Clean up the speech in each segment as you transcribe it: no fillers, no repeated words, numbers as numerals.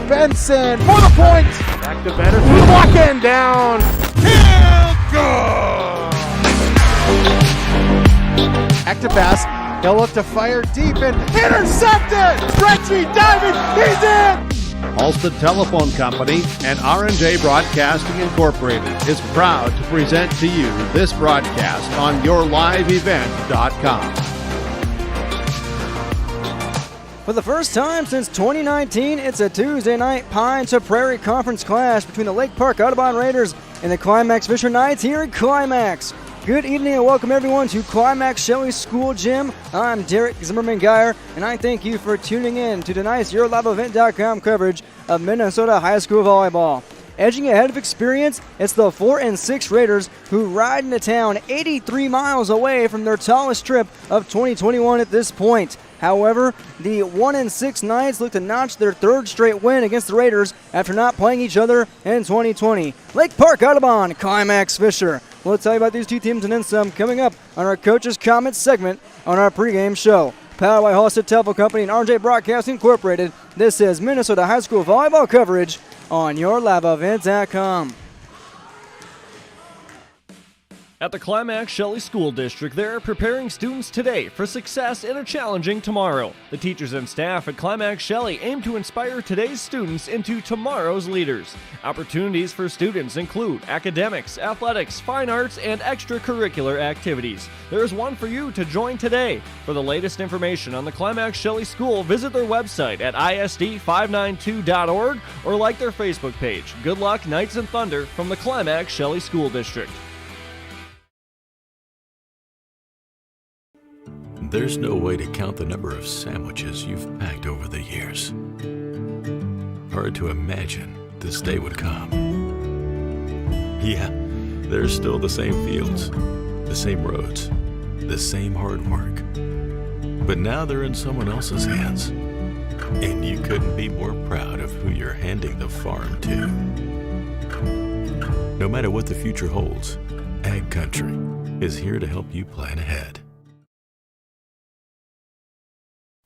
Benson for the point. Back to better through the block and down. Good. Back to pass. He'll look to fire deep and intercepted. Stretchy diving. He's in. Ulster Telephone Company and R&J Broadcasting Incorporated is proud to present to you this broadcast on yourliveevent.com. For the first time since 2019, it's a Tuesday night Pine to Prairie Conference clash between the Lake Park-Audubon Raiders and the Climax Fisher Knights here at Climax. Good evening and welcome everyone to Climax Shelley School Gym. I'm Derek Zimmerman-Geyer, and I thank you for tuning in to tonight's YourLiveEvent.com coverage of Minnesota High School Volleyball. Edging ahead of experience, it's the 4 and 6 Raiders who ride into town 83 miles away from their tallest trip of 2021 at this point. However, the 1 and 6 Knights look to notch their third straight win against the Raiders after not playing each other in 2020. Lake Park-Audubon, Climax Fisher. We'll tell you about these two teams and then some coming up on our Coach's Comments segment on our pregame show. Powered by Ulster Telephone Company and R&J Broadcasting Incorporated, this is Minnesota High School Volleyball coverage on yourliveevent.com. At the Climax Shelley School District, they're preparing students today for success in a challenging tomorrow. The teachers and staff at Climax Shelley aim to inspire today's students into tomorrow's leaders. Opportunities for students include academics, athletics, fine arts, and extracurricular activities. There is one for you to join today. For the latest information on the Climax Shelley School, visit their website at isd592.org or like their Facebook page. Good luck, Knights and Thunder, from the Climax Shelley School District. There's no way to count the number of sandwiches you've packed over the years. Hard to imagine this day would come. Yeah, there's still the same fields, the same roads, the same hard work. But now they're in someone else's hands. And you couldn't be more proud of who you're handing the farm to. No matter what the future holds, Ag Country is here to help you plan ahead.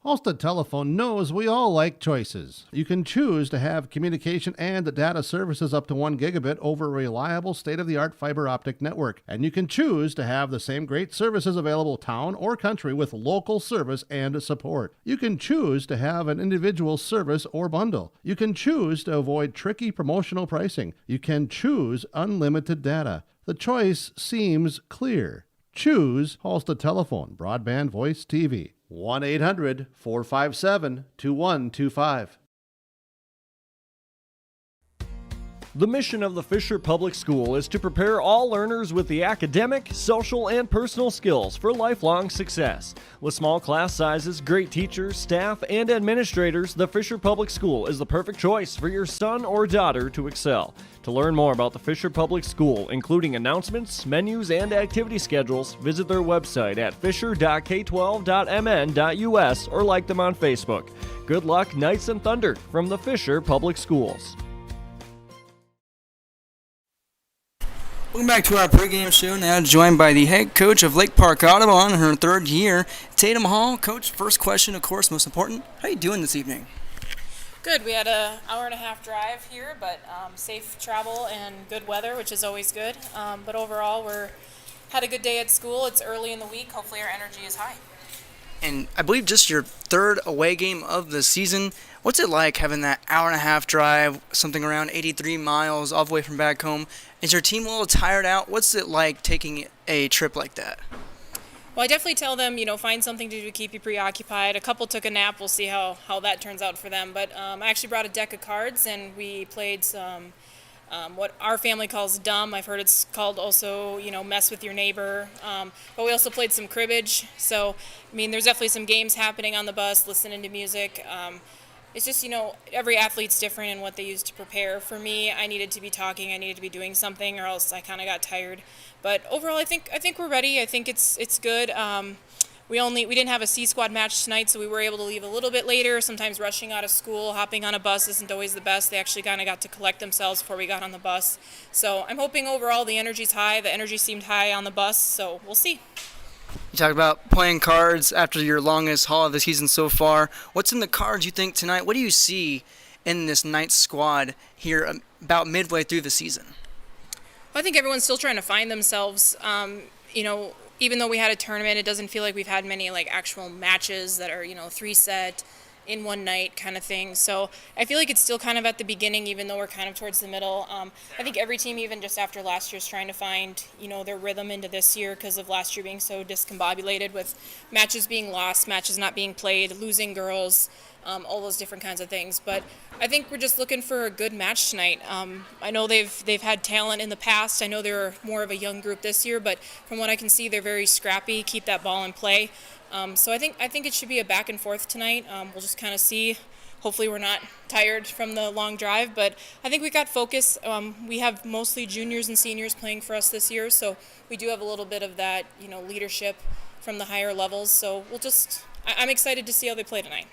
Ulster Telephone knows we all like choices. You can choose to have communication and data services up to 1 gigabit over a reliable state-of-the-art fiber optic network. And you can choose to have the same great services available town or country with local service and support. You can choose to have an individual service or bundle. You can choose to avoid tricky promotional pricing. You can choose unlimited data. The choice seems clear. Choose Ulster Telephone, broadband voice TV. 1-800-457-2125. The mission of the Fisher Public School is to prepare all learners with the academic, social, and personal skills for lifelong success. With small class sizes, great teachers, staff, and administrators, the Fisher Public School is the perfect choice for your son or daughter to excel. To learn more about the Fisher Public School, including announcements, menus, and activity schedules, visit their website at fisher.k12.mn.us or like them on Facebook. Good luck, Knights and Thunder, from the Fisher Public Schools. Welcome back to our pregame show, now joined by the head coach of Lake Park-Audubon in her third year, Tatum Hall. Coach, first question, of course, most important. How are you doing this evening? Good. We had an hour-and-a-half drive here, but safe travel and good weather, which is always good. But overall, had a good day at school. It's early in the week. Hopefully our energy is high. And I believe just your third away game of the season. What's it like having that hour-and-a-half drive, something around 83 miles all the way from back home? Is your team a little tired out? What's it like taking a trip like that? Well, I definitely tell them, find something to do to keep you preoccupied. A couple took a nap. We'll see how that turns out for them. But I actually brought a deck of cards, and we played some what our family calls dumb. I've heard it's called also, mess with your neighbor. But we also played some cribbage. So, there's definitely some games happening on the bus, listening to music. It's just, every athlete's different in what they use to prepare. For me, I needed to be talking, I needed to be doing something, or else I kind of got tired. But overall, I think we're ready. I think it's good. We didn't have a C squad match tonight, so we were able to leave a little bit later. Sometimes rushing out of school, hopping on a bus isn't always the best. They actually kind of got to collect themselves before we got on the bus. So I'm hoping overall the energy's high. The energy seemed high on the bus, so we'll see. You talked about playing cards after your longest haul of the season so far. What's in the cards you think tonight? What do you see in this Knights squad here about midway through the season? I think everyone's still trying to find themselves. Even though we had a tournament, it doesn't feel like we've had many actual matches that are 3-set in one night kind of thing. So I feel like it's still kind of at the beginning, even though we're kind of towards the middle. I think every team, even just after last year, is trying to find their rhythm into this year because of last year being so discombobulated with matches being lost, matches not being played, losing girls, all those different kinds of things. But I think we're just looking for a good match tonight. I know they've had talent in the past. I know they're more of a young group this year, but from what I can see, they're very scrappy, keep that ball in play. So I think it should be a back and forth tonight. We'll just kind of see. Hopefully we're not tired from the long drive, but I think we got focus. We have mostly juniors and seniors playing for us this year, so we do have a little bit of that, leadership from the higher levels. So I'm excited to see how they play tonight.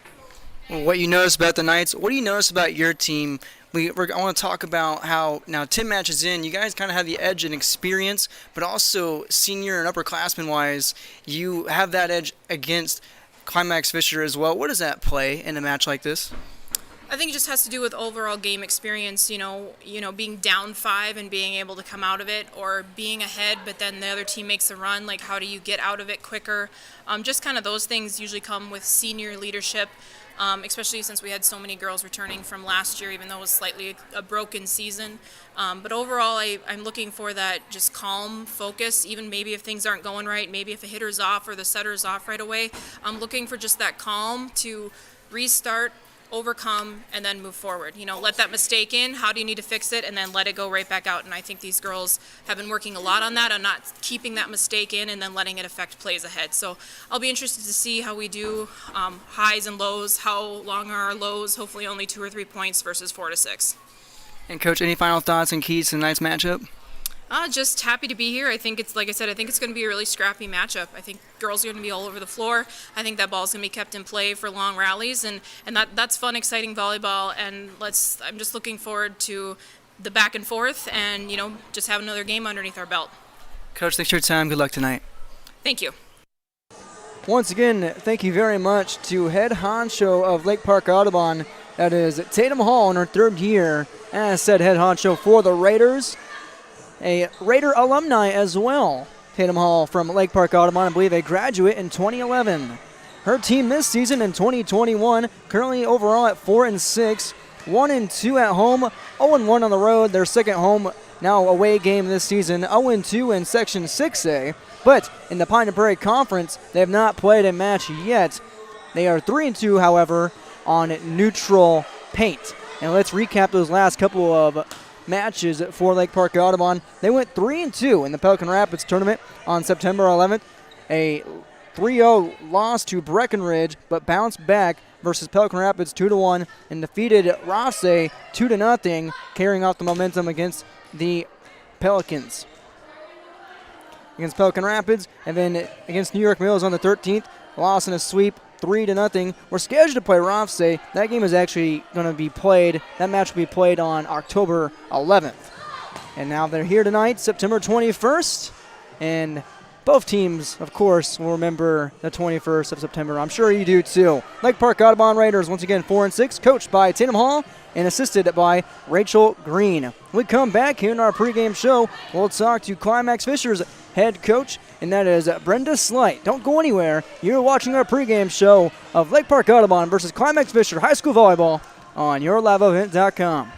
What you notice about the Knights, what do you notice about your team? I want to talk about how now 10 matches in, you guys kind of have the edge in experience, but also senior and upperclassmen-wise, you have that edge against Climax Fisher as well. What does that play in a match like this? I think it just has to do with overall game experience, being down 5 and being able to come out of it, or being ahead but then the other team makes a run. Like, how do you get out of it quicker? Just kind of those things usually come with senior leadership. Especially since we had so many girls returning from last year, even though it was slightly a broken season. But overall, I'm looking for that just calm focus, even maybe if things aren't going right, maybe if a hitter's off or the setter's off right away. I'm looking for just that calm to restart, overcome, and then move forward. Let that mistake in. How do you need to fix it? And then let it go right back out. And I think these girls have been working a lot on that, on not keeping that mistake in and then letting it affect plays ahead. So I'll be interested to see how we do highs and lows. How long are our lows? Hopefully only 2 or 3 points versus 4 to 6. And Coach, any final thoughts and keys to tonight's matchup? Just happy to be here. I think it's, like I said, I think it's going to be a really scrappy matchup. I think girls are going to be all over the floor. I think that ball's going to be kept in play for long rallies, and that's fun, exciting volleyball. And I'm just looking forward to the back and forth, and just have another game underneath our belt. Coach, thanks for your time. Good luck tonight. Thank you. Once again, thank you very much to head honcho of Lake Park-Audubon. That is Tatum Hall in her 3rd year as said head honcho for the Raiders. A Raider alumni as well. Tatum Hall from Lake Park-Audubon, I believe a graduate in 2011. Her team this season in 2021, currently overall at 4-6, 1-2 at home, 0-1 on the road. Their second home, now away game this season, 0-2 in Section 6A. But in the Pine and Prairie Conference, they have not played a match yet. They are 3-2, however, on neutral paint. And let's recap those last couple of matches for Lake Park-Audubon. They went 3-2 in the Pelican Rapids tournament on September 11th. A 3-0 loss to Breckenridge, but bounced back versus Pelican Rapids 2-1 and defeated Rosse 2-0, carrying off the momentum against the Pelicans. Against Pelican Rapids, and then against New York Mills on the 13th, loss in a sweep 3-0. We're scheduled to play Rosse. That game is actually going to be played. That match will be played on October 11th. And now they're here tonight, September 21st. And both teams, of course, will remember the 21st of September. I'm sure you do too. Lake Park-Audubon Raiders, once again 4-6, coached by Tatum Hall and assisted by Rachel Green. When we come back here in our pregame show, we'll talk to Climax Fisher's head coach, and that is Brenda Slight. Don't go anywhere. You're watching our pregame show of Lake Park-Audubon versus Climax Fisher High School Volleyball on YourLiveEvent.com.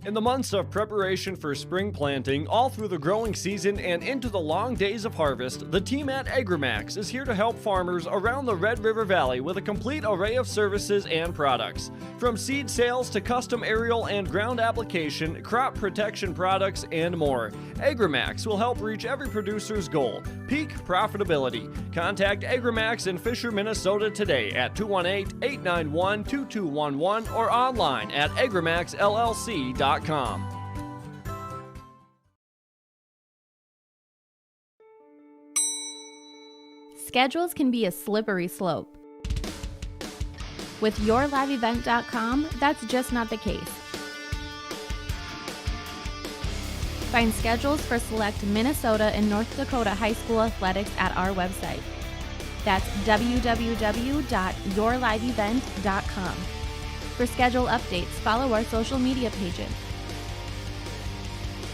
In the months of preparation for spring planting, all through the growing season and into the long days of harvest, the team at Climax is here to help farmers around the Red River Valley with a complete array of services and products. From seed sales to custom aerial and ground application, crop protection products, and more, Climax will help reach every producer's goal, peak profitability. Contact Climax in Fisher, Minnesota today at 218-891-2211 or online at agrimaxllc.com. Schedules can be a slippery slope. With YourLiveEvent.com, that's just not the case. Find schedules for select Minnesota and North Dakota high school athletics at our website. That's www.yourliveevent.com. For schedule updates, follow our social media pages.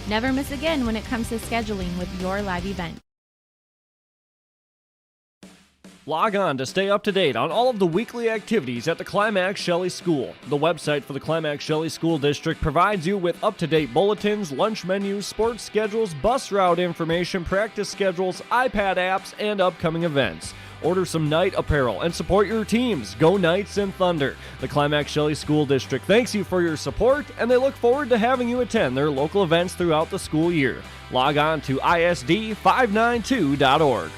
Never miss again when it comes to scheduling with Your Live Event. Log on to stay up to date on all of the weekly activities at the Climax Shelley School. The website for the Climax Shelley School District provides you with up-to-date bulletins, lunch menus, sports schedules, bus route information, practice schedules, iPad apps, and upcoming events. Order some night apparel and support your teams. Go Knights and Thunder. The Climax Shelley School District thanks you for your support, and they look forward to having you attend their local events throughout the school year. Log on to isd592.org.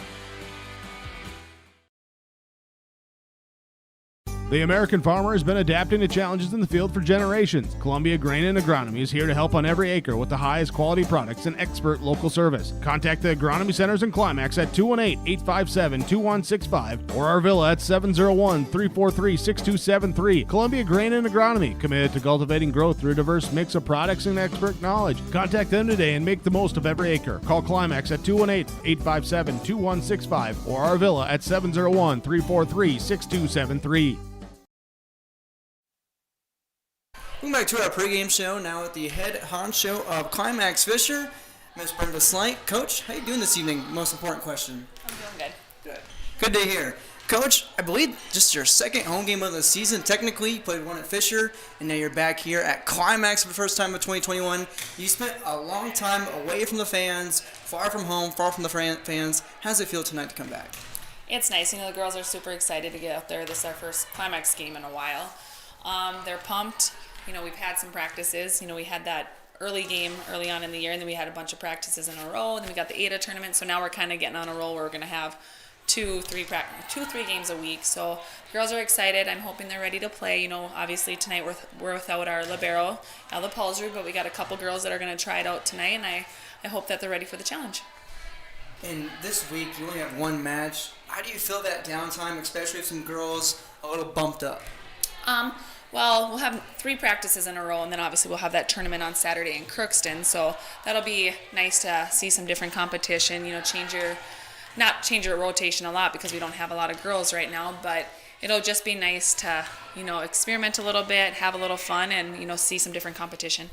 The American farmer has been adapting to challenges in the field for generations. Columbia Grain and Agronomy is here to help on every acre with the highest quality products and expert local service. Contact the Agronomy Centers in Climax at 218-857-2165 or our villa at 701-343-6273. Columbia Grain and Agronomy, committed to cultivating growth through a diverse mix of products and expert knowledge. Contact them today and make the most of every acre. Call Climax at 218-857-2165 or our villa at 701-343-6273. Welcome back to our pregame show, now with the head honcho of Climax Fisher, Miss Brenda Slight. Coach, how you doing this evening? Most important question. I'm doing good. Good to hear. Coach, I believe just your second home game of the season. Technically, you played one at Fisher, and now you're back here at Climax for the first time of 2021. You spent a long time away from the fans, far from home, far from the fans. How does it feel tonight to come back? It's nice. The girls are super excited to get out there. This is our first Climax game in a while. They're pumped. We've had some practices. We had that early game early on in the year, and then we had a bunch of practices in a row, and then we got the ADA tournament. So now we're kind of getting on a roll where we're going to have two, three games a week. So the girls are excited. I'm hoping they're ready to play. Obviously tonight we're without our libero, Ella Palsrud, but we got a couple girls that are going to try it out tonight, and I hope that they're ready for the challenge. And this week, you only have one match. How do you feel that downtime, especially if some girls a little bumped up? Well, we'll have 3 practices in a row, and then obviously we'll have that tournament on Saturday in Crookston. So that'll be nice to see some different competition. Not change your rotation a lot because we don't have a lot of girls right now, but it'll just be nice to experiment a little bit, have a little fun, and see some different competition.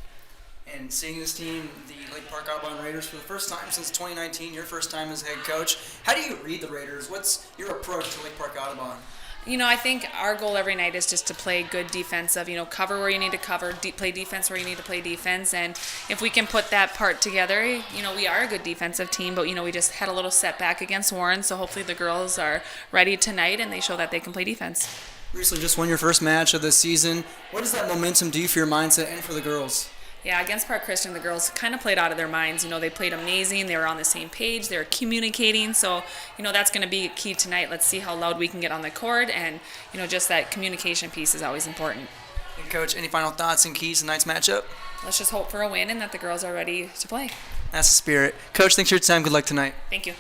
And seeing this team, the Lake Park-Audubon Raiders, for the first time since 2019, your first time as head coach, how do you read the Raiders? What's your approach to Lake Park-Audubon? I think our goal every night is just to play good defensive, cover where you need to cover, play defense where you need to play defense. And if we can put that part together, we are a good defensive team, but, we just had a little setback against Warren. So hopefully the girls are ready tonight and they show that they can play defense. Recently just won your first match of the season. What does that momentum do for your mindset and for the girls? Yeah, against Park Christian, the girls kind of played out of their minds. They played amazing. They were on the same page. They were communicating. So, that's going to be key tonight. Let's see how loud we can get on the court. And, just that communication piece is always important. And Coach, any final thoughts and keys to tonight's matchup? Let's just hope for a win and that the girls are ready to play. That's the spirit. Coach, thanks for your time. Good luck tonight. Thank you.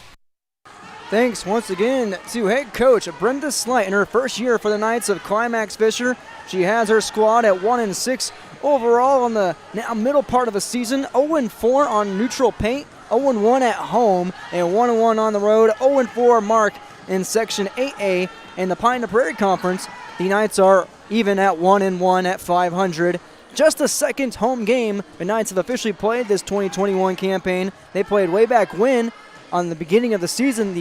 Thanks once again to head coach Brenda Slight in her first year for the Knights of Climax Fisher. She has her squad at 1-6 overall on the now middle part of the season. 0-4 on neutral paint, 0-1 at home, and 1-1 on the road. 0-4 mark in Section 8A in the Pine to Prairie Conference. The Knights are even at 1-1 at 500. Just the second home game the Knights have officially played this 2021 campaign. They played way back when on the beginning of the season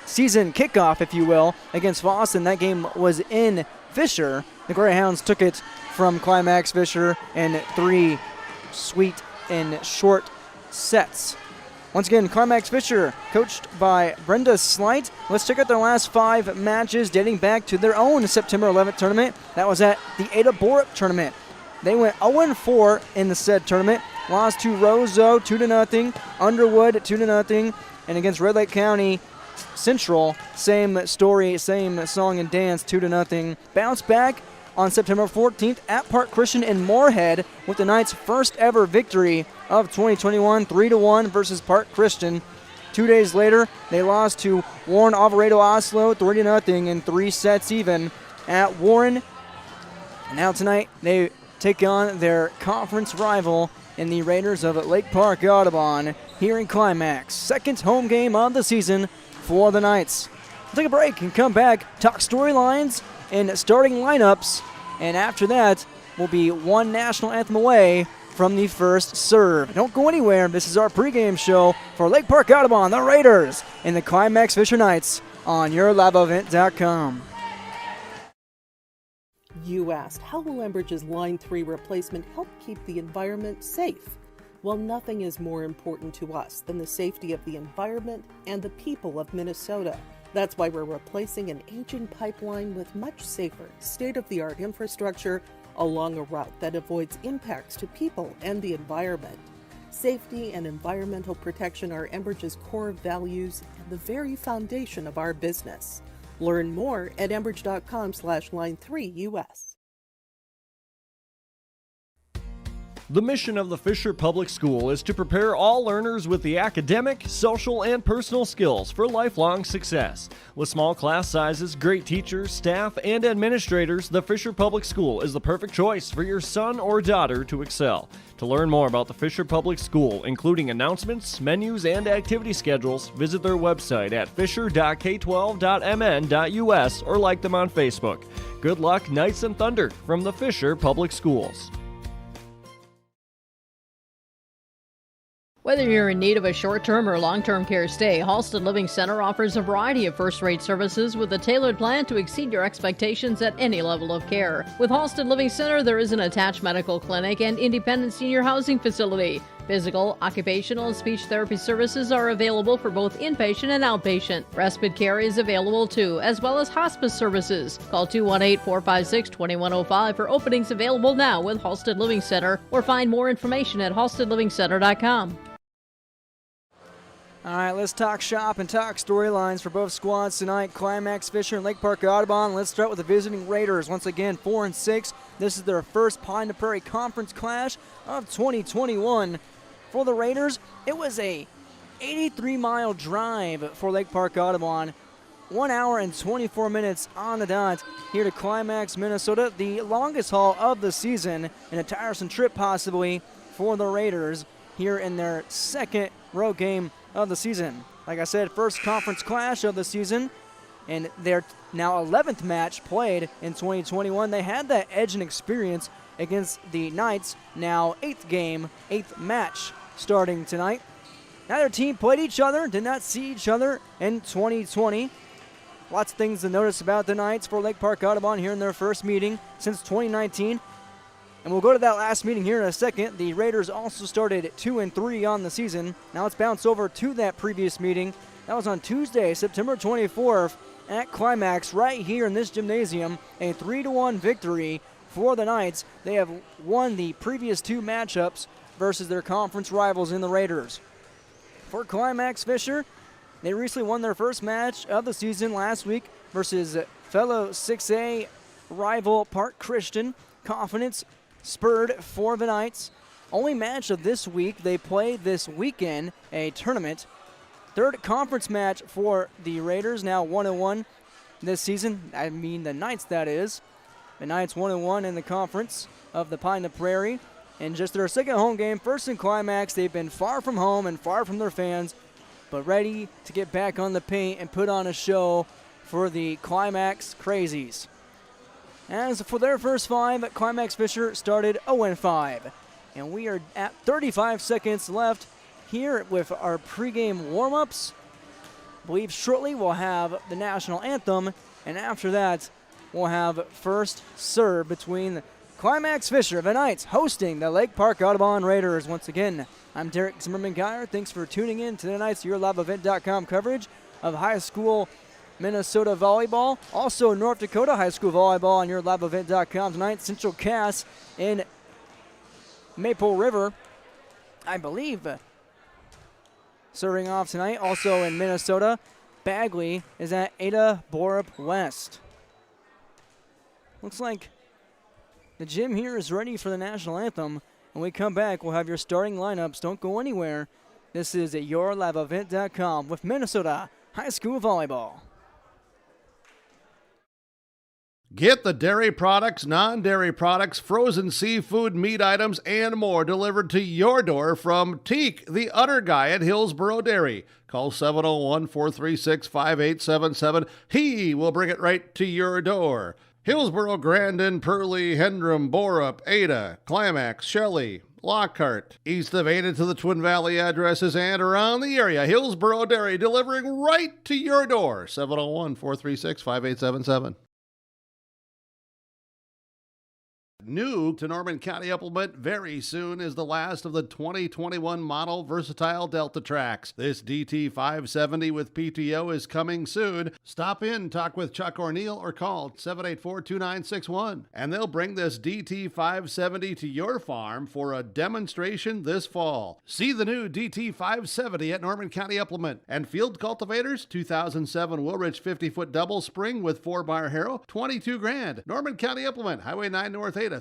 kickoff, if you will, against Boston. That game was in Fisher. The Greyhounds took it from Climax Fisher in 3 sweet and short sets. Once again, Climax Fisher, coached by Brenda Slight. Let's check out their last 5 matches dating back to their own September 11th tournament. That was at the Ada Borup tournament. They went 0-4 in the said tournament. Lost to Roseau 2-0, Underwood 2-0, and against Red Lake County Central, same story, same song and dance, 2-0. Bounced back on September 14th at Park Christian in Moorhead with the Knights' first ever victory of 2021, 3-1 versus Park Christian. 2 days later, they lost to Warren Alvarado Oslo 3-0 in 3 sets even at Warren. And now tonight, they take on their conference rival in the Raiders of Lake Park-Audubon here in Climax. Second home game of the season for the Knights. We'll take a break and come back, talk storylines and starting lineups, and after that, we'll be one national anthem away from the first serve. Don't go anywhere. This is our pregame show for Lake Park-Audubon, the Raiders, and the Climax Fisher Knights on YourLiveEvent.com. You asked, how will Enbridge's Line 3 replacement help keep the environment safe? Well, nothing is more important to us than the safety of the environment and the people of Minnesota. That's why we're replacing an aging pipeline with much safer, state-of-the-art infrastructure along a route that avoids impacts to people and the environment. Safety and environmental protection are Enbridge's core values and the very foundation of our business. Learn more at enbridge.com/line3US. The mission of the Fisher Public School is to prepare all learners with the academic, social, and personal skills for lifelong success. With small class sizes, great teachers, staff, and administrators, the Fisher Public School is the perfect choice for your son or daughter to excel. To learn more about the Fisher Public School, including announcements, menus, and activity schedules, visit their website at fisher.k12.mn.us or like them on Facebook. Good luck, Knights and Thunder, from the Fisher Public Schools. Whether you're in need of a short-term or long-term care stay, Halsted Living Center offers a variety of first-rate services with a tailored plan to exceed your expectations at any level of care. With Halsted Living Center, there is an attached medical clinic and independent senior housing facility. Physical, occupational, and speech therapy services are available for both inpatient and outpatient. Respite care is available too, as well as hospice services. Call 218-456-2105 for openings available now with Halsted Living Center, or find more information at halstedlivingcenter.com. All right, let's talk shop and talk storylines for both squads tonight. Climax Fisher and Lake Park-Audubon. Let's start with the visiting Raiders. Once again, 4-6. This is their first Pine to Prairie Conference clash of 2021. For the Raiders, it was a 83-mile drive for Lake Park-Audubon. 1 hour and 24 minutes on the dot here to Climax, Minnesota. The longest haul of the season and a tiresome trip possibly for the Raiders here in their second road game of the season. Like I said, first conference clash of the season, and their now 11th match played in 2021. They had that edge and experience against the Knights, now 8th match starting tonight. Neither team played each other, did not see each other in 2020. Lots of things to notice about the Knights for Lake Park-Audubon here in their first meeting since 2019. And we'll go to that last meeting here in a second. The Raiders also started 2-3 on the season. Now let's bounce over to that previous meeting. That was on Tuesday, September 24th at Climax right here in this gymnasium. A 3-1 victory for the Knights. They have won the previous 2 matchups versus their conference rivals in the Raiders. For Climax Fisher, they recently won their first match of the season last week versus fellow 6A rival Park Christian. Confidence spurred for the Knights. Only match of this week. They play this weekend a tournament. Third conference match for the Raiders, now 1-1 this season. I mean the Knights, that is. The Knights 1-1 in the conference of the Pine to Prairie. And just their second home game, first in Climax. They've been far from home and far from their fans, but ready to get back on the paint and put on a show for the Climax Crazies. As for their first 5, Climax Fisher started 0-5. And we are at 35 seconds left here with our pregame warm-ups. I believe shortly we'll have the national anthem, and after that we'll have first serve between Climax Fisher, the Knights, hosting the Lake Park-Audubon Raiders. Once again, I'm Derek Zimmerman-Geyer. Thanks for tuning in to tonight's YourLiveEvent.com coverage of high school Minnesota volleyball. Also, North Dakota high school volleyball on YourLiveEvent.com tonight. Central Cass in Maple River, I believe, serving off tonight. Also in Minnesota, Bagley is at Ada Borup West. Looks like the gym here is ready for the national anthem. When we come back, we'll have your starting lineups. Don't go anywhere. This is at YourLiveEvent.com with Minnesota high school volleyball. Get the dairy products, non-dairy products, frozen seafood, meat items, and more delivered to your door from Teak, the Udder Guy at Hillsboro Dairy. Call 701-436-5877. He will bring it right to your door. Hillsboro, Grandin, Pearly, Hendrum, Borup, Ada, Climax, Shelley, Lockhart. East of Ada to the Twin Valley addresses and around the area. Hillsboro Dairy delivering right to your door. 701-436-5877. New to Norman County Implement very soon is the last of the 2021 model versatile Delta tracks. This DT570 with PTO is coming soon. Stop in, talk with Chuck or Neil, or call 784-2961. And they'll bring this DT570 to your farm for a demonstration this fall. See the new DT570 at Norman County Implement. And Field Cultivators, 2007 Woolrich 50-foot double spring with 4-bar harrow, $22,000. Norman County Implement, Highway 9 North Ada.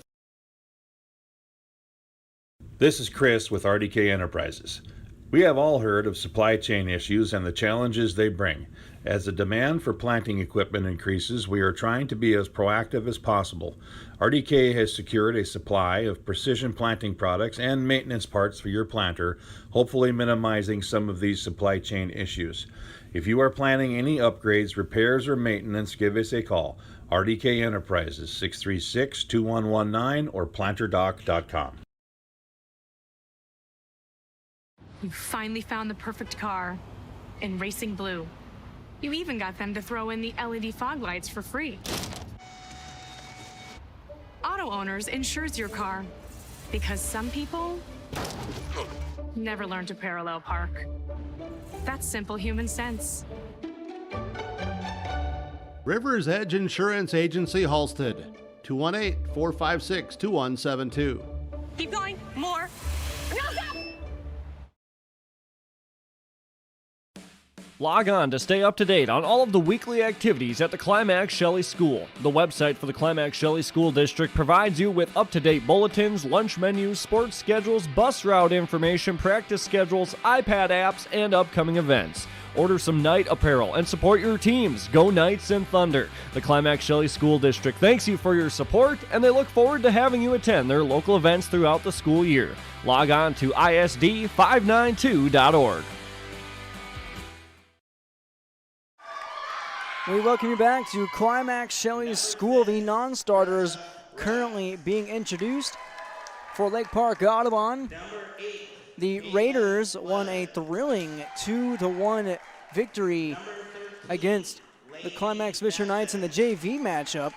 This is Chris with RDK Enterprises. We have all heard of supply chain issues and the challenges they bring. As the demand for planting equipment increases, we are trying to be as proactive as possible. RDK has secured a supply of precision planting products and maintenance parts for your planter, hopefully minimizing some of these supply chain issues. If you are planning any upgrades, repairs, or maintenance, give us a call. RDK Enterprises, 636-2119 or planterdoc.com. You finally found the perfect car in racing blue. You even got them to throw in the LED fog lights for free. Auto Owners insures your car because some people never learn to parallel park. That's simple human sense. Rivers Edge Insurance Agency, Halstead, 218-456-2172. Keep going. More. No, stop! Log on to stay up to date on all of the weekly activities at the Climax Shelley School. The website for the Climax Shelley School District provides you with up-to-date bulletins, lunch menus, sports schedules, bus route information, practice schedules, iPad apps, and upcoming events. Order some Knight apparel and support your teams. Go Knights and Thunder. The Climax Shelley School District thanks you for your support, and they look forward to having you attend their local events throughout the school year. Log on to isd592.org. We welcome you back to Climax Shelley School. The non-starters currently being introduced for Lake Park-Audubon. The Raiders won a thrilling 2-1 victory against the Climax Fisher Knights in the JV matchup.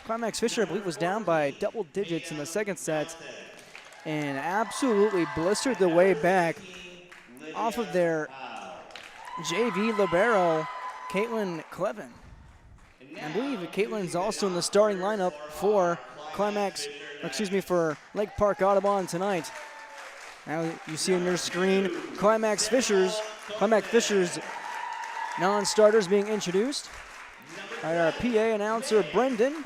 Climax Fisher, I believe, was down by double digits in the second set and absolutely blistered the way back off of their JV libero, Caitlin Clevin. I believe Caitlin's also in the starting lineup for for Lake Park-Audubon tonight. Now you see on your screen Climax Fisher's non-starters being introduced by our PA announcer Brendan. You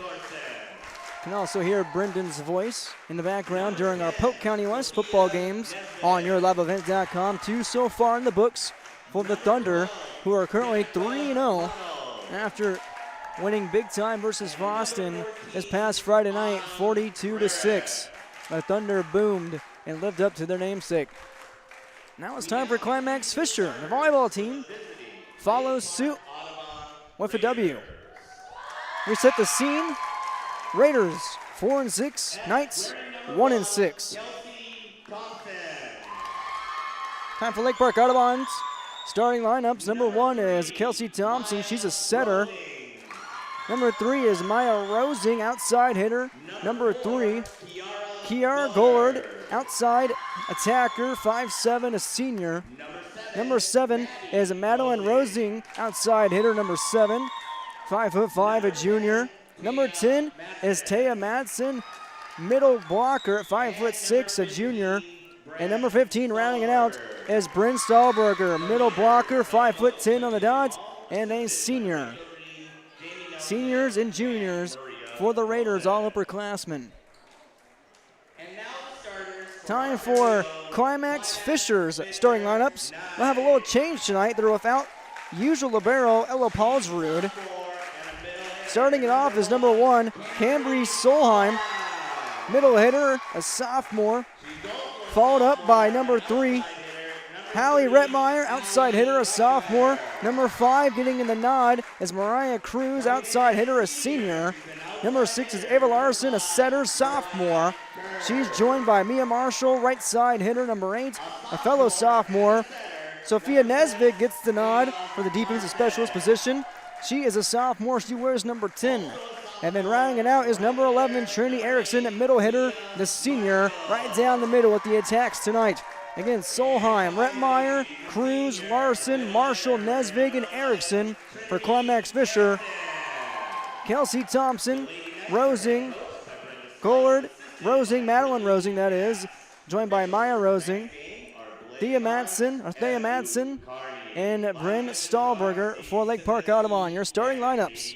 can also hear Brendan's voice in the background during our Polk County West football games on YourLiveEvent.com. 2 so far in the books for the Thunder, who are currently 3-0 after winning big time versus Boston this past Friday night, 42-6. The Thunder boomed and lived up to their namesake. Now it's time for Climax Fisher. The volleyball team follows suit with a W. We set the scene. Raiders 4-6, Knights 1-6. Time for Lake Park-Audubon's starting lineups. Number 1 is Kelsey Thompson. She's a setter. Number 3 is Maya Rosing, outside hitter. number 3, Kiara Gollard, outside attacker, 5'7", a senior. Number 7 is Madeline Rosing, outside hitter, number 7, 5'5", a junior. Number 10 is Taya Madsen, middle blocker at 5'6", a junior. And number 15, rounding it out, is Bryn Stahlberger, middle blocker, 5'10" on the dot, and a senior. Seniors and juniors for the Raiders, all upperclassmen. Time for Climax Fisher's starting lineups. We'll have a little change tonight. They're without usual libero Ella Paulsrud. Starting it off is number 1, Cambry Solheim, middle hitter, a sophomore. Followed up by number 3, Hallie Rettmeyer, outside hitter, a sophomore. Number 5 getting in the nod is Mariah Cruz, outside hitter, a senior. Number 6 is Ava Larson, a setter, sophomore. She's joined by Mia Marshall, right side hitter, number 8, a fellow sophomore. Sophia Nesvig gets the nod for the defensive specialist position. She is a sophomore. She wears number 10. And then rounding it out is number 11, Trinity Erickson, middle hitter, the senior, right down the middle with the attacks tonight. Again, Solheim, Rettmeyer, Cruz, Larson, Marshall, Nesvig, and Erickson for Climax Fisher. Kelsey Thompson, Rosing, Gollard, Rosing, Madeline Rosing, that is, joined by Maya Rosing, Thea Madsen, and Bryn Stahlberger for Lake Park-Audubon. Your starting lineups,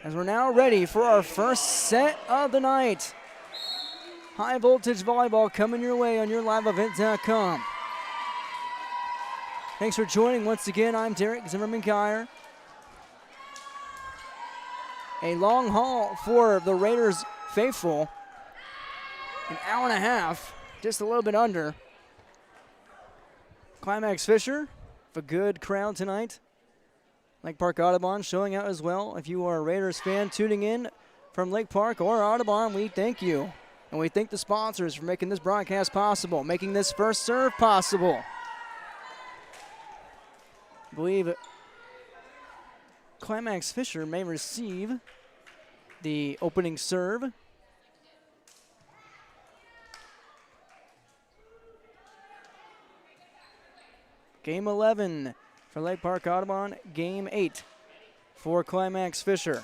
as we're now ready for our first set of the night. High voltage volleyball coming your way on YourLiveEvent.com. Thanks for joining once again. I'm Derek Zimmerman-Geyer. A long haul for the Raiders faithful. An hour and a half, just a little bit under. Climax Fisher, a good crowd tonight. Lake Park Audubon showing out as well. If you are a Raiders fan tuning in from Lake Park or Audubon, we thank you. And we thank the sponsors for making this broadcast possible, making this first serve possible. I believe Climax Fisher may receive the opening serve. Game 11 for Lake Park Audubon, game 8 for Climax Fisher.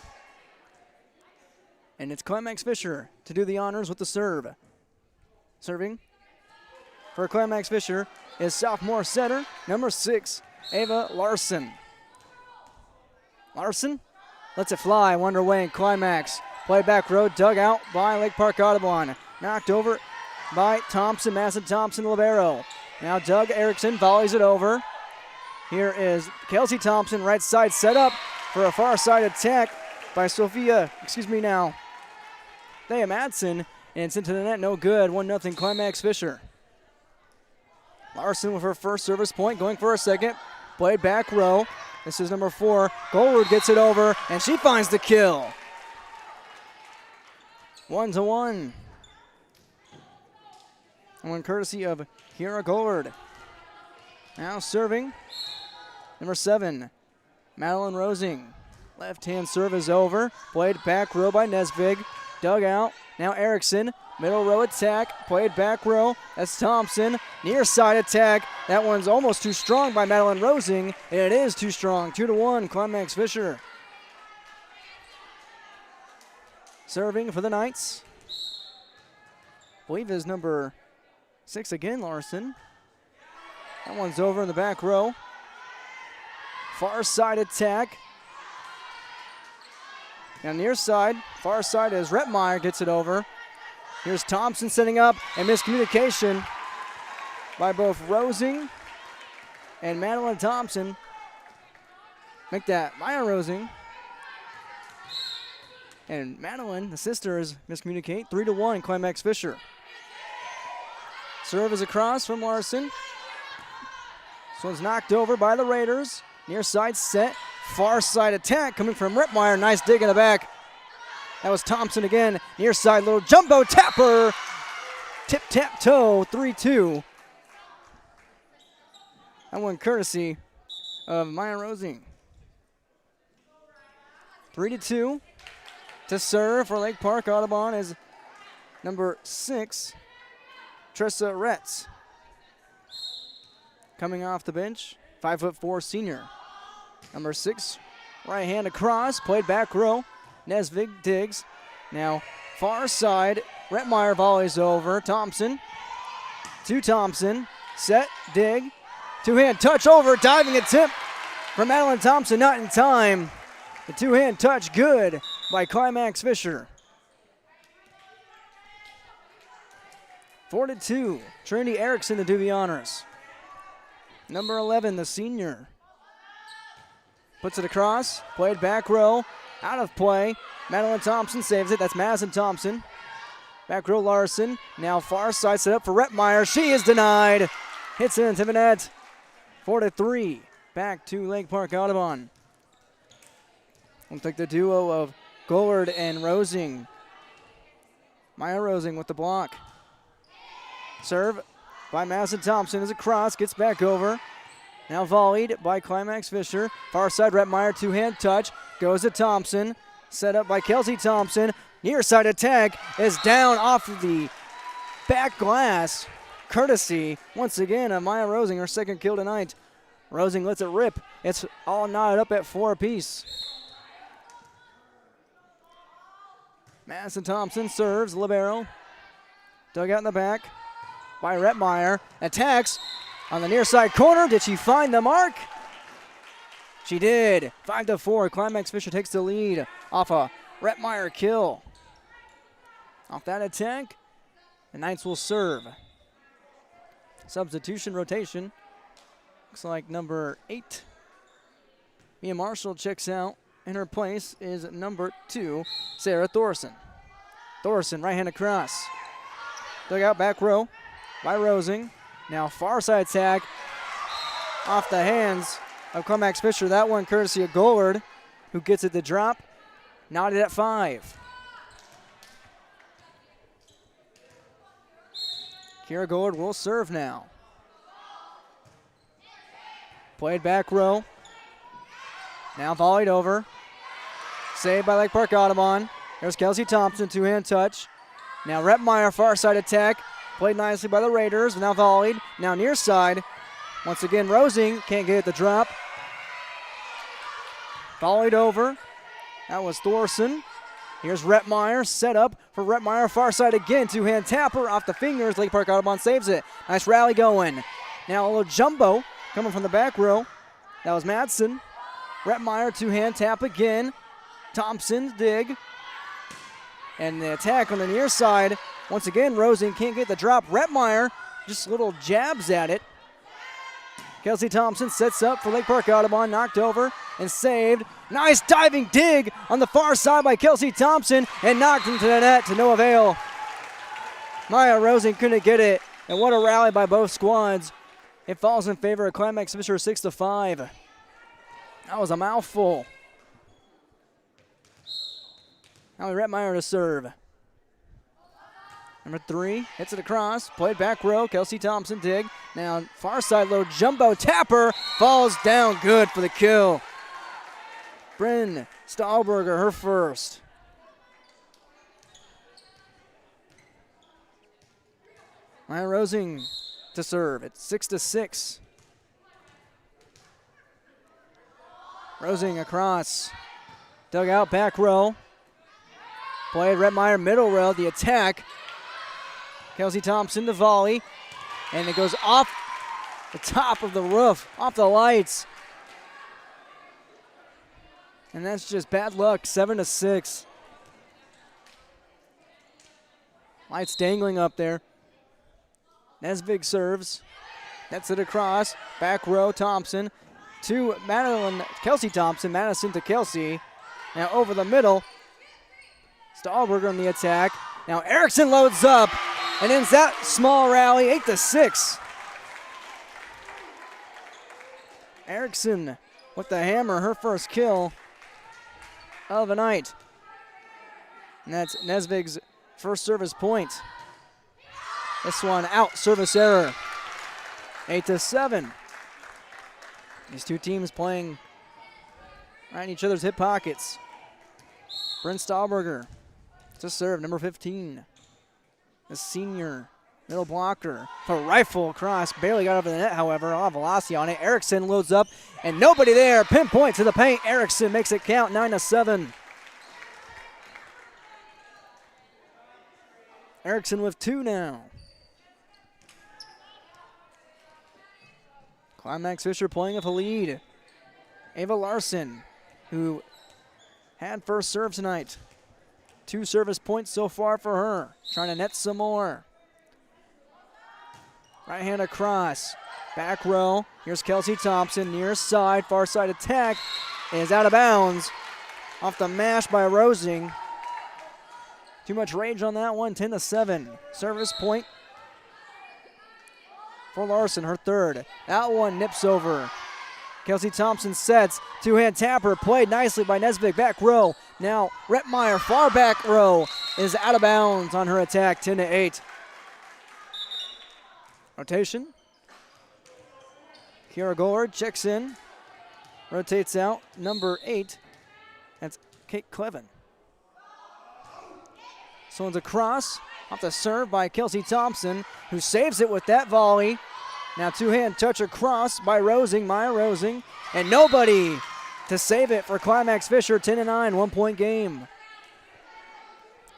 And it's Climax Fisher to do the honors with the serve. Serving for Climax Fisher is sophomore setter, number 6, Ava Larson. Larson lets it fly, one underway in Climax. Play back row, dug out by Lake Park Audubon. Knocked over by Thompson, Madison Thompson, libero. Now Doug Erickson volleys it over. Here is Kelsey Thompson, right side set up for a far side attack by Thea Madsen, and it's into the net, no good. 1-0 Climax Fisher. Larson with her first service point, going for a second. Played back row. This is number 4. Goldwood gets it over, and she finds the kill. 1-1. One courtesy of Kiara Gollard. Now serving, number 7, Madeline Rosing. Left-hand serve is over. Played back row by Nesvig. Dug out. Now Erickson. Middle row attack. Played back row. That's Thompson. Near side attack. That one's almost too strong by Madeline Rosing. And it is too strong. 2-1 Climax Fisher. Serving for the Knights, I believe is number 6 again, Larson. That one's over in the back row. Far side attack. Now near side, far side as Rettmeyer gets it over. Here's Thompson setting up, and miscommunication by both Rosing and Madeline Thompson. Make that Maya Rosing. And Madeline, the sisters, miscommunicate. 3-1 Climax Fisher. Serve is across from Larson. This one's knocked over by the Raiders. Near side set. Far side attack coming from Rettmeyer. Nice dig in the back. That was Thompson again. Near side little jumbo tapper. Tip-tap-toe. 3-2. That one courtesy of Maya Rosing. 3-2. To serve for Lake Park-Audubon is number 6, Trissa Retz. Coming off the bench, 5'4" senior. Number 6, right hand across, played back row. Nesvig digs. Now far side, Rettmeyer volleys over. Thompson to Thompson. Set, dig. Two-hand touch over, diving attempt from Madeline Thompson, not in time. The two-hand touch good by Climax Fisher. 4-2, Trinity Erickson to do the honors. Number 11, the senior. Puts it across, played back row, out of play. Madeline Thompson saves it, that's Madison Thompson. Back row Larson, now far side set up for Rettmeyer. She is denied. Hits into the net. 4-3, back to Lake Park-Audubon. Looks like the duo of Gollard and Rosing. Maya Rosing with the block. Serve by Madison Thompson is a cross, gets back over. Now volleyed by Climax Fisher. Far side Rettmeyer, two-hand touch, goes to Thompson. Set up by Kelsey Thompson. Near side attack is down off of the back glass. Courtesy, once again, of Maya Rosing, her second kill tonight. Rosing lets it rip. It's all knotted up at 4 apiece. Madison Thompson serves, libero. Dug out in the back by Rettmeyer. Attacks on the near side corner. Did she find the mark? She did. 5-4. Climax Fisher takes the lead off a Rettmeyer kill. Off that attack, the Knights will serve. Substitution rotation. Looks like number 8, Mia Marshall, checks out. In her place is number 2, Sarah Thorson. Thorson, right hand across. Dug out back row by Rosing. Now far side attack off the hands of Climax Fisher. That one courtesy of Gollard, who gets it to drop. Knotted at 5. Kira Gollard will serve now. Played back row. Now volleyed over. Saved by Lake Park-Audubon. There's Kelsey Thompson, two-hand touch. Now Rettmeyer, far side attack. Played nicely by the Raiders. Now volleyed. Now near side. Once again, Rosing can't get it to drop. Volleyed over. That was Thorson. Here's Rettmeyer, set up for Rettmeyer, far side again. Two-hand tapper off the fingers. Lake Park-Audubon saves it. Nice rally going. Now a little jumbo coming from the back row. That was Madsen. Rettmeyer, two-hand tap again. Thompson, dig. And the attack on the near side. Once again, Rosing can't get the drop. Rettmeyer, just little jabs at it. Kelsey Thompson sets up for Lake Park-Audubon, knocked over and saved. Nice diving dig on the far side by Kelsey Thompson and knocked into the net to no avail. Maya Rosing couldn't get it, and what a rally by both squads. It falls in favor of Climax Fisher 6-5. That was a mouthful. Now Rettmeyer to serve. Number 3 hits it across, played back row, Kelsey Thompson dig. Now far side low jumbo tapper, falls down good for the kill. Bryn Stahlberger, her first. Maya Rosing to serve. It's 6-6. Rosing across, dug out back row. Played Rettmeyer middle row, the attack. Kelsey Thompson to volley, and it goes off the top of the roof, off the lights. And that's just bad luck, 7-6. Lights dangling up there. Nesvig serves, nets it across, back row Thompson to Kelsey Thompson, Madison to Kelsey. Now over the middle, Stahlberger on the attack. Now Erickson loads up and ends that small rally, 8-6. Erickson with the hammer, her first kill of the night. And that's Nesvig's first service point. This one out, service error. 8-7. These two teams playing right in each other's hip pockets. Bryn Stahlberger to serve, number 15. The senior middle blocker. A rifle across, barely got over the net, however. A lot of velocity on it. Erickson loads up, and nobody there. Pinpoint to the paint. Erickson makes it count, 9-7. Erickson with 2 now. Climax Fisher playing with a lead. Ava Larson, who had first serve tonight. 2 service points so far for her. Trying to net some more. Right hand across. Back row. Here's Kelsey Thompson. Near side. Far side attack is out of bounds. Off the mash by Rosing. Too much rage on that one. 10-7. Service point for Larson, her 3rd. That one nips over. Kelsey Thompson sets. 2-hand tapper. Played nicely by Nesbitt. Back row. Now Rettmeyer, far back row, is out of bounds on her attack. 10-8. Rotation. Kiara Gollard checks in. Rotates out. Number 8. That's Kate Clevin. So it's a cross off the serve by Kelsey Thompson, who saves it with that volley. Now 2-hand touch across by Rosing, Maya Rosing, and nobody to save it for Climax Fisher. 10-9, 1-point game.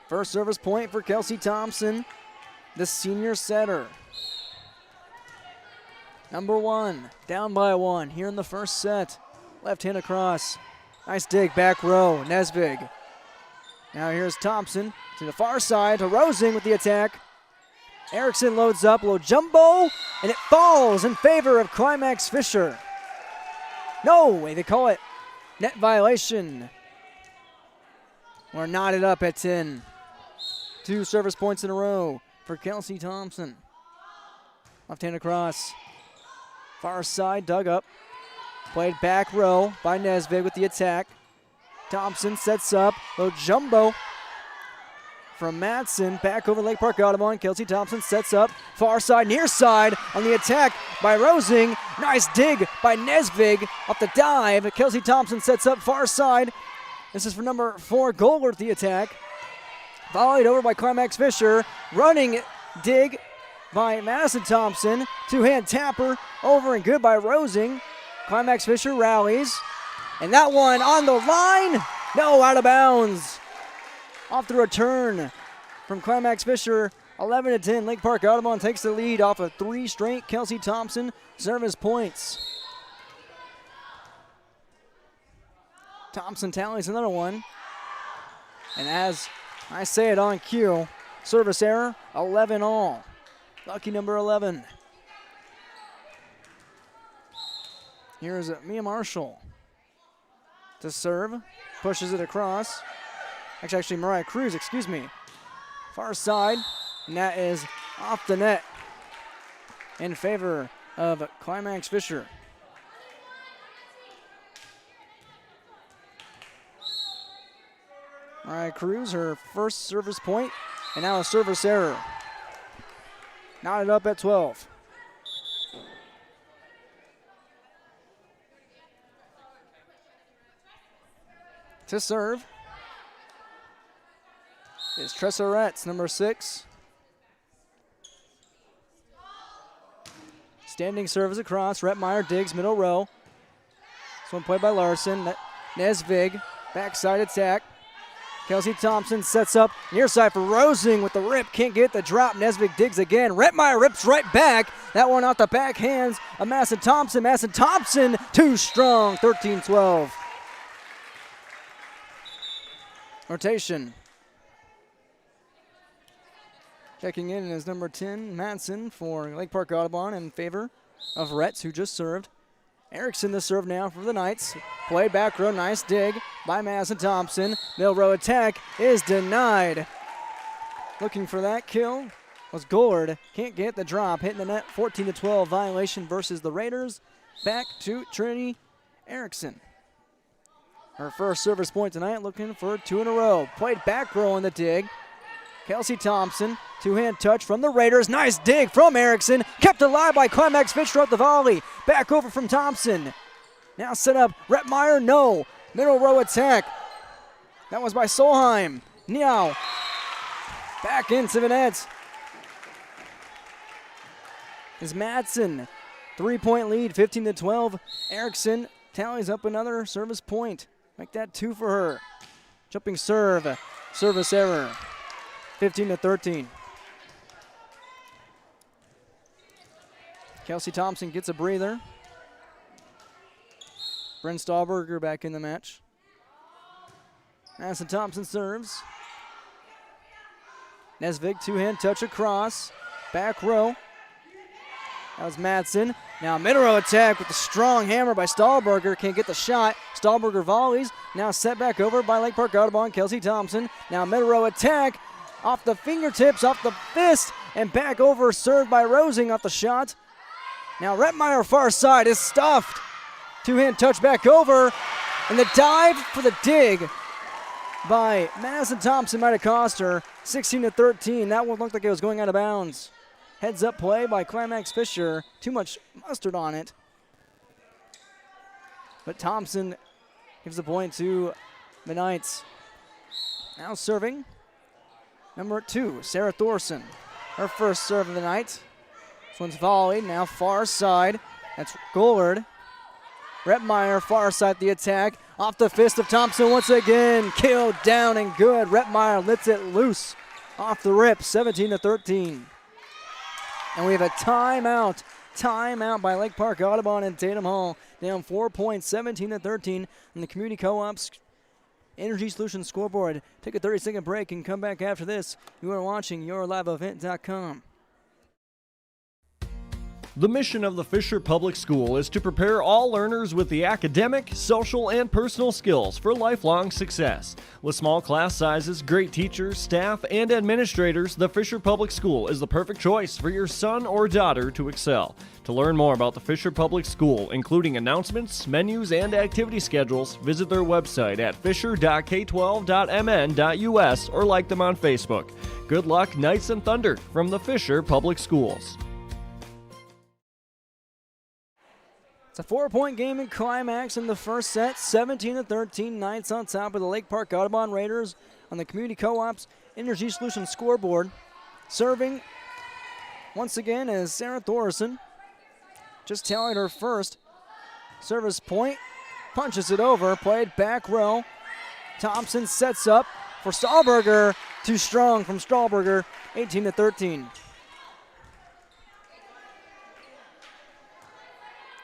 First service point for Kelsey Thompson, the senior setter. Number 1, down by 1 here in the first set. Left hand across. Nice dig, back row, Nesbig. Now here's Thompson to the far side to Rosing with the attack. Erickson loads up, low jumbo, and it falls in favor of Climax Fisher. No way, they call it net violation. We're knotted up at 10. 2 service points in a row for Kelsey Thompson. Left hand across. Far side, dug up. Played back row by Nesbitt with the attack. Thompson sets up, low jumbo from Madsen, back over Lake Park-Audubon. Kelsey Thompson sets up, far side, near side on the attack by Rosing. Nice dig by Nesvig off the dive. Kelsey Thompson sets up, far side. This is for number 4, Goldward with the attack. Volleyed over by Climax Fisher. Running dig by Madison Thompson. 2-hand tapper over and good by Rosing. Climax Fisher rallies. And that one on the line. No, out of bounds. Off the return from Climax Fisher. 11-10. Lake Park-Audubon takes the lead off of 3 straight Kelsey Thompson service points. Thompson tallies another one. And as I say it on cue, service error, 11 all. Lucky number 11. Here's Mia Marshall to serve. Pushes it across. Actually, Mariah Cruz, excuse me. Far side, and that is off the net in favor of Climax Fisher. Mariah Cruz, her first service point, and now a service error. Knotted up at 12. To serve is Tressa Retz, number 6. Standing serve is across. Rettmeyer digs, middle row. This one played by Larson. Nesvig, backside attack. Kelsey Thompson sets up near side for Rosing with the rip. Can't get the drop. Nesvig digs again. Rettmeyer rips right back. That one off the back hands of Madison Thompson. Madison Thompson, too strong. 13-12. Rotation. Checking in is number 10, Madsen for Lake Park-Audubon in favor of Retz, who just served. Erickson the serve now for the Knights. Play back row, nice dig by Madison Thompson. Middle row attack is denied. Looking for that kill was Gollard. Can't get the drop, hitting the net. 14-12 violation versus the Raiders. Back to Trinity Erickson. Her first service point tonight, looking for 2 in a row. Played back row on the dig. Kelsey Thompson, 2-hand touch from the Raiders. Nice dig from Erickson. Kept alive by Climax Fisher at the volley. Back over from Thompson. Now set up Rettmeyer, no. Middle row attack. That was by Solheim. Now, back into the net is Madsen. 3-point lead, 15-12. Erickson tallies up another service point. Make that 2 for her. Jumping serve, service error. 15-13. Kelsey Thompson gets a breather. Bryn Stahlberger back in the match. Madison Thompson serves. Nesvig, two-hand touch across. Back row. That was Madsen. Now middle row attack with the strong hammer by Stahlberger. Can't get the shot. Stahlberger volleys. Now set back over by Lake Park-Audubon. Kelsey Thompson. Now middle row attack. Off the fingertips, off the fist. And back over, served by Rosing off the shot. Now Rettmeyer far side is stuffed. Two-hand touch back over. And the dive for the dig by Madison Thompson might have cost her. 16-13. That one looked like it was going out of bounds. Heads up play by Climax Fisher. Too much mustard on it. But Thompson gives the point to the Knights. Now serving. Number 2, Sarah Thorson. Her first serve of the night. This one's volleyed. Now far side. That's Gollard. Rettmeyer far side the attack. Off the fist of Thompson once again. Killed down and good. Rettmeyer lets it loose. Off the rip. 17-13. And we have a timeout. Timeout by Lake Park-Audubon and Tatum Hall. Down 4 points, 17-13 on the Community Co-op's Energy Solutions scoreboard. Take a 30-second break and come back after this. You are watching YourLiveEvent.com. The mission of the Fisher Public School is to prepare all learners with the academic, social, and personal skills for lifelong success. With small class sizes, great teachers, staff, and administrators, the Fisher Public School is the perfect choice for your son or daughter to excel. To learn more about the Fisher Public School, including announcements, menus, and activity schedules, visit their website at fisher.k12.mn.us or like them on Facebook. Good luck, Knights and Thunder, from the Fisher Public Schools. It's a 4-point game in Climax in the first set. 17-13. Knights on top of the Lake Park-Audubon Raiders on the Community Co-op's Energy Solutions scoreboard. Serving once again is Sarah Thorson. Just tallied her first service point. Punches it over. Played back row. Thompson sets up for Stahlberger. Too strong from Stahlberger. 18-13.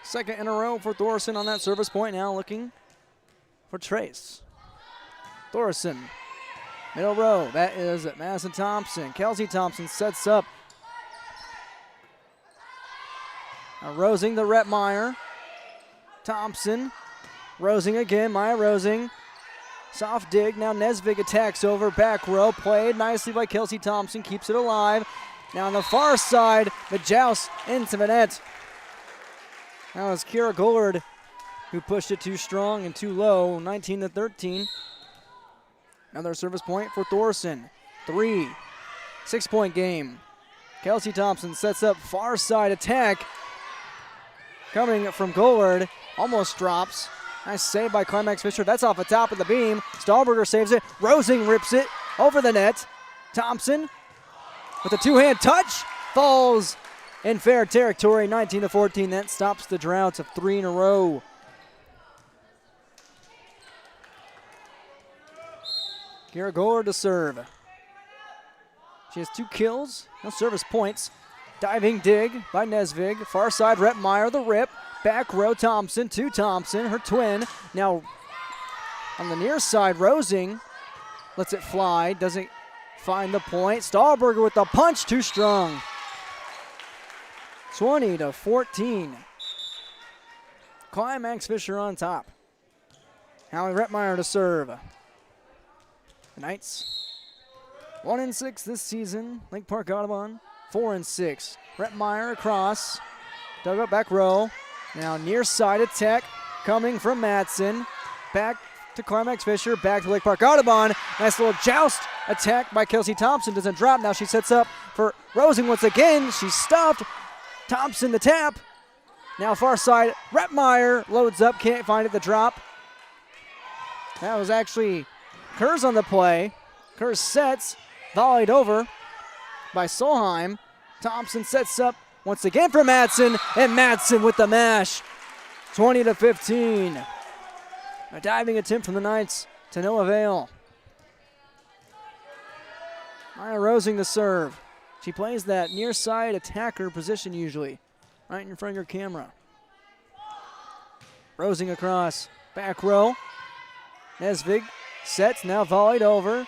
Second in a row for Thorson on that service point. Now looking for Trace. Thorson, middle row. That is Madison Thompson. Kelsey Thompson sets up. Rosing the Rettmeyer. Thompson. Rosing again. Maya Rosing. Soft dig. Now Nesvig attacks over. Back row. Played nicely by Kelsey Thompson. Keeps it alive. Now on the far side, the joust into the net. That was Kira Gollard who pushed it too strong and too low, 19-13. Another service point for Thorson. 3, 6-point game. Kelsey Thompson sets up far side attack. Coming from Gollard, almost drops. Nice save by Climax Fisher. That's off the top of the beam. Stahlberger saves it. Rosing rips it over the net. Thompson with a two-hand touch. Falls in fair territory, 19-14. That stops the drought of 3 in a row. Kira Gollard to serve. She has 2 kills, no service points. Diving dig by Nesvig. Far side, Rettmeyer, the rip. Back row, Thompson to Thompson, her twin. Now on the near side, Rosing lets it fly, doesn't find the point. Stahlberger with the punch, too strong. 20-14. Climax Fisher on top. Howie Rettmeyer to serve. The Knights 1-6 this season. Lake Park-Audubon 4-6. Rettmeyer across. Dug up back row. Now near side attack coming from Madsen. Back to Climax Fisher. Back to Lake Park-Audubon. Nice little joust attack by Kelsey Thompson. Doesn't drop. Now she sets up for Rosing once again. She's stuffed. Thompson the tap. Now far side, Rettmeyer loads up, can't find it, the drop. That was actually Kerr's on the play. Kerr sets, volleyed over by Solheim. Thompson sets up once again for Madsen, and Madsen with the mash. 20-15. A diving attempt from the Knights to no avail. Maya Rosing the serve. She plays that near side attacker position usually, right in front of your camera. Rosing across, back row. Nesvig sets, now volleyed over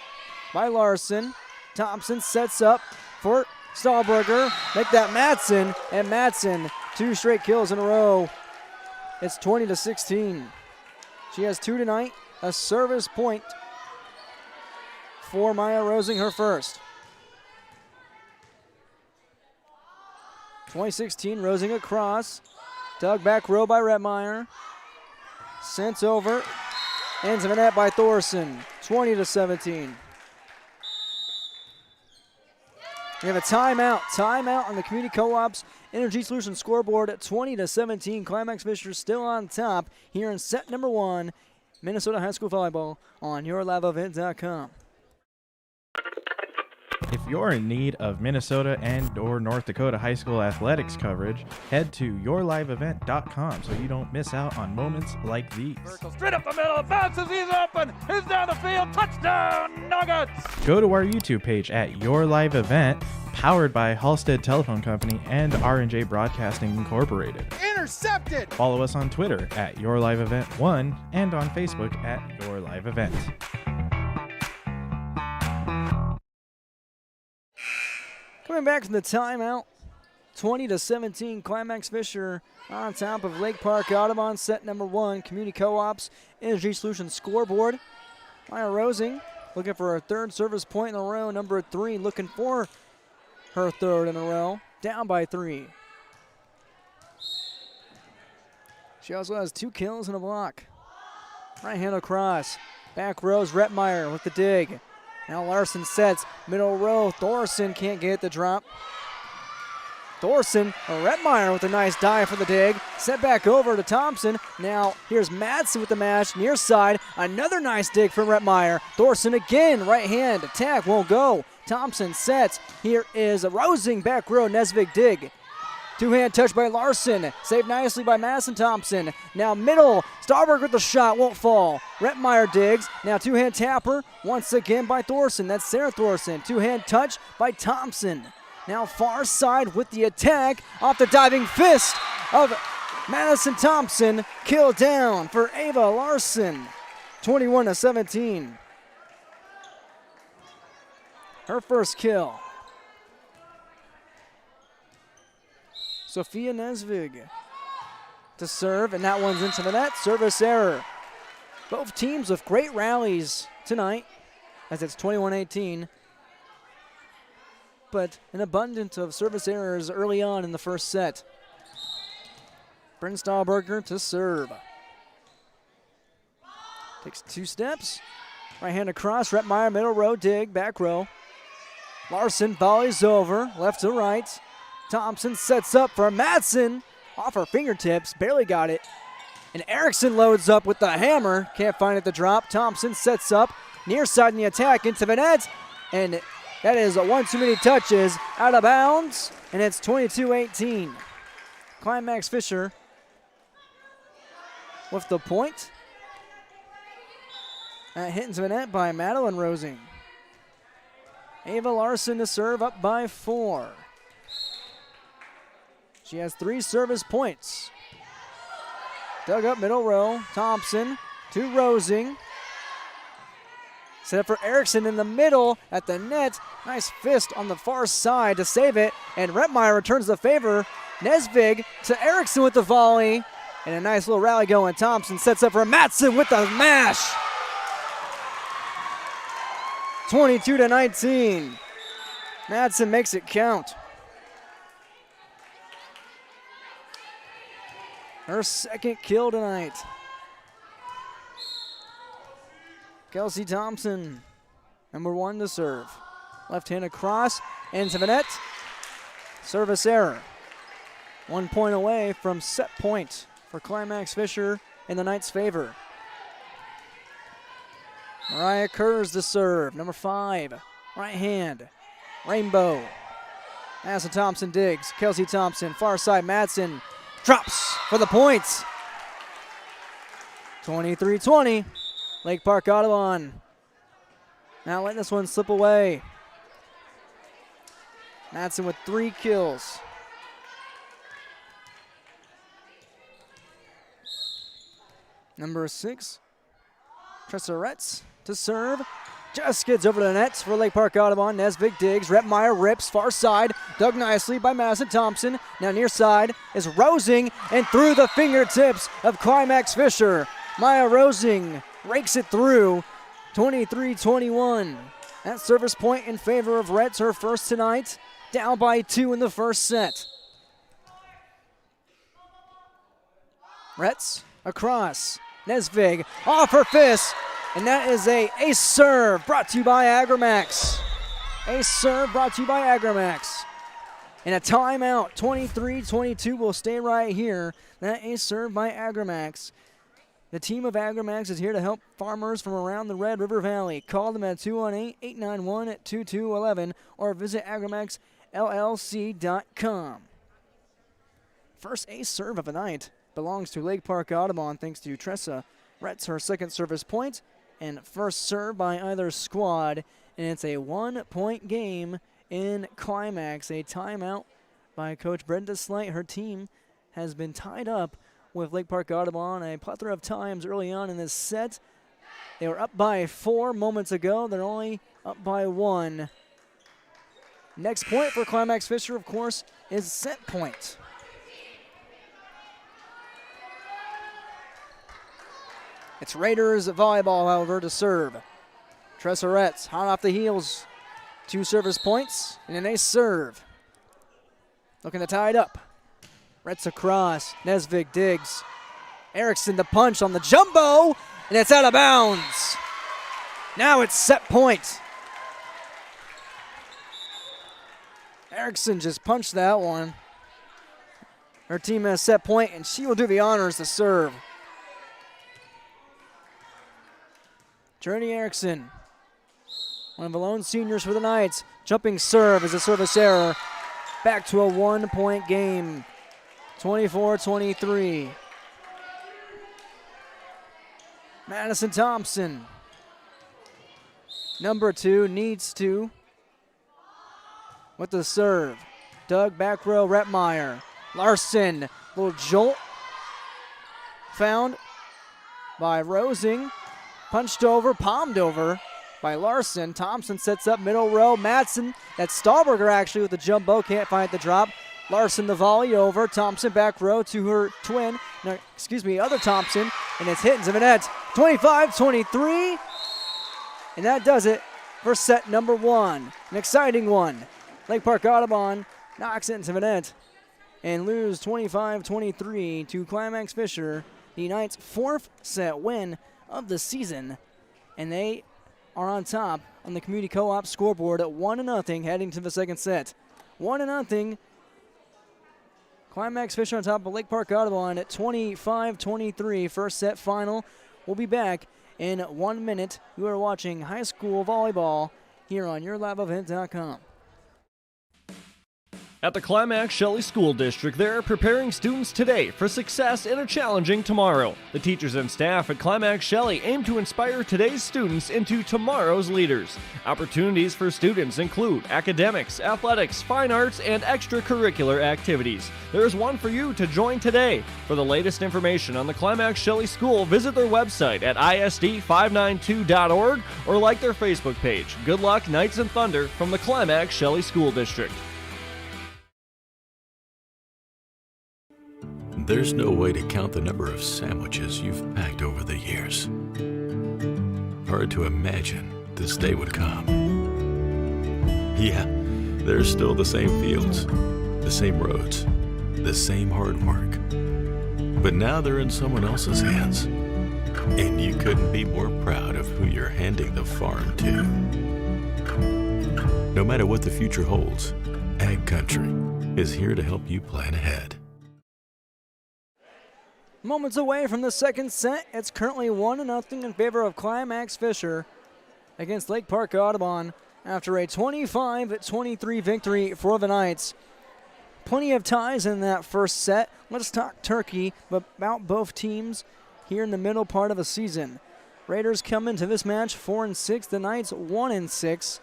by Larson. Thompson sets up for Stahlberger. Make that Madsen, and Madsen, 2 straight kills in a row. It's 20-16. She has 2 tonight, a service point for Maya Rosing, her first. 2016, Rosing across. Dug back row by Rettmeyer. Sent over. Ends of a net by Thorson. 20-17. We have a timeout. Timeout on the Community Co-op's Energy Solutions scoreboard at 20-17. Climax Fisher still on top here in set number 1. Minnesota High School Volleyball on yourliveevent.com. If you're in need of Minnesota and or North Dakota high school athletics coverage, head to yourliveevent.com so you don't miss out on moments like these. Straight up the middle, bounces, he's open, he's down the field, touchdown, Nuggets! Go to our YouTube page at Your Live Event, powered by Halstead Telephone Company and R&J Broadcasting Incorporated. Intercepted! Follow us on Twitter at Your Live Event 1 and on Facebook at Your Live Event. Coming back from the timeout, 20-17, Climax Fisher on top of Lake Park-Audubon, set number 1, Community Co-op's Energy Solutions scoreboard. Maya Rosing looking for her 3rd service point in a row. Number 3 looking for her 3rd in a row, down by 3. She also has 2 kills and a block. Right hand across, back rows, Rettmeyer with the dig. Now Larson sets, middle row, Thorson can't get the drop. Thorson, Rettmeyer with a nice dive for the dig. Set back over to Thompson. Now here's Madsen with the mash, near side. Another nice dig from Rettmeyer. Thorson again, right hand, attack won't go. Thompson sets, here is Rosing, back row, Nesvig dig. 2-hand touch by Larson, saved nicely by Madsen Thompson. Now middle, Starberg with the shot, won't fall. Rettmeyer digs, now 2-hand tapper, once again by Thorson. That's Sarah Thorson. 2-hand touch by Thompson. Now far side with the attack, off the diving fist of Madison Thompson. Kill down for Ava Larson, 21-17. Her first kill. Sophia Nesvig to serve, and that one's into the net. Service error. Both teams with great rallies tonight, as it's 21-18. But an abundance of service errors early on in the first set. Bryn Stahlberger to serve. Takes 2 steps. Right hand across, Rettmeyer, middle row, dig, back row. Larson volleys over, left to right. Thompson sets up for Madsen. Off her fingertips, barely got it. And Erickson loads up with the hammer. Can't find it to drop. Thompson sets up, near side in the attack, into the net. And that is 1 too many touches, out of bounds. And it's 22-18. Climax Fisher with the point. That hit into the net by Madeline Rosing. Ava Larson to serve, up by 4. She has 3 service points. Dug up middle row. Thompson to Rosing. Set up for Erickson in the middle at the net. Nice fist on the far side to save it. And Rettmeyer returns the favor. Nesvig to Erickson with the volley. And a nice little rally going. Thompson sets up for Madsen with the mash. 22-19. Madsen makes it count. Her second kill tonight. Kelsey Thompson, number 1 to serve. Left hand across, into the net. Service error. 1 point away from set point for Climax Fisher in the Knights' favor. Mariah Kerr's to serve. Number 5, right hand, Rainbow. Madison Thompson digs. Kelsey Thompson, far side. Madsen drops for the points. 23-20. Lake Park-Audubon now letting this one slip away. Madsen with 3 kills. Number 6, Tressa Retz to serve. Just skids over the nets for Lake Park-Audubon. Nesvig digs. Repmeyer rips. Far side. Dug nicely by Madison Thompson. Now near side is Rosing and through the fingertips of Climax Fisher. Maya Rosing rakes it through. 23-21. That service point in favor of Retz, her first tonight. Down by 2 in the first set. Retz across. Nesvig off her fist. And that is a ace serve brought to you by Agramax. Ace serve brought to you by Agramax. And a timeout, 23-22 will stay right here. That ace serve by Agramax. The team of Agramax is here to help farmers from around the Red River Valley. Call them at 218-891-2211 or visit agramaxllc.com. First ace serve of the night belongs to Lake Park-Audubon thanks to Tressa Retz, her second service point. And first serve by either squad, and it's a 1-point game in Climax. A timeout by Coach Brenda Slight. Her team has been tied up with Lake Park-Audubon a plethora of times early on in this set. They were up by 4 moments ago. They're only up by 1. Next point for Climax Fisher, of course, is set point. It's Raiders volleyball, however, to serve. Tressa Retz, hot off the heels. 2 service points and an ace serve. Looking to tie it up. Retz across. Nesvig digs. Erickson the punch on the jumbo, and it's out of bounds. Now it's set point. Erickson just punched that one. Her team has set point, and she will do the honors to serve. Journey Erickson, one of the lone seniors for the Knights. Jumping serve is a service error. Back to a 1-point game. 24-23. Madison Thompson. Number 2 needs to. With the serve. Doug back row, Repmeyer. Larson, little jolt. Found by Rosing. Punched over, palmed over by Larson. Thompson sets up middle row. Madsen, that's Stahlberger actually with the jumbo, can't find the drop. Larson the volley over. Thompson back row to her twin, other Thompson, and it's hit into the net. 25-23, and that does it for set number 1. An exciting one. Lake Park-Audubon knocks it into the net and lose 25-23 to Climax Fisher, the Knights' 4th set win of the season, and they are on top on the Community Co-op scoreboard at 1-0 heading to the second set. 1-0. Climax Fisher on top of Lake Park-Audubon at 25-23. First set final. We'll be back in 1 minute. You are watching high school volleyball here on YourLiveEvent.com. At the Climax Shelley School District, they're preparing students today for success in a challenging tomorrow. The teachers and staff at Climax Shelley aim to inspire today's students into tomorrow's leaders. Opportunities for students include academics, athletics, fine arts, and extracurricular activities. There's one for you to join today. For the latest information on the Climax Shelley School, visit their website at isd592.org or like their Facebook page. Good luck, Knights and Thunder, from the Climax Shelley School District. There's no way to count the number of sandwiches you've packed over the years. Hard to imagine this day would come. Yeah, there's still the same fields, the same roads, the same hard work. But now they're in someone else's hands. And you couldn't be more proud of who you're handing the farm to. No matter what the future holds, Ag Country is here to help you plan ahead. Moments away from the second set. It's currently 1-0 in favor of Climax Fisher against Lake Park-Audubon after a 25-23 victory for the Knights. Plenty of ties in that first set. Let's talk turkey about both teams here in the middle part of the season. Raiders come into this match 4-6. The Knights 1-6.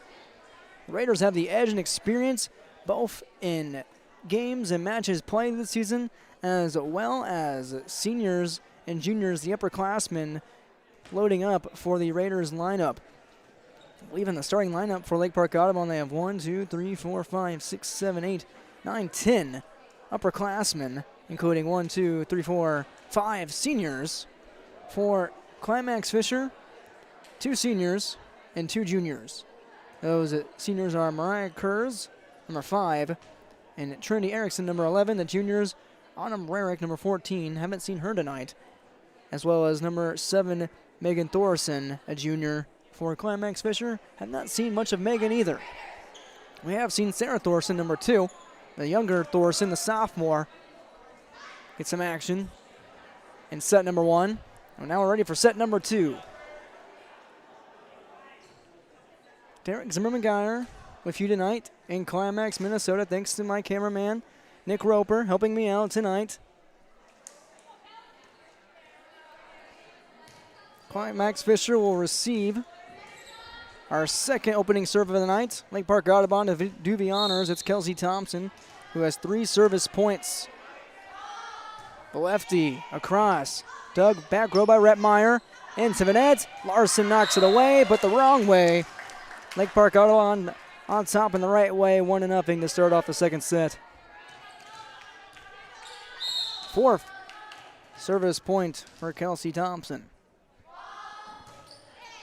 The Raiders have the edge and experience both in games and matches played this season, as well as seniors and juniors, the upperclassmen, loading up for the Raiders lineup. I believe in the starting lineup for Lake Park-Audubon, they have 1, 2, 3, 4, 5, 6, 7, 8, 9, 10 upperclassmen, including 1, 2, 3, 4, 5 seniors. For Climax Fisher, 2 seniors and 2 juniors. Those seniors are Mariah Kurz, number 5, and Trinity Erickson, number 11. The juniors, Autumn Rarick, number 14. Haven't seen her tonight. As well as number 7, Megan Thorson, a junior for Climax Fisher. Have not seen much of Megan either. We have seen Sarah Thorson, number 2. The younger Thorson, the sophomore, get some action in set number 1. And now we're ready for set number 2. Derek Zimmerman-Geyer with you tonight in Climax, Minnesota. Thanks to my cameraman, Nick Roper, helping me out tonight. Climax Fisher will receive our second opening serve of the night. Lake Park-Audubon to do the honors. It's Kelsey Thompson, who has 3 service points. The lefty across. Dug back row by Rhett Meyer. Into the net. Larson knocks it away, but the wrong way. Lake Park-Audubon on top in the right way, 1-0 to start off the second set. 4th service point for Kelsey Thompson.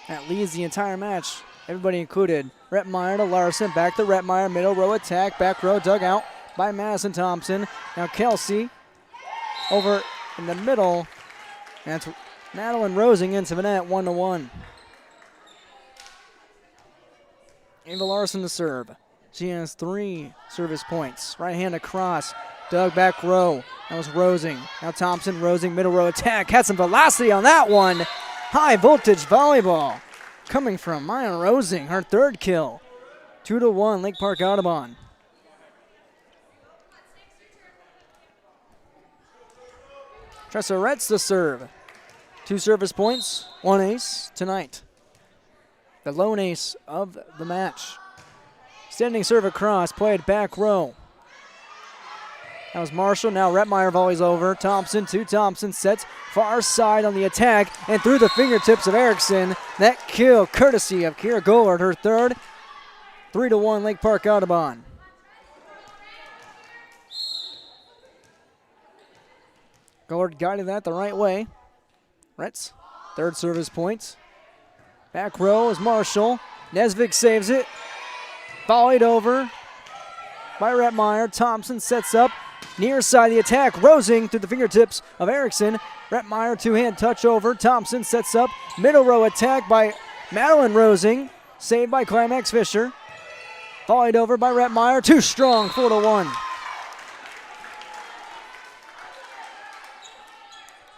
That leads the entire match, everybody included. Rhett Meyer to Larson, back to Rhett Meyer, middle row attack, back row dug out by Madison Thompson. Now Kelsey over in the middle, and it's Madeline Rosing into the net, 1-1. Ava Larson to serve. She has 3 service points. Right hand across. Dug back row. That was Rosing. Now Thompson, Rosing, middle row attack. Had some velocity on that one. High voltage volleyball coming from Maya Rosing, her 3rd kill. 2-1, Lake Park-Audubon. Tressa Retz to serve. 2 service points, 1 ace tonight. The lone ace of the match. Standing serve across, played back row. That was Marshall. Now Rhett Meyer volleys over. Thompson to Thompson. Sets far side on the attack and through the fingertips of Erickson. That kill courtesy of Kira Gollard, her 3rd. 3-1 Lake Park-Audubon. Gollard guided that the right way. Rhett's 3rd service point. Back row is Marshall. Nesvik saves it. Volleyed over by Rhett Meyer. Thompson sets up. Near side of the attack. Rosing through the fingertips of Erickson. Rhett Meyer 2-hand touch over. Thompson sets up. Middle row attack by Madeline Rosing. Saved by Climax Fisher. Volleyed over by Rhett Meyer. Too strong. 4-1.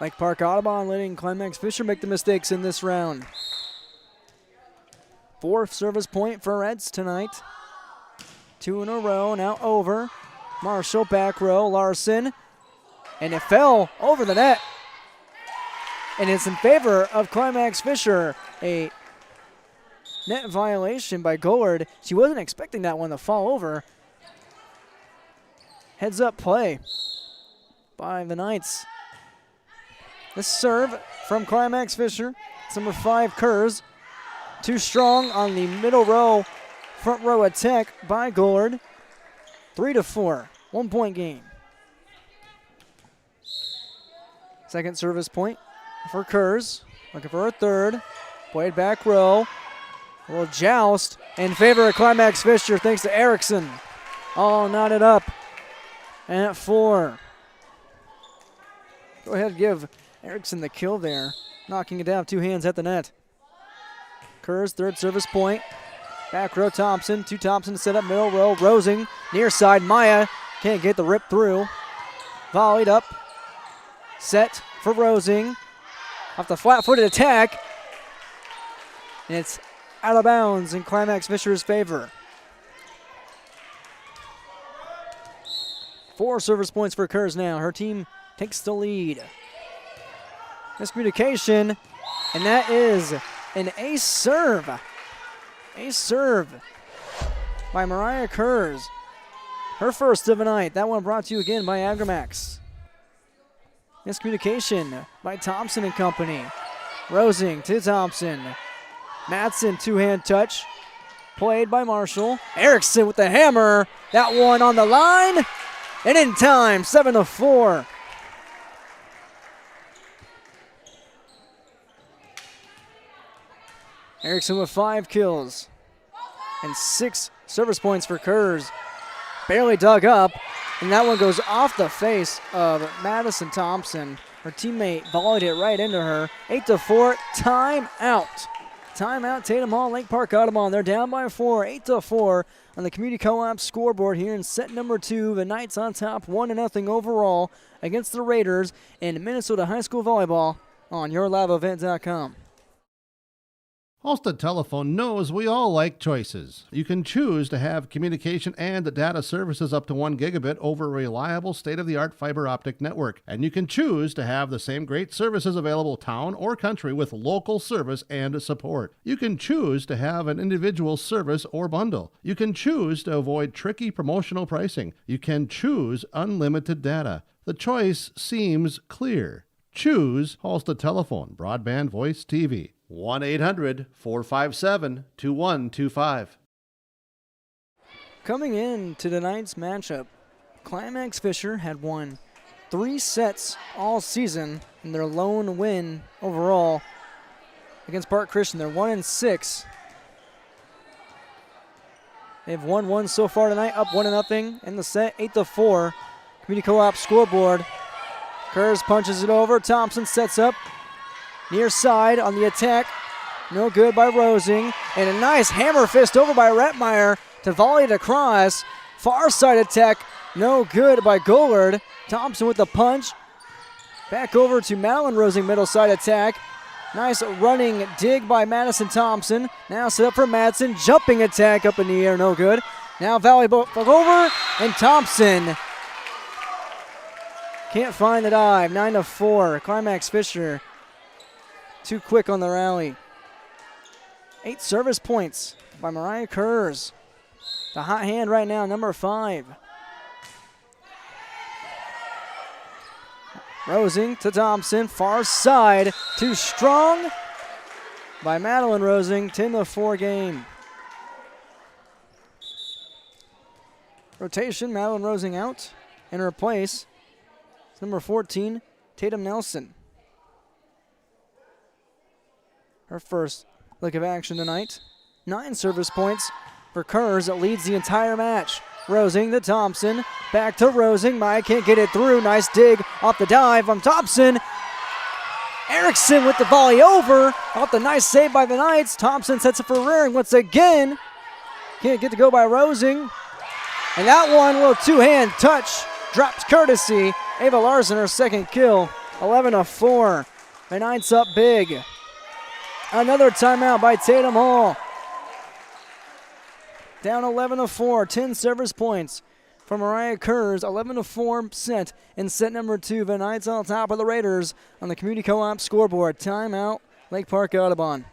Lake Park-Audubon letting Climax Fisher make the mistakes in this round. 4th service point for Reds tonight. 2 in a row, now over. Marshall, back row, Larson. And it fell over the net. And it's in favor of Climax Fisher. A net violation by Gollard. She wasn't expecting that one to fall over. Heads up play by the Knights. This serve from Climax Fisher. It's number 5, Kurz. Too strong on the middle row, front row attack by Gollard. 3-4, 1-point game. Second service point for Kurz. Looking for a 3rd. Played back row. A little joust in favor of Climax Fisher thanks to Erickson. All knotted up. And at 4. Go ahead and give Erickson the kill there. Knocking it down, 2 hands at the net. Kurz, 3rd service point. Back row Thompson. To Thompson to set up middle row. Rosing. Near side. Maya can't get the rip through. Volleyed up. Set for Rosing. Off the flat-footed attack. And it's out of bounds in Climax Fisher's favor. 4 service points for Kurz now. Her team takes the lead. Miscommunication, and that is an ace serve. Ace serve by Mariah Kurz. Her first of the night. That one brought to you again by Agramax. Miscommunication by Thompson and company. Rosing to Thompson. Madsen, two-hand touch. Played by Marshall. Erickson with the hammer. That one on the line. And in time, 7-4. Erickson with 5 kills. And 6 service points for Kurz. Barely dug up. And that one goes off the face of Madison Thompson. Her teammate volleyed it right into her. 8-4, timeout. Timeout, Tatum Hall, Lake Park-Audubon. They're down by 4, 8-4 on the Community Co-op scoreboard here in set number 2. The Knights on top, 1-0 overall against the Raiders in Minnesota High School Volleyball on YourLiveEvent.com. Halstead Telephone knows we all like choices. You can choose to have communication and data services up to 1 gigabit over a reliable state-of-the-art fiber optic network. And you can choose to have the same great services available town or country with local service and support. You can choose to have an individual service or bundle. You can choose to avoid tricky promotional pricing. You can choose unlimited data. The choice seems clear. Choose Halstead Telephone, broadband voice TV. 1-800-457-2125. Coming in to tonight's matchup, Climax Fisher had won 3 sets all season in their lone win overall against Park Christian. They're 1-6. They've won 1 so far tonight, up 1-0 in the set, 8-4. Community Co-op scoreboard. Kurz punches it over. Thompson sets up. Near side on the attack. No good by Rosing. And a nice hammer fist over by Rettmeyer to volley it across. Far side attack. No good by Gollard. Thompson with the punch. Back over to Madeline Rosing, middle side attack. Nice running dig by Madison Thompson. Now set up for Madsen. Jumping attack up in the air. No good. Now volleyball over. And Thompson can't find the dive. 9-4. Climax Fisher too quick on the rally. 8 service points by Mariah Kurz. The hot hand right now, number 5. Rosing to Thompson, far side, too strong by Madeline Rosing. 10-4 game. Rotation, Madeline Rosing out. In her place, number 14, Tatum Nelson. Her first look of action tonight. 9 service points for Kurz. It leads the entire match. Rosing to Thompson. Back to Rosing. Maya can't get it through. Nice dig off the dive from Thompson. Erickson with the volley over. Off the nice save by the Knights. Thompson sets it for rearing once again. Can't get to go by Rosing. And that one will two-hand touch. Drops courtesy. Ava Larson, her second kill. 11-4. The Knights up big. Another timeout by Tatum Hall. Down 11-4, 10 service points for Mariah Kurz. 11-4 set in set number 2. The Knights on top of the Raiders on the Community Co-op scoreboard. Timeout, Lake Park-Audubon.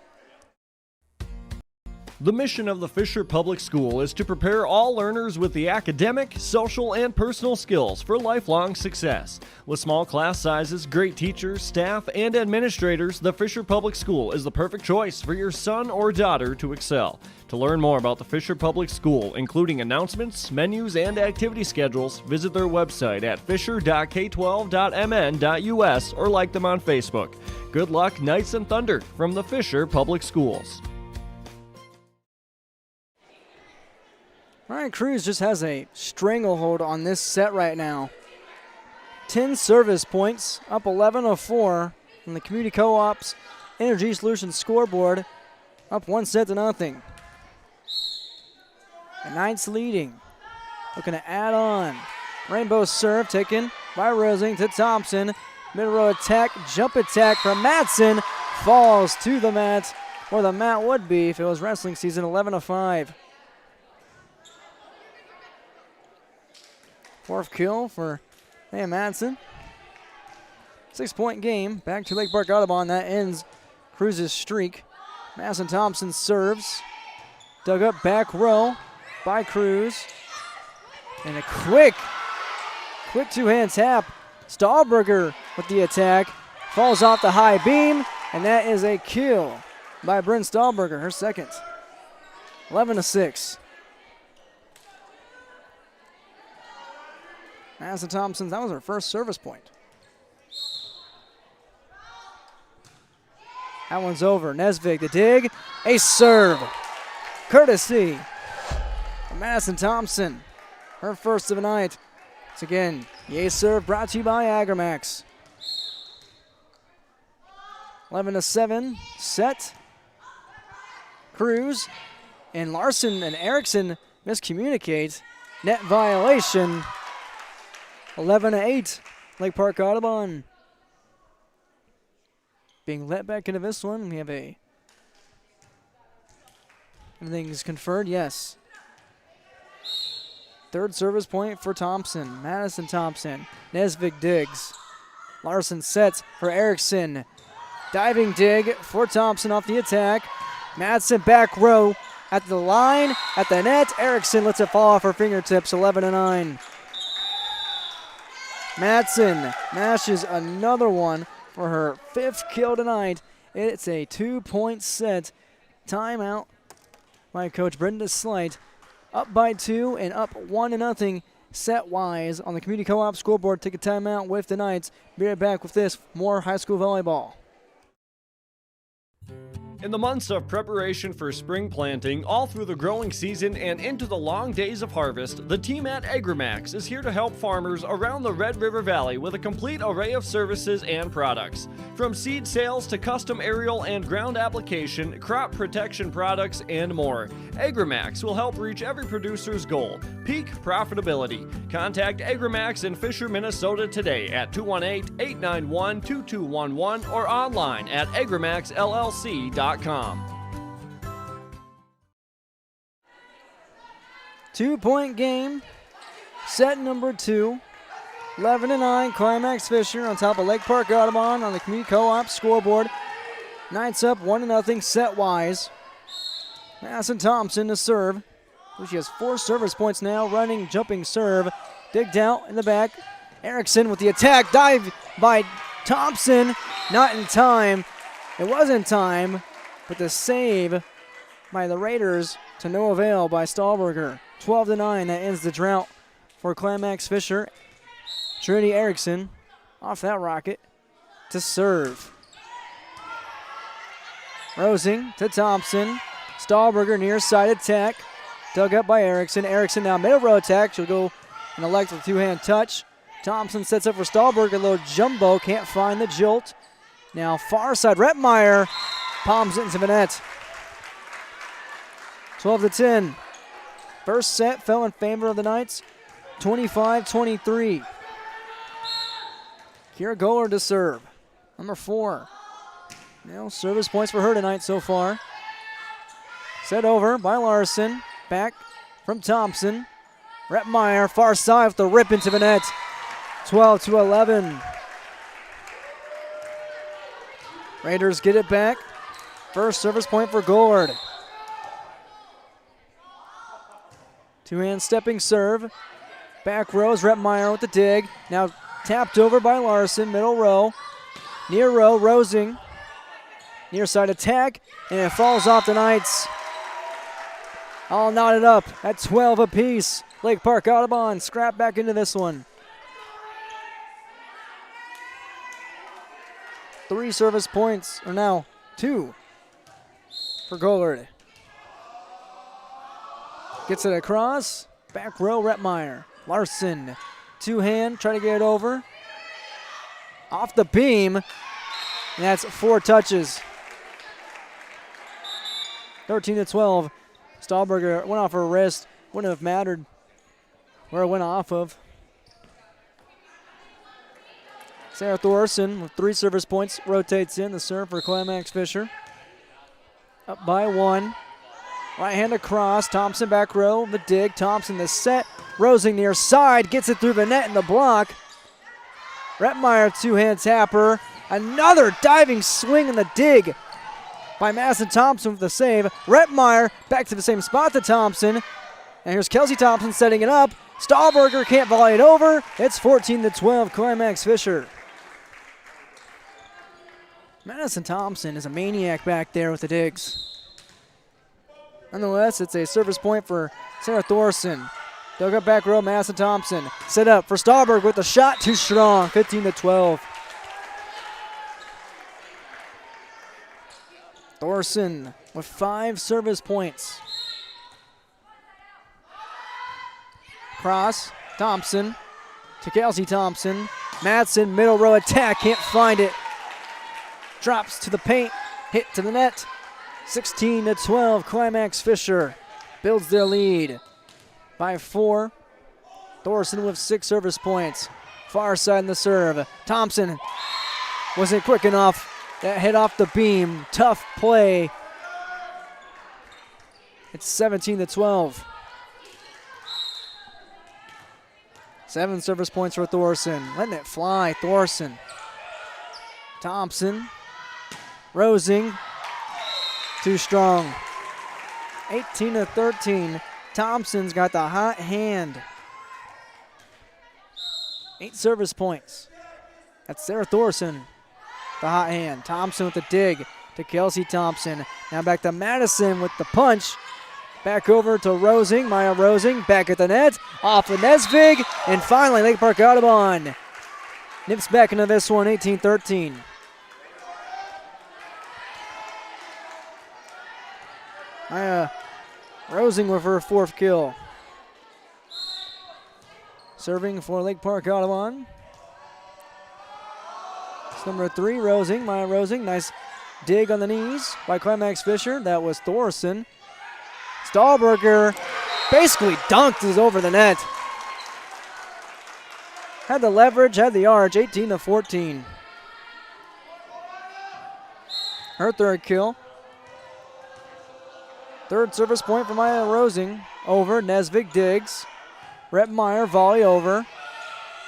The mission of the Fisher Public School is to prepare all learners with the academic, social, and personal skills for lifelong success. With small class sizes, great teachers, staff, and administrators, the Fisher Public School is the perfect choice for your son or daughter to excel. To learn more about the Fisher Public School, including announcements, menus, and activity schedules, visit their website at fisher.k12.mn.us or like them on Facebook. Good luck, Knights and Thunder, from the Fisher Public Schools. Ryan Cruz just has a stranglehold on this set right now. 10 service points, up 11-4 on the Community Co-op's Energy Solutions scoreboard, up 1-0. The Knights leading, looking to add on. Rainbow serve taken by Rosing to Thompson. Mid-row attack, jump attack from Madsen. Falls to the mat, or the mat would be if it was wrestling season, 11-5. Fourth kill for Madsen. 6-point game. Back to Lake Park-Audubon. That ends Cruz's streak. Madsen Thompson serves. Dug up back row by Cruz. And a quick two-hand tap. Stahlberger with the attack. Falls off the high beam. And that is a kill by Bryn Stahlberger, her second. 11-6. Madsen Thompson, that was her first service point. That one's over. Nesvig, the dig. A serve. Courtesy of Madsen Thompson. Her first of the night. Once again, yay serve brought to you by Agramax. 11-7. Set. Cruz and Larson and Erickson miscommunicate. Net violation. 11-8. Lake Park-Audubon being let back into this one. We have everything's conferred, yes. Third service point for Thompson. Madsen Thompson. Nesvig digs. Larson sets for Erickson. Diving dig for Thompson off the attack. Madsen back row at the line, at the net. Erickson lets it fall off her fingertips, 11-9. Madsen mashes another one for her fifth kill tonight. It's a 2-point set. Timeout by Coach Brenda Slight. Up by 2 and up 1-0 set-wise on the Community Co-op scoreboard. Take a timeout with the Knights. Be right back with this, more high school volleyball. In the months of preparation for spring planting, all through the growing season and into the long days of harvest, the team at Agramax is here to help farmers around the Red River Valley with a complete array of services and products. From seed sales to custom aerial and ground application, crop protection products, and more, Agramax will help reach every producer's goal, peak profitability. Contact Agramax in Fisher, Minnesota today at 218-891-2211 or online at agramaxllc.com. 2-point game, set number 2. 11-9, Climax Fisher on top of Lake Park-Audubon on the Community Co-op scoreboard. Knights up 1-0 set-wise. Madsen Thompson to serve. She has 4 service points now, running, jumping serve. Digged out in the back. Erickson with the attack, dive by Thompson. Not in time. It was in time, but the save by the Raiders to no avail by Stahlberger. 12-9, that ends the drought for Climax Fisher. Trinity Erickson off that rocket to serve. Rosing to Thompson. Stahlberger near side attack. Dug up by Erickson. Erickson now middle row attack. She'll go and elect with a 2-hand touch. Thompson sets up for Stahlberger. A little jumbo. Can't find the jolt. Now far side. Rettmeyer palms it into the net. 12-10. First set fell in favor of the Knights. 25-23. Kira Goller to serve. Number 4. No service points for her tonight so far. Set over by Larson. Back from Thompson. Rettmeyer far side with the rip into the net. 12-11. Raiders get it back. First service point for Gollard. 2-hand stepping serve. Back rows, Rettmeyer with the dig. Now tapped over by Larson, middle row. Near row, Rosing. Near side attack, and it falls off the Knights. All knotted up at 12 apiece. Lake Park-Audubon scrap back into this one. 3 service points, or now 2 for Gollard. Gets it across. Back row, Rettmeyer. Larson, 2-hand, try to get it over. Off the beam, and that's 4 touches. 13-12. Stahlberger went off her wrist. Wouldn't have mattered where it went off of. Sarah Thorson with 3 service points rotates in the serve for Climax Fisher. Up by 1. Right hand across. Thompson back row. The dig. Thompson the set. Rosing near side. Gets it through the net and the block. Rettmeyer 2-hand tapper. Another diving swing in the dig by Madison Thompson with the save. Rettmeyer back to the same spot to Thompson. And here's Kelsey Thompson setting it up. Stahlberger can't volley it over. It's 14-12 Climax Fisher. Madison Thompson is a maniac back there with the digs. Nonetheless, it's a service point for Sarah Thorson. Dug up back row, Madison Thompson. Set up for Stahlberg with the shot, too strong, 15-12. Thorson with 5 service points. Cross, Thompson to Kelsey Thompson. Madsen, middle row attack, can't find it. Drops to the paint, hit to the net. 16-12, Climax Fisher builds their lead by 4. Thorson with 6 service points. Far side in the serve. Thompson wasn't quick enough. That hit off the beam. Tough play. It's 17-12. 7 service points for Thorson. Letting it fly, Thorson. Thompson. Rosing. Too strong. 18-13. Thompson's got the hot hand. 8 service points. That's Sarah Thorson. The hot hand. Thompson with the dig to Kelsey Thompson. Now back to Madison with the punch. Back over to Rosing. Maya Rosing back at the net. Off of Nesvig. And finally, Lake Park-Audubon nips back into this one, 18-13. Maya Rosing with her 4th kill. Serving for Lake Park-Audubon. It's number 3, Rosing. Maya Rosing. Nice dig on the knees by Climax Fisher. That was Thorson. Stahlberger basically dunked it over the net. Had the leverage, had the arch, 18-14. Her 3rd kill. 3rd service point for Maya Rosing. Over, Nesvig digs. Rettmeyer volley over.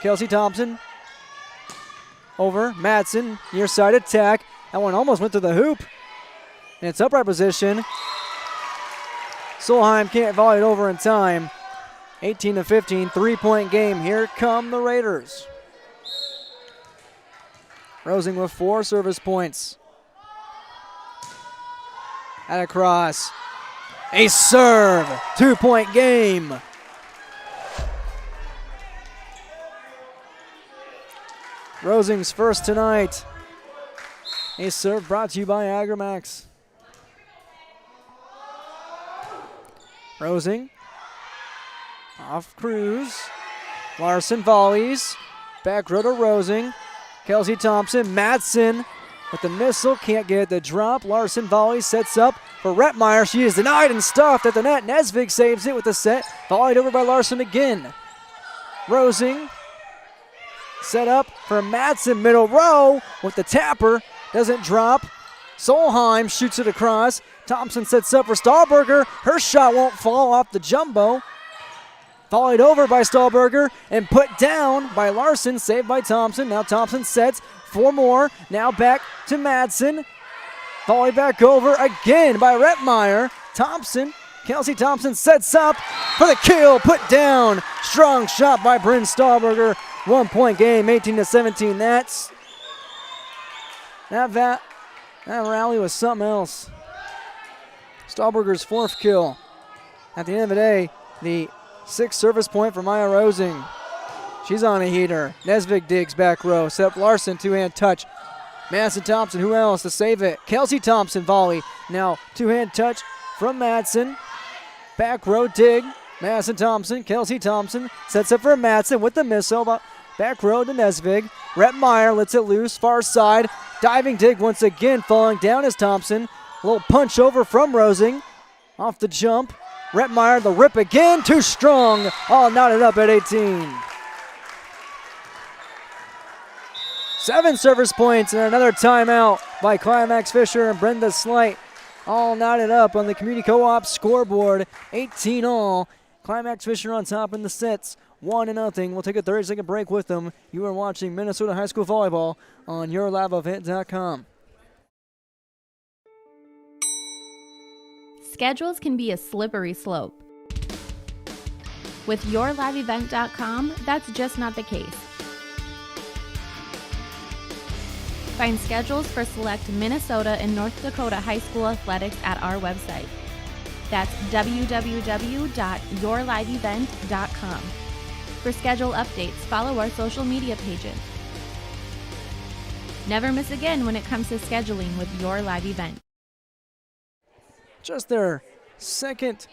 Kelsey Thompson. Over, Madsen, near side attack. That one almost went to the hoop. And it's upright position. Solheim can't volley it over in time. 18-15, 3-point game. Here come the Raiders. Rosing with 4 service points. At a cross. A serve. 2-point game. Rosing's first tonight. A serve brought to you by Agramax. Rosing. Off Cruz. Larson volleys. Back row to Rosing. Kelsey Thompson. Madsen with the missile. Can't get the drop. Larson volleys. Sets up for Rettmeyer. She is denied and stuffed at the net. Nesvig saves it with the set. Volleyed over by Larson again. Rosing. Set up for Madsen. Middle row with the tapper. Doesn't drop. Solheim shoots it across. Thompson sets up for Stahlberger. Her shot won't fall off the jumbo. Volleyed over by Stahlberger and put down by Larson. Saved by Thompson. Now Thompson sets 4 more. Now back to Madsen. Volley back over again by Rettmeyer. Thompson. Kelsey Thompson sets up for the kill. Put down. Strong shot by Bryn Stahlberger. 1-point game, 18-17. That rally was something else. Stahlberger's 4th kill. At the end of the day, the 6th service point for Maya Rosing. She's on a heater. Nesvig digs back row. Set up Larson, 2-hand touch. Madison Thompson, who else to save it? Kelsey Thompson volley. Now 2-hand touch from Madsen. Back row dig. Madison Thompson, Kelsey Thompson sets up for Madsen with the missile. Back row to Nesvig. Rettmeyer lets it loose, far side. Diving dig once again, falling down is Thompson. A little punch over from Rosing. Off the jump. Rettmeyer, the rip again, too strong. All knotted up at 18. 7 service points and another timeout by Climax Fisher and Brenda Slight. All knotted up on the Community Co-op scoreboard. 18 all. Climax Fisher on top in the sets. 1-0. We'll take a 30-second break with them. You are watching Minnesota High School Volleyball on YourLiveEvent.com. Schedules can be a slippery slope. With YourLiveEvent.com, that's just not the case. Find schedules for select Minnesota and North Dakota high school athletics at our website. That's www.yourliveevent.com. For schedule updates, follow our social media pages. Never miss again when it comes to scheduling with Your Live Event. Just their second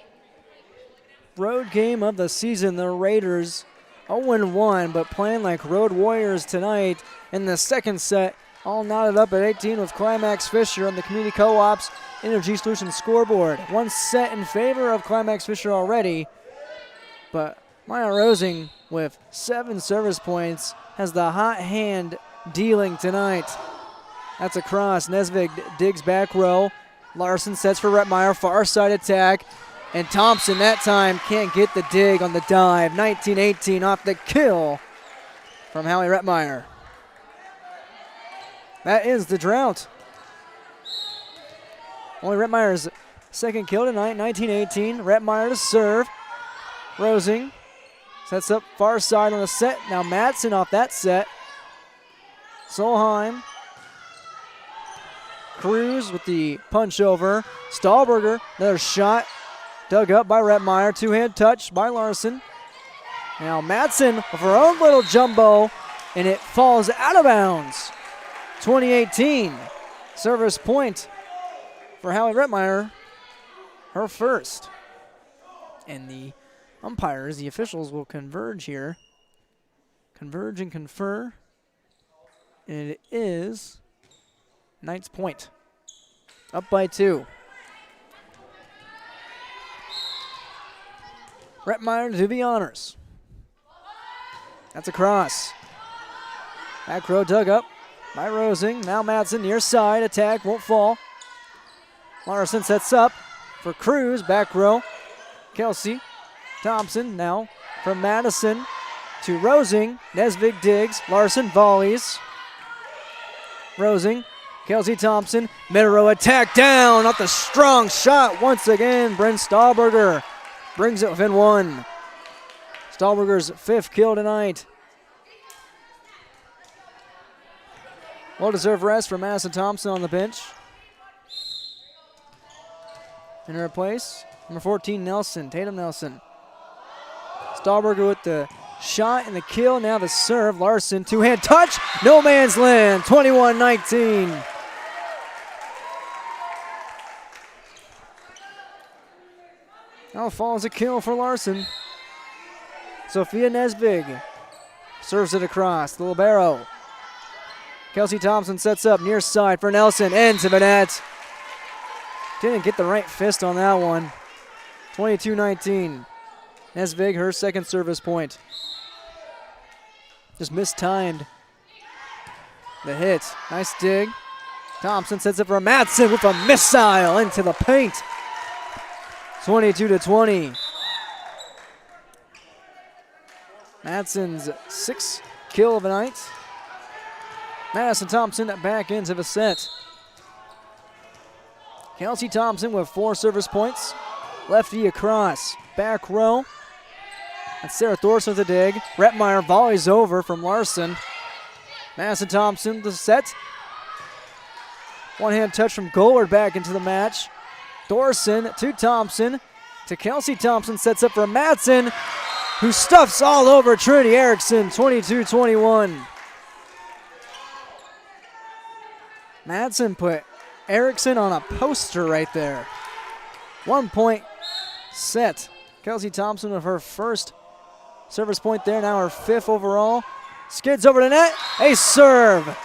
road game of the season. The Raiders 0-1, but playing like road warriors tonight in the second set. All knotted up at 18 with Climax Fisher on the Community Co-op's Energy Solutions scoreboard. One set in favor of Climax Fisher already, but Maya Rosing with 7 service points has the hot hand dealing tonight. That's a cross. Nesvig digs back row. Larson sets for Rettmeyer, far side attack, and Thompson that time can't get the dig on the dive. 19-18 off the kill from Hallie Rettmeyer. That is the drought. Only Rettmeyer's second kill tonight, 19-18. Rettmeyer to serve. Rosing sets up far side on the set. Now Madsen off that set. Solheim. Cruz with the punch over. Stahlberger, another shot. Dug up by Rettmeyer. Two-hand touch by Larson. Now Madsen with her own little jumbo, and it falls out of bounds. 2018 service point for Hallie Rettmeyer, her first. And the umpires, the officials, will converge here. Converge and confer. And it is Knight's point. Up by 2. Rettmeyer to do the honors. That's a cross. Back row dug up by Rosing. Now Madsen near side. Attack won't fall. Larson sets up for Cruz. Back row. Kelsey. Thompson now from Madison to Rosing. Nesvig digs. Larson volleys. Rosing. Kelsey Thompson. Middle row attack down. Not the strong shot once again. Brent Stahlberger brings it within 1. Stahlberger's 5th kill tonight. Well-deserved rest for Madison Thompson on the bench. In her place, number 14, Nelson, Tatum Nelson. Stahlberger with the shot and the kill. Now the serve. Larson, two-hand touch. No man's land. 21-19. Now falls a kill for Larson. Sophia Nesvig serves it across. The libero. Kelsey Thompson sets up near side for Nelson. Into the net. Didn't get the right fist on that one. 22-19. Nesvig, her second service point. Just mistimed the hit. Nice dig. Thompson sets up for Madsen with a missile into the paint. 22-20. Madsen's 6th kill of the night. Madison Thompson back into the set. Kelsey Thompson with 4 service points. Lefty across. Back row. That's Sarah Thorson with the dig. Rettmeyer volleys over from Larson. Madison Thompson the set. One-hand touch from Gollard back into the match. Thorson to Thompson. To Kelsey Thompson, sets up for Madsen, who stuffs all over Trinity Erickson. 22-21. Madsen put Erickson on a poster right there. 1 point set. Kelsey Thompson with her first service point there, now her 5th overall. Skids over the net, a serve.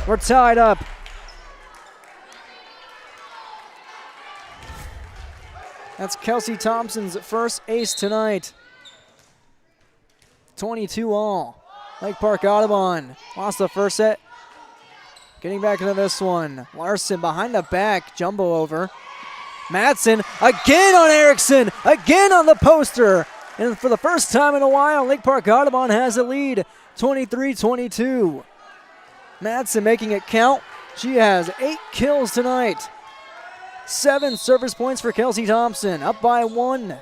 We're tied up. That's Kelsey Thompson's first ace tonight. 22 all. Lake Park-Audubon lost the first set. Getting back into this one. Larson behind the back, jumbo over. Madsen again on Erickson, again on the poster. And for the first time in a while, Lake Park-Audubon has a lead, 23-22. Madsen making it count. She has 8 kills tonight. 7 service points for Kelsey Thompson, up by 1.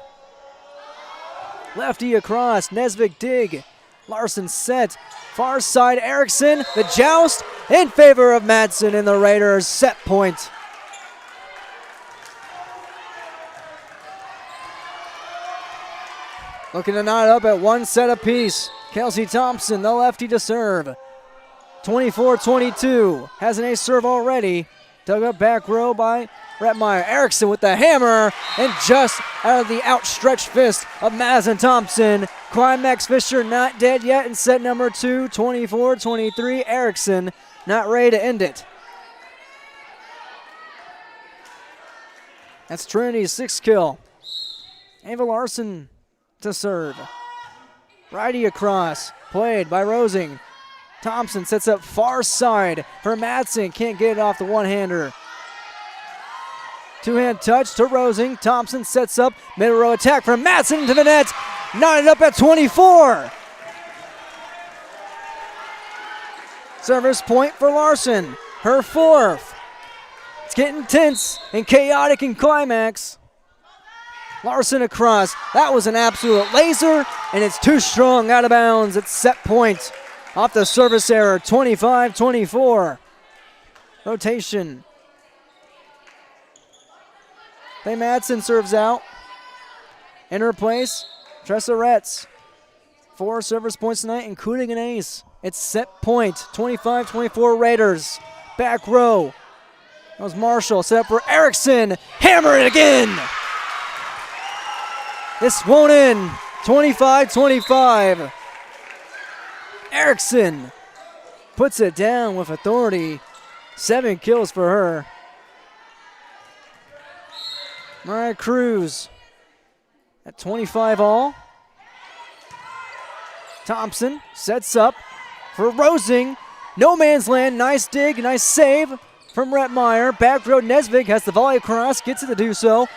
Lefty across, Nesvik dig. Larson set, far side Erickson, the joust in favor of Madsen and the Raiders, set point. Looking to knot up at 1 set apiece. Kelsey Thompson, the lefty to serve. 24-22, has an ace serve already. Dug up back row by Rettmeyer. Erickson with the hammer, and just out of the outstretched fist of Madsen Thompson. Climax Fisher not dead yet in set number 2, 24-23. Erickson not ready to end it. That's Trinity's 6th kill. Ava Larson to serve. Righty across, played by Rosing. Thompson sets up far side for Madsen. Can't get it off the one-hander. Two-hand touch to Rosing. Thompson sets up middle row attack for Madsen into the net. Knotted up at 24. Service point for Larson. Her 4th. It's getting tense and chaotic in Climax. Larson across. That was an absolute laser, and it's too strong out of bounds. It's set point. Off the service error, 25-24. Rotation. Clay Madsen serves out. In her place, Tressa Retz. 4 service points tonight, including an ace. It's set point, 25-24 Raiders. Back row. That was Marshall, set up for Erickson. Hammer it again! This won't end, 25-25. Erickson puts it down with authority. 7 kills for her. Mariah Cruz at 25 all. Thompson sets up for Rosing. No man's land, nice dig, nice save from Rettmeyer. Back row Nesvig has the volley across, gets it to do so.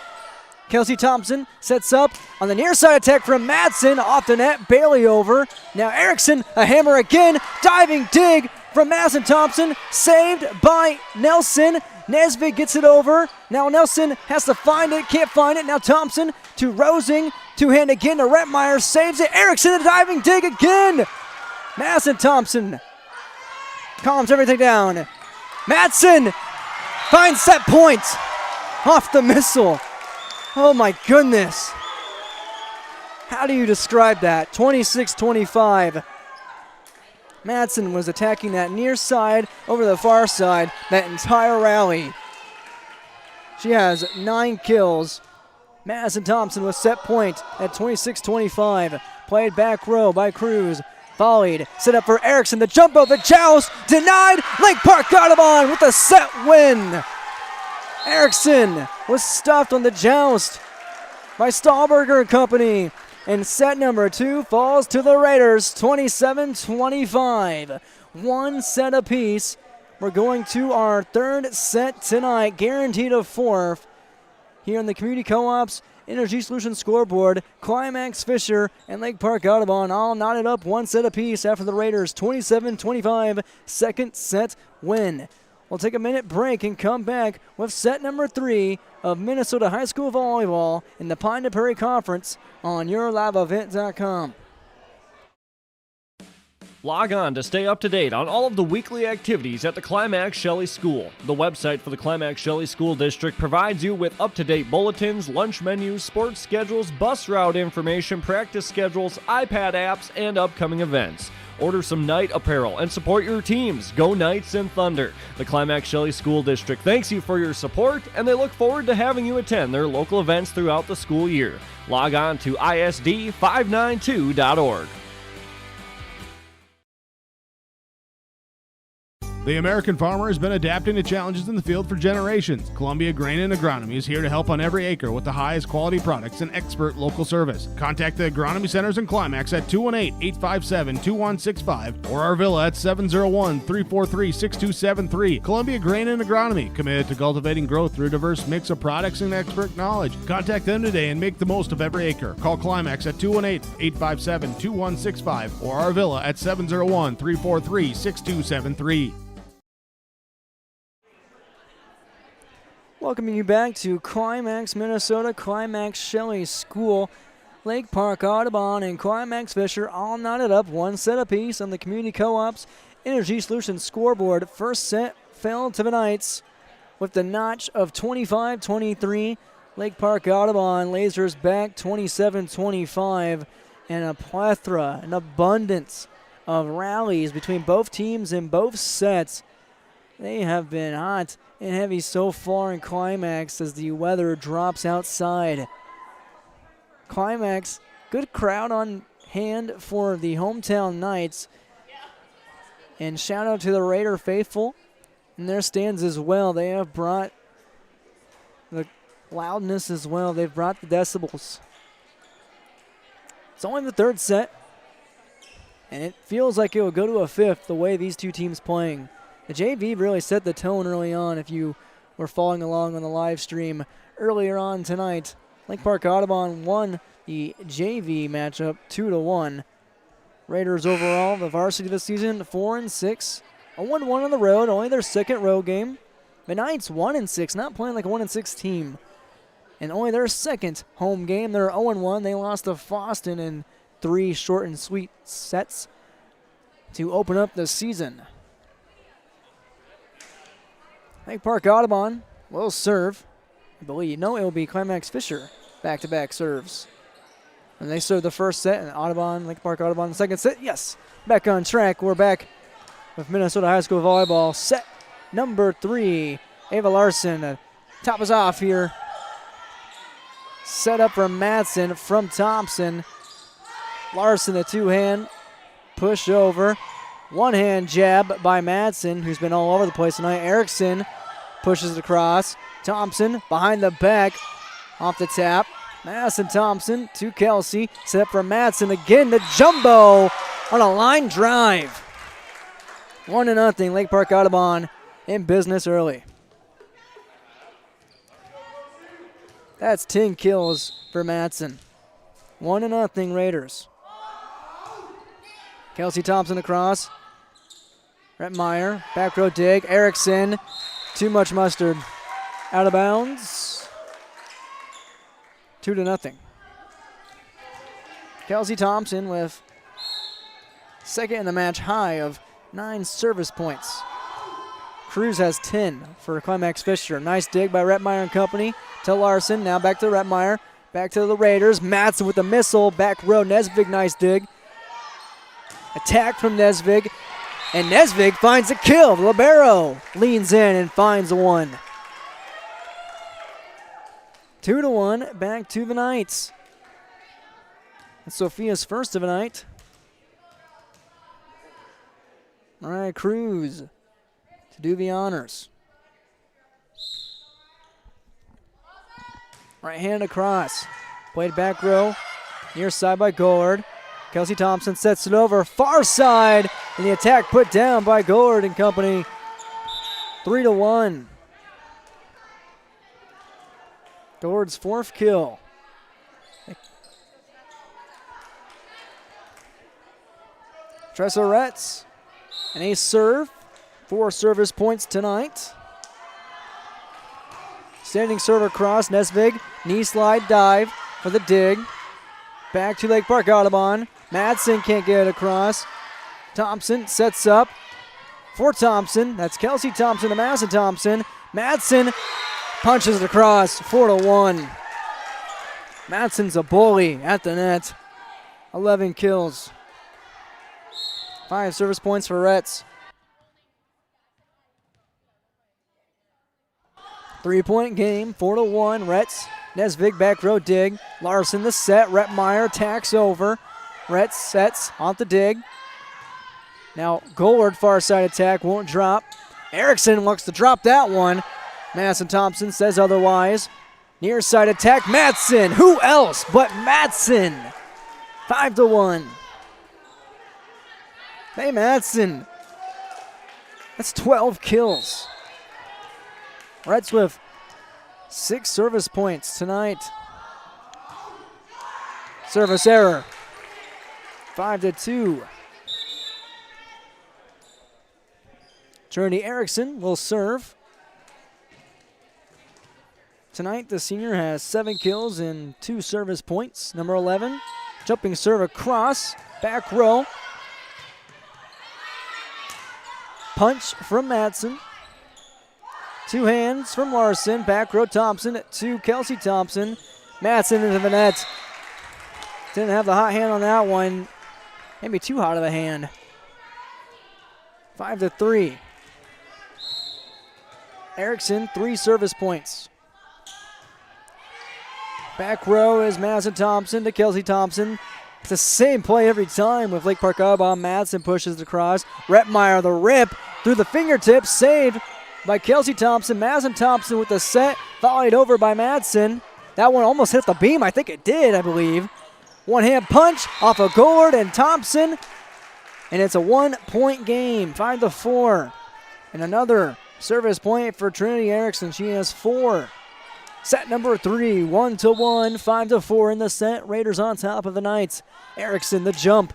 Kelsey Thompson sets up on the near side attack from Madsen, off the net, barely over. Now Erickson, a hammer again, diving dig from Madsen Thompson, saved by Nelson. Nesvig gets it over. Now Nelson has to find it, can't find it. Now Thompson to Rosing, two-hand again to Rettmeyer, saves it. Erickson, a diving dig again. Madsen Thompson calms everything down. Madsen finds set point off the missile. Oh my goodness. How do you describe that? 26-25. Madsen was attacking that near side over the far side that entire rally. She has 9 kills. Madsen Thompson with set point at 26-25. Played back row by Cruz. Volleyed, set up for Erickson. The jump of the joust, denied. Lake Park-Audubon with a set win. Erickson was stuffed on the joust by Stahlberger and company. And set number 2 falls to the Raiders, 27-25. 1 set apiece. We're going to our 3rd set tonight, guaranteed a 4th. Here in the Community Co-op's Energy Solutions scoreboard, Climax Fisher and Lake Park-Audubon all knotted up 1 set apiece after the Raiders' 27-25 second set win. We'll take a minute break and come back with set number 3 of Minnesota High School Volleyball in the Pine to Prairie Conference on YourLiveEvent.com. Log on to stay up to date on all of the weekly activities at the Climax Shelley School. The website for the Climax Shelley School District provides you with up-to-date bulletins, lunch menus, sports schedules, bus route information, practice schedules, iPad apps, and upcoming events. Order some night apparel and support your teams. Go Knights and Thunder. The Climax Shelley School District thanks you for your support, and they look forward to having you attend their local events throughout the school year. Log on to isd592.org. The American farmer has been adapting to challenges in the field for generations. Columbia Grain and Agronomy is here to help on every acre with the highest quality products and expert local service. Contact the agronomy centers in Climax at 218-857-2165 or our villa at 701-343-6273. Columbia Grain and Agronomy, committed to cultivating growth through a diverse mix of products and expert knowledge. Contact them today and make the most of every acre. Call Climax at 218-857-2165 or our villa at 701-343-6273. Welcoming you back to Climax, Minnesota, Climax Shelley School, Lake Park-Audubon, and Climax Fisher all knotted up one set apiece on the Community Co-op's Energy Solutions scoreboard. First set fell to the Knights with the notch of 25-23. Lake Park-Audubon lasers back 27-25, and a plethora, an abundance of rallies between both teams in both sets. They have been hot and heavy so far in Climax as the weather drops outside. Climax, good crowd on hand for the hometown Knights. And shout out to the Raider faithful in their stands as well. They have brought the loudness as well. They've brought the decibels. It's only the third set, and it feels like it will go to a fifth the way these two teams playing. The JV really set the tone early on if you were following along on the live stream earlier on tonight. Lake Park-Audubon won the JV matchup 2-1. Raiders overall, the varsity this season, 4-6. 0-1 on the road, only their second road game. The Knights 1-6, not playing like a 1-6 team. And only their second home game. They're 0-1. They lost to Boston in 3 short and sweet sets to open up the season. Lake Park-Audubon will serve. I believe, no, it will be Climax Fisher back-to-back serves. And they serve the first set, and Audubon, Lake Park-Audubon the second set. Yes, back on track. We're back with Minnesota High School Volleyball. Set number 3. Ava Larson top us off here. Set up from Madsen from Thompson. Larson, a two-hand push over. One-hand jab by Madsen, who's been all over the place tonight. Erickson pushes it across. Thompson behind the back, off the tap. Madsen Thompson to Kelsey. Set up for Madsen again. The jumbo on a line drive. 1-0, Lake Park-Audubon in business early. That's 10 kills for Madsen. 1-0 Raiders. Kelsey Thompson across. Rhett Meyer, back row dig. Erickson, too much mustard. Out of bounds. 2-0. Kelsey Thompson with second in the match high of 9 service points. Cruz has 10 for Climax Fisher. Nice dig by Rhett Meyer and company to Larson. Now back to Rhett Meyer. Back to the Raiders. Madsen with the missile. Back row. Nesvig, nice dig. Attack from Nesvig. And Nesvig finds a kill. Libero leans in and finds one. 2-1, back to the Knights. That's Sophia's first of the night. All right, Cruz to do the honors. Right hand across. Played back row. Near side by Gollard. Kelsey Thompson sets it over. Far side. And the attack put down by Gollard and company. 3-1. Gollard's 4th kill. Tressa Retz. An ace serve. 4 service points tonight. Standing serve across. Nesvig. Knee slide dive for the dig. Back to Lake Park-Audubon. Madsen can't get it across. Thompson sets up for Thompson. That's Kelsey Thompson to Madsen Thompson. Madsen punches it across. 4-1. Madsen's a bully at the net. 11 kills. 5 service points for Retz. 3-point game, 4-1. Retz, Nesvig back row dig. Larson the set. Rhett Meyer tacks over. Retz sets off the dig. Now Gollard, far side attack, won't drop. Erickson looks to drop that one. Madison Thompson says otherwise. Near side attack, Madsen. Who else but Madsen? 5-1. Hey, Madsen. That's 12 kills. Reds with 6 service points tonight. Service error. 5-2. Trinity Erickson will serve. Tonight, the senior has 7 kills and 2 service points. Number 11, jumping serve across, back row. Punch from Madsen. 2 hands from Larson, back row Thompson to Kelsey Thompson. Madsen into the net. Didn't have the hot hand on that one. Maybe too hot of a hand. 5-3. Erickson, 3 service points. Back row is Madison Thompson to Kelsey Thompson. It's the same play every time with Lake Park-Audubon. Madsen pushes it across. Retmeyer, the rip through the fingertips, saved by Kelsey Thompson. Madison Thompson with the set, volleyed over by Madsen. That one almost hit the beam. I think it did, I believe. One-hand punch off of Gollard and Thompson. And it's a 1-point game, 5-4. And another service point for Trinity Erickson. She has 4. Set number 3, 1-1, 5-4 in the set. Raiders on top of the Knights. Erickson, the jump.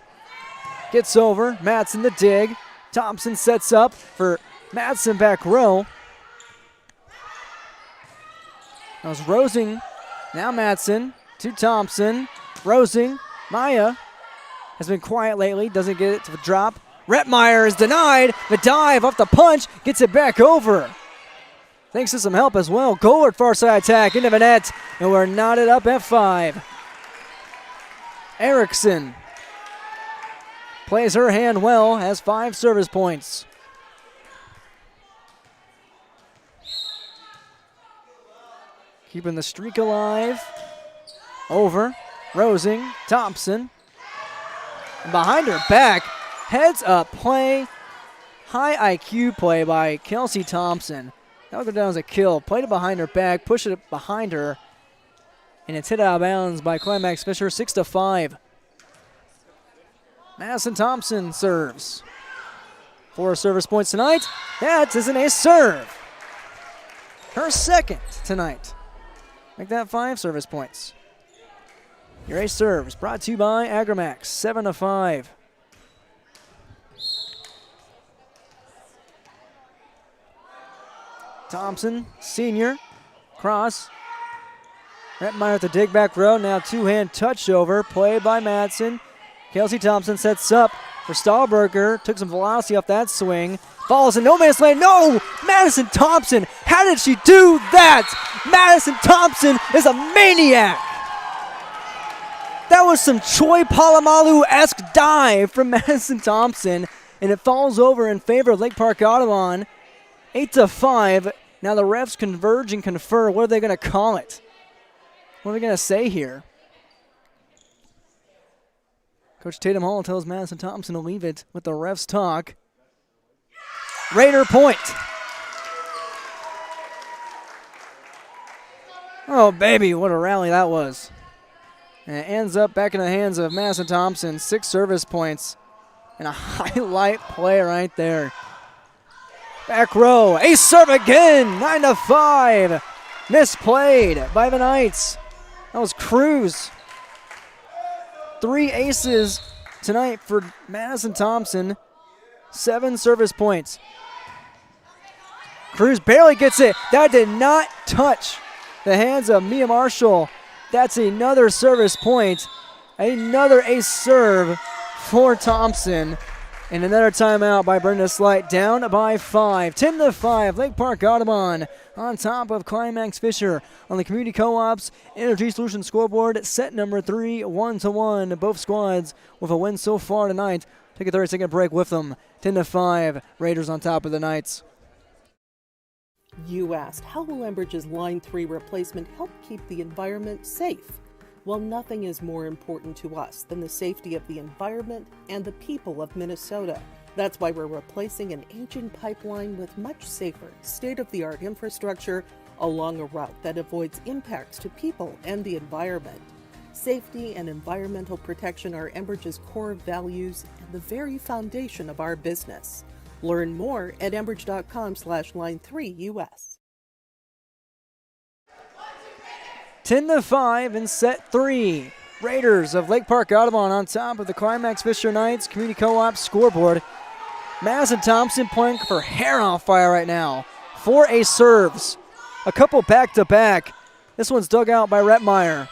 Gets over. Madsen, the dig. Thompson sets up for Madsen back row. That was Rosing. Now Madsen to Thompson. Rosing. Maya has been quiet lately. Doesn't get it to the drop. Retmeyer is denied. The dive off the punch. Gets it back over. Thanks to some help as well. Gollard far side attack into the net. And we're knotted up at 5. Erickson plays her hand well. Has 5 service points. Keeping the streak alive. Over. Rosing. Thompson. And behind her back. Heads up play. High IQ play by Kelsey Thompson. That'll go down as a kill. Played it behind her back, pushed it behind her, and it's hit out of bounds by Climax Fisher, 6-5. Madison Thompson serves. 4 service points tonight. That is an ace serve. Her second tonight. Make that 5 service points. Your ace serves brought to you by Agramax, 7-5. Thompson, senior, cross. Retmeyer at the dig back row. Now 2-hand touch over. Play by Madsen. Kelsey Thompson sets up for Stahlberger. Took some velocity off that swing. Falls in no man's land. No! Madison Thompson. How did she do that? Madison Thompson is a maniac. That was some Troy Polamalu-esque dive from Madison Thompson. And it falls over in favor of Lake Park-Audubon. 8-5. Now the refs converge and confer. What are they going to call it? What are they going to say here? Coach Tatum Hall tells Madison Thompson to leave it with the refs talk. Raider point. Oh, baby, what a rally that was. And it ends up back in the hands of Madison Thompson. 6 service points. And a highlight play right there. Back row, ace serve again, 9-5. Misplayed by the Knights. That was Cruz. 3 aces tonight for Madison Thompson. 7 service points. Cruz barely gets it. That did not touch the hands of Mia Marshall. That's another service point. Another ace serve for Thompson. And another timeout by Brenda Slight, down by 5. 10-5, Lake Park-Audubon on top of Climax Fisher on the Community Co-op's Energy Solutions scoreboard. Set number 3, 1-1. Both squads with a win so far tonight. Take a 30-second break with them. 10-5, Raiders on top of the Knights. You asked, how will Enbridge's Line 3 replacement help keep the environment safe? Well, nothing is more important to us than the safety of the environment and the people of Minnesota. That's why we're replacing an aging pipeline with much safer, state-of-the-art infrastructure along a route that avoids impacts to people and the environment. Safety and environmental protection are Enbridge's core values and the very foundation of our business. Learn more at enbridge.com/line3US. 10-5 in set 3. Raiders of Lake Park-Audubon on top of the Climax Fisher Knights Community Co-op scoreboard. Madison Thompson playing for hair on fire right now. 4 ace serves. A couple back-to-back. This one's dug out by Rettmeyer.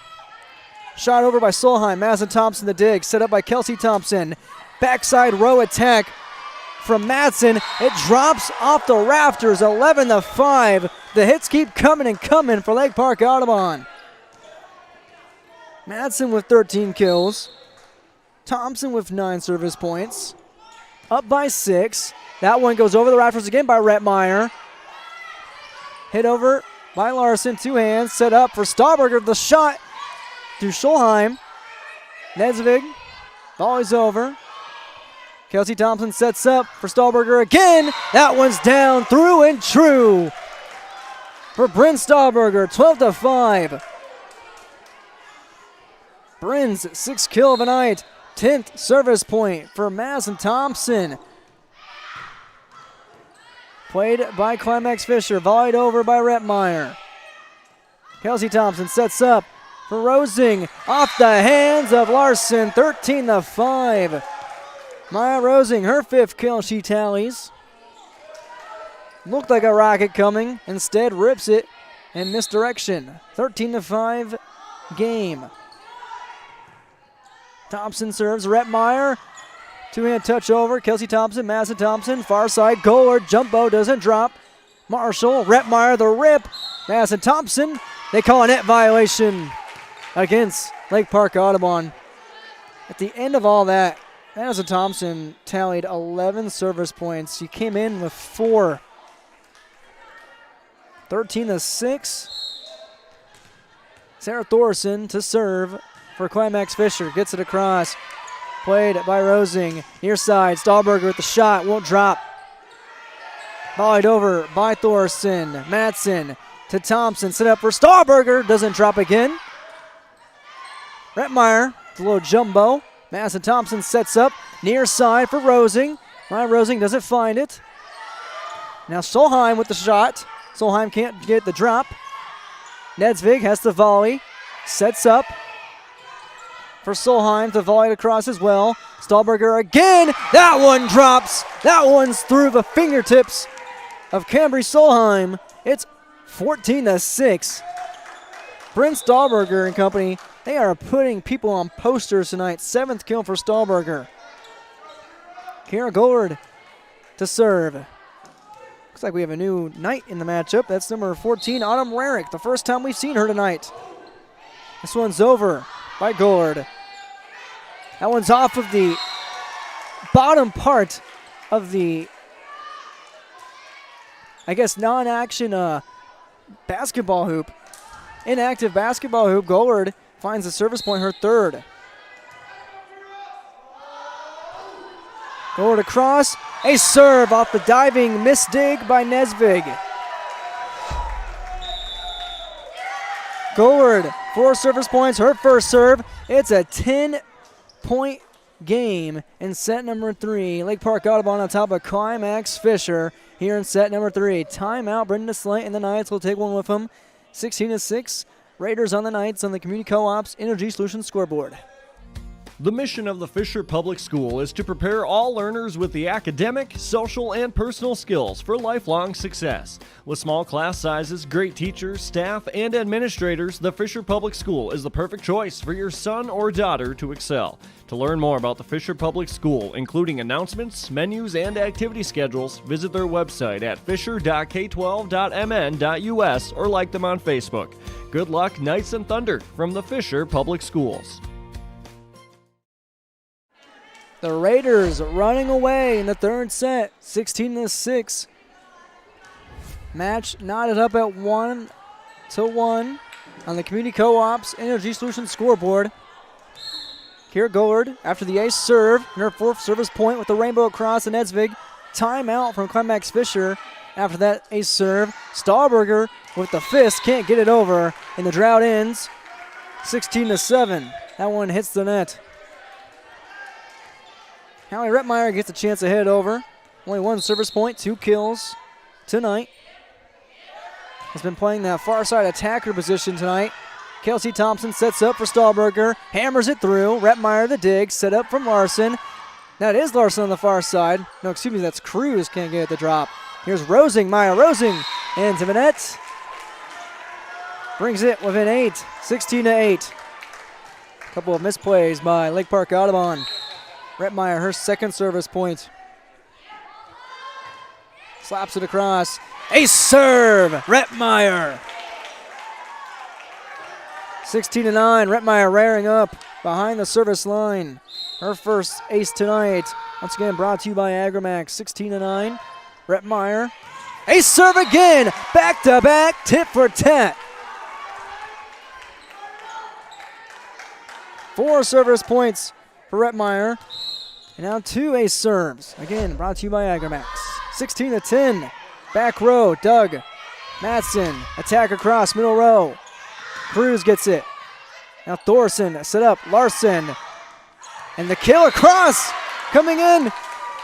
Shot over by Solheim. Madison Thompson the dig. Set up by Kelsey Thompson. Backside row attack from Madsen. It drops off the rafters. 11-5. The hits keep coming and coming for Lake Park-Audubon. Madsen with 13 kills. Thompson with 9 service points. Up by 6. That one goes over the rafters again by Rettmeyer. Hit over by Larson. 2 hands. Set up for Stahlberger. The shot to Solheim. Nesvig. Volley's over. Kelsey Thompson sets up for Stahlberger again. That one's down through and true for Bryn Stahlberger. 12-5. Bryn's 6th kill of the night. 10th service point for Madison Thompson. Played by Climax Fisher. Volleyed over by Rettmeyer. Kelsey Thompson sets up for Rosing. Off the hands of Larson. 13-5. Maya Rosing, her 5th kill she tallies. Looked like a rocket coming. Instead rips it in misdirection. 13-5 game. Thompson serves. Rettmeyer. 2-hand touch over. Kelsey Thompson, Madison Thompson. Far side. Gollard. Jumbo doesn't drop. Marshall. Rettmeyer the rip. Madison Thompson. They call a net violation against Lake Park-Audubon. At the end of all that, Madison Thompson tallied 11 service points. She came in with 4. 13-6. Sarah Thorson to serve for Climax Fisher. Gets it across. Played by Rosing. Near side. Stahlberger with the shot. Won't drop. Volleyed over by Thorson. Madsen to Thompson. Set up for Stahlberger. Doesn't drop again. Rettmeyer. The little jumbo. Madison Thompson sets up. Near side for Rosing. Rosing doesn't find it. Now Solheim with the shot. Solheim can't get the drop. Nedsvig has the volley. Sets up for Solheim to volley it across as well. Stahlberger again. That one drops. That one's through the fingertips of Cambry Solheim. It's 14-6. Bryn Stahlberger and company, they are putting people on posters tonight. 7th kill for Stahlberger. Kara Gollard to serve. Looks like we have a new knight in the matchup. That's number 14, Autumn Rarick. The first time we've seen her tonight. This one's over by Gollard. That one's off of the bottom part of the, I guess, non-action basketball hoop. Inactive basketball hoop. Gollard finds the service point, her 3rd. Gollard across. A serve off the diving misdig by Nesvig. Gollard, 4 service points, her first serve. It's a 10-point game in set number 3. Lake Park-Audubon on top of Climax Fisher here in set number 3. Timeout. Brendan Slate and the Knights will take one with them. 16-6. Raiders on the Knights on the Community Co-op's Energy Solutions scoreboard. The mission of the Fisher Public School is to prepare all learners with the academic, social, and personal skills for lifelong success. With small class sizes, great teachers, staff, and administrators, the Fisher Public School is the perfect choice for your son or daughter to excel. To learn more about the Fisher Public School, including announcements, menus, and activity schedules, visit their website at fisher.k12.mn.us or like them on Facebook. Good luck, Knights and Thunder, from the Fisher Public Schools. The Raiders running away in the 3rd set, 16-6. Match knotted up at 1-1 on the Community Co-op's Energy Solutions scoreboard. Kiergaard after the ace serve, and her fourth service point with the rainbow across, and Nesvig. Timeout from Climax Fisher after that ace serve. Stahlberger with the fist, can't get it over, and the drought ends 16-7. That one hits the net. Hallie Rettmeyer gets a chance to head over. Only one service point, 2 kills tonight. Has been playing that far side attacker position tonight. Kelsey Thompson sets up for Stahlberger, hammers it through. Rettmeyer the dig, set up from Larson. Now it is Larson on the far side. No, excuse me, that's Cruz, can't get it the drop. Here's Rosing, Maya Rosing into the net. Brings it within 8, 16-8. Couple of misplays by Lake Park-Audubon. Rettmeyer, her second service point. Slaps it across. Ace serve, Rettmeyer. 16-9, Rettmeyer rearing up behind the service line. Her first ace tonight. Once again, brought to you by Agramax. 16-9, Rettmeyer. Ace serve again, back-to-back, tit for tat. 4 service points for Rettmeyer. And now 2 ace serves. Again, brought to you by Agramax. 16-10. Back row, Doug Madsen. Attack across, middle row. Cruz gets it. Now Thorson set up, Larson. And the kill across. Coming in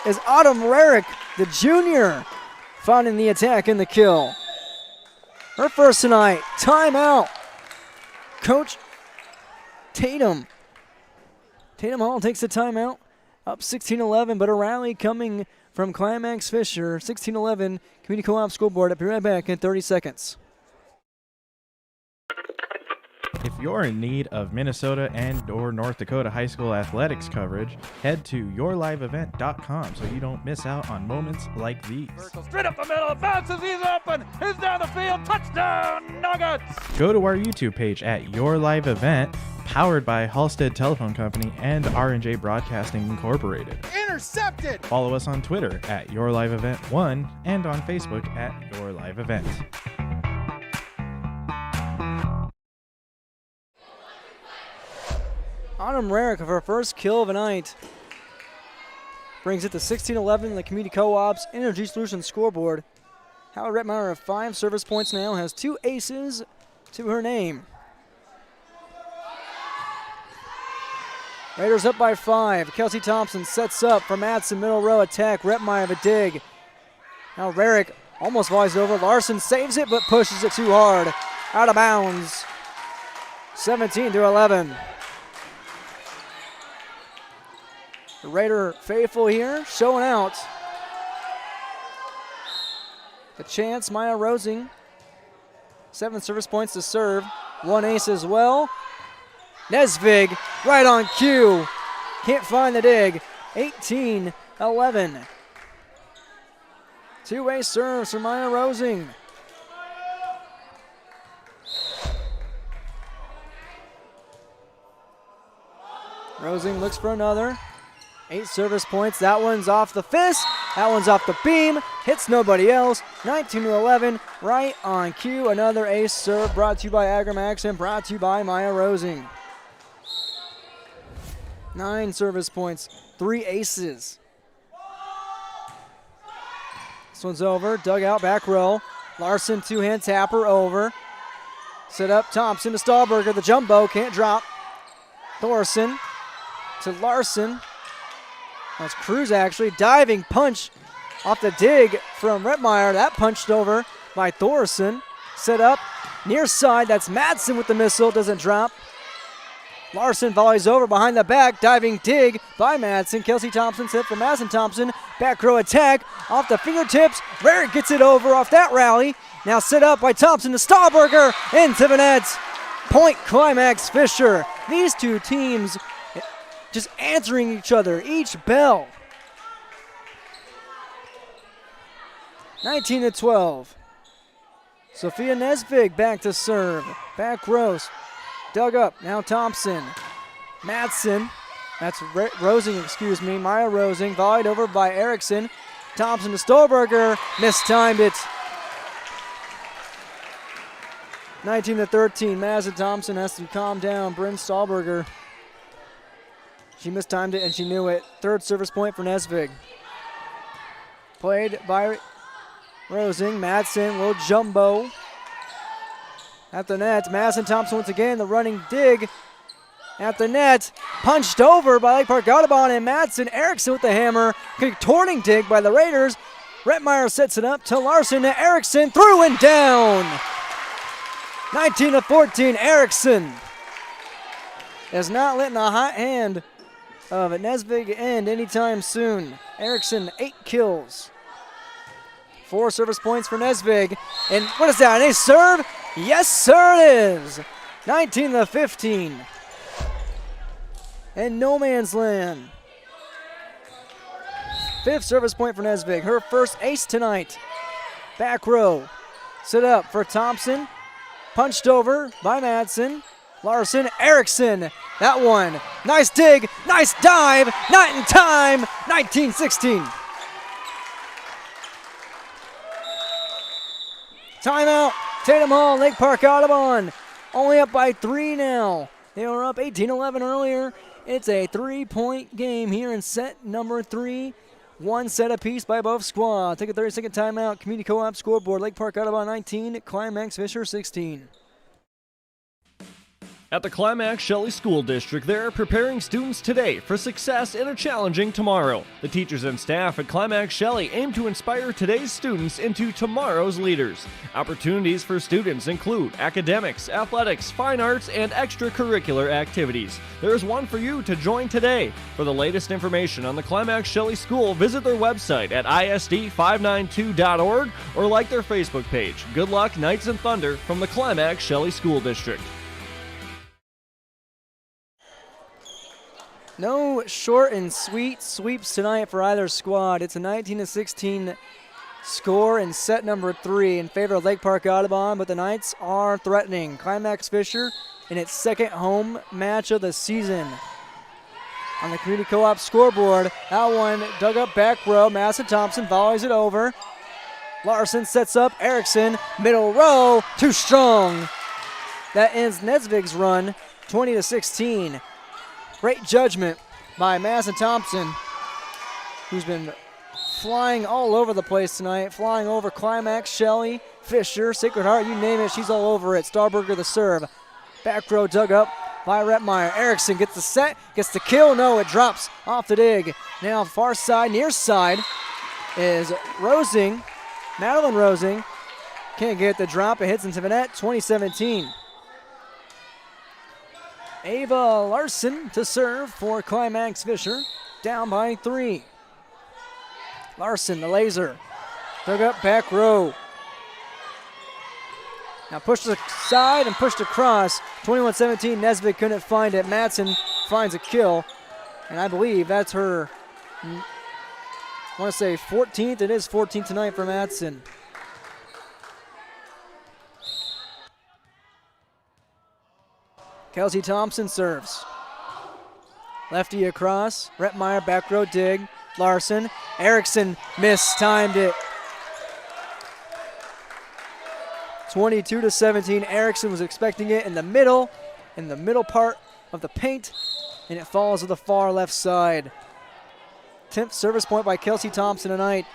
is Autumn Rarick, the junior, finding the attack and the kill. Her first tonight. Timeout. Coach Tatum. Tatum Hall takes the timeout. Up 16-11, but a rally coming from Climax Fisher. 16-11, Community Co-op School Board. I'll be right back in 30 seconds. If you're in need of Minnesota and or North Dakota high school athletics coverage, head to yourliveevent.com so you don't miss out on moments like these. Straight up the middle, bounces, he's open, he's down the field, touchdown, Nuggets! Go to our YouTube page at Your Live Event, powered by Halstead Telephone Company and R&J Broadcasting Incorporated. Intercepted! Follow us on Twitter at Your Live Event 1 and on Facebook at Your Live Event. Autumn Rarick of her first kill of the night brings it to 16-11 in the Community Co-op's Energy Solutions scoreboard. Hallie Rettmeyer of 5 service points now, has 2 aces to her name. Raiders up by 5. Kelsey Thompson sets up for Madsen, middle row attack. Rettmeyer of a dig. Now Rarick almost volleys it over. Larson saves it but pushes it too hard. Out of bounds. 17-11. The Raider faithful here, showing out. The chance, Maya Rosing. 7 service points to serve. 1 ace as well. Nesvig right on cue. Can't find the dig. 18-11. 2 ace serves for Maya Rosing. Rosing looks for another. 8 service points. That one's off the fist. That one's off the beam. Hits nobody else. 19-11. Right on cue. Another ace serve brought to you by Agramax and brought to you by Maya Rosing. 9 service points. 3 aces. This one's over. Dug out back row. Larson 2-hand tapper over. Set up Thompson to Stahlberger. The jumbo can't drop. Thorson to Larson. That's Cruz actually. Diving punch off the dig from Rettmeyer. That punched over by Thorson. Set up near side. That's Madsen with the missile. Doesn't drop. Larson volleys over behind the back. Diving dig by Madsen. Kelsey Thompson set for Madsen Thompson. Back row attack off the fingertips. Rarick gets it over off that rally. Now set up by Thompson to Stahlberger. Into the net. Point Climax Fisher. These two teams just answering each other, each bell. 19-12. Sophia Nesvig back to serve. Back row. Dug up. Now Thompson. Madsen. That's Rosing, excuse me. Maya Rosing. Volleyed over by Erickson. Thompson to Stolberger. Mistimed it. 19-13. Madsen Thompson has to calm down. Bryn Stolberger. She mistimed it and she knew it. Third service point for Nesvig. Played by Rosing. Madsen will jumbo. At the net, Madison Thompson once again, the running dig. At the net, punched over by Lake Park-Audubon and Madsen. Erickson with the hammer. Contorting dig by the Raiders. Rettmeyer sets it up to Larson. Erickson through and down. 19-14, Erickson is not letting a hot hand of Nesvig end anytime soon. Erickson, 8 kills. 4 service points for Nesvig. And what is that, an ace serve? Yes, sir, it is. 19-15. And no man's land. 5th service point for Nesvig. Her first ace tonight. Back row. Set up for Thompson. Punched over by Madsen. Larson, Erickson. That one. Nice dig. Nice dive. Not in time. 19-16. Timeout. Tatum Hall, Lake Park-Audubon. Only up by 3 now. They were up 18-11 earlier. It's a 3-point game here in set number 3. 1 set apiece by both squads. Take a 30-second timeout. Community Co-op scoreboard. Lake Park-Audubon 19, Climax Fisher 16. At the Climax Shelley School District, they're preparing students today for success in a challenging tomorrow. The teachers and staff at Climax Shelley aim to inspire today's students into tomorrow's leaders. Opportunities for students include academics, athletics, fine arts, and extracurricular activities. There is one for you to join today. For the latest information on the Climax Shelley School, visit their website at isd592.org or like their Facebook page. Good luck, Knights and Thunder, from the Climax Shelley School District. No short and sweet sweeps tonight for either squad. It's a 19-16 score in set number 3 in favor of Lake Park-Audubon, but the Knights are threatening. Climax Fisher in its second home match of the season. On the Community Co-op scoreboard, that one dug up back row. Madison Thompson volleys it over. Larson sets up Erickson, middle row, too strong. That ends Nesvig's run, 20-16. Great judgment by Madison Thompson, who's been flying all over the place tonight, flying over Climax, Shelley, Fisher, Sacred Heart, you name it, she's all over it. Starberger the serve. Back row dug up by Rettmeyer. Erickson gets the set, gets the kill. No, it drops off the dig. Now far side, near side is Rosing, Madeline Rosing. Can't get the drop, it hits into the net, 2017. Ava Larson to serve for Climax Fisher, down by 3. Larson, the laser, dug up back row. Now pushed aside and pushed across. 21-17, Nesvig couldn't find it. Madsen finds a kill, and I believe that's her, I want to say 14th. It is 14th tonight for Madsen. Kelsey Thompson serves. Lefty across. Rettmeyer back row dig. Larson. Erickson mistimed it. 22-17. Erickson was expecting it in the middle part of the paint, and it falls to the far left side. 10th service point by Kelsey Thompson tonight.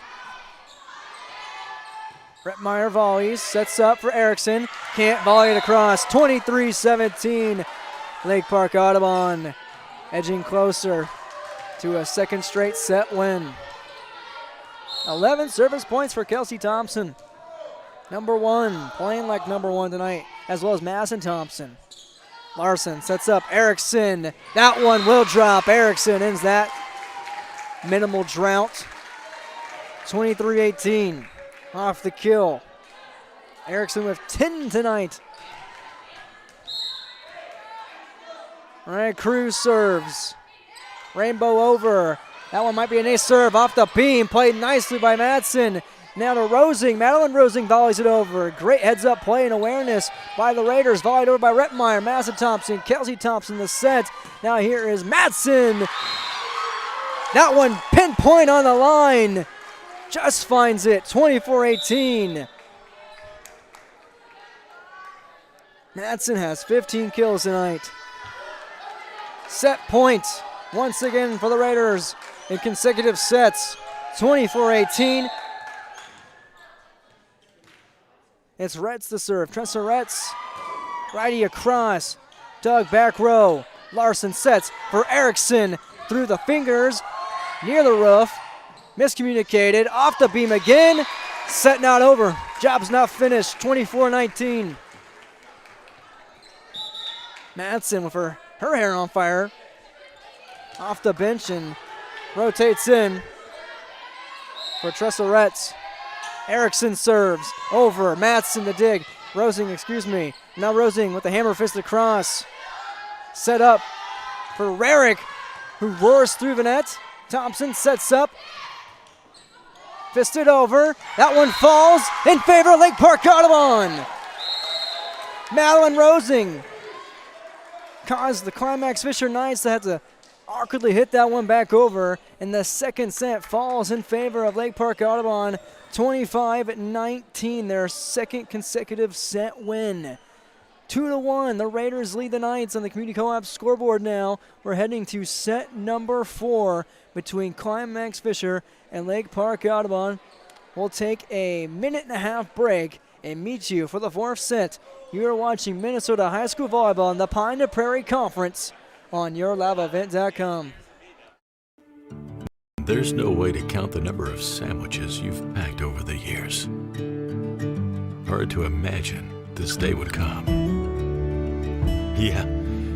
Rettmeyer volleys, sets up for Erickson. Can't volley it across. 23-17. Lake Park-Audubon edging closer to a second straight set win. 11 service points for Kelsey Thompson. Number 1, playing like number 1 tonight, as well as Madison Thompson. Larson sets up Erickson. That one will drop. Erickson ends that minimal drought. 23-18. Off the kill. Erickson with 10 tonight. All right, Cruz serves. Rainbow over. That one might be an ace serve off the beam. Played nicely by Madsen. Now to Rosing. Madeline Rosing volleys it over. Great heads-up play and awareness by the Raiders. Volleyed over by Rettmeyer. Madison Thompson. Kelsey Thompson the set. Now here is Madsen. That one pinpoint on the line. Just finds it, 24-18. Madsen has 15 kills tonight. Set point once again for the Raiders in consecutive sets. 24-18. It's Retz to serve. Tressa Retz, righty across. Doug back row. Larson sets for Erickson through the fingers, near the roof. Miscommunicated, off the beam again. Set not over. Job's not finished. 24-19. Madsen with her hair on fire. Off the bench and rotates in for Tressa Retz. Erickson serves over. Madsen to dig. Rosing, Now Rosing with the hammer fist across. Set up for Rarick, who roars through the net. Thompson sets up. Fisted over. That one falls in favor of Lake Park-Audubon. Madeline Rosing caused the Climax Fisher Knights to have to awkwardly hit that one back over, and the second set falls in favor of Lake Park-Audubon. 25-19, their second consecutive set win. 2-1, the Raiders lead the Knights on the Community Co-op scoreboard now. We're heading to set number 4 between Climax Fisher and Lake Park-Audubon. We'll take a minute-and-a-half break and meet you for the 4th set. You are watching Minnesota High School Volleyball in the Pine to Prairie Conference on YourLiveEvent.com. There's no way to count the number of sandwiches you've packed over the years. Hard to imagine this day would come. Yeah,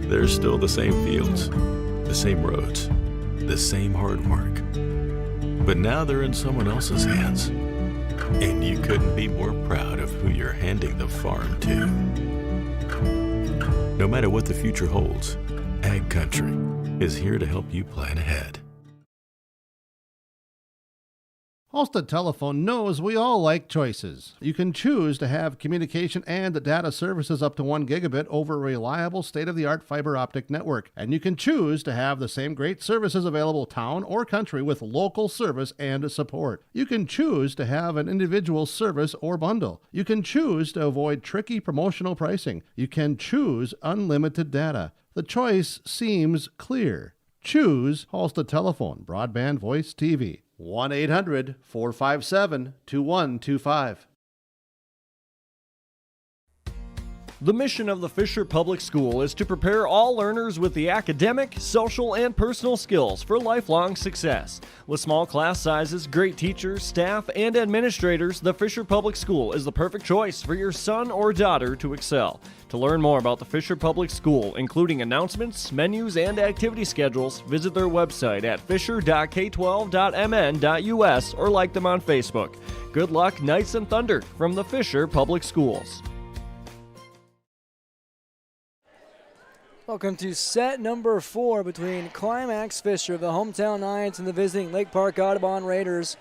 there's still the same fields, the same roads, the same hard work. But now they're in someone else's hands. And you couldn't be more proud of who you're handing the farm to. No matter what the future holds, Ag Country is here to help you plan ahead. Halstead Telephone knows we all like choices. You can choose to have communication and data services up to 1 gigabit over a reliable state-of-the-art fiber optic network. And you can choose to have the same great services available town or country with local service and support. You can choose to have an individual service or bundle. You can choose to avoid tricky promotional pricing. You can choose unlimited data. The choice seems clear. Choose Halstead Telephone, broadband voice TV. 1-800-457-2125. The mission of the Fisher Public School is to prepare all learners with the academic, social, and personal skills for lifelong success. With small class sizes, great teachers, staff, and administrators, the Fisher Public School is the perfect choice for your son or daughter to excel. To learn more about the Fisher Public School, including announcements, menus, and activity schedules, visit their website at fisher.k12.mn.us or like them on Facebook. Good luck, Knights and Thunder, from the Fisher Public Schools. Welcome to set number 4 between Climax Fisher, the hometown Knights, and the visiting Lake Park-Audubon Raiders.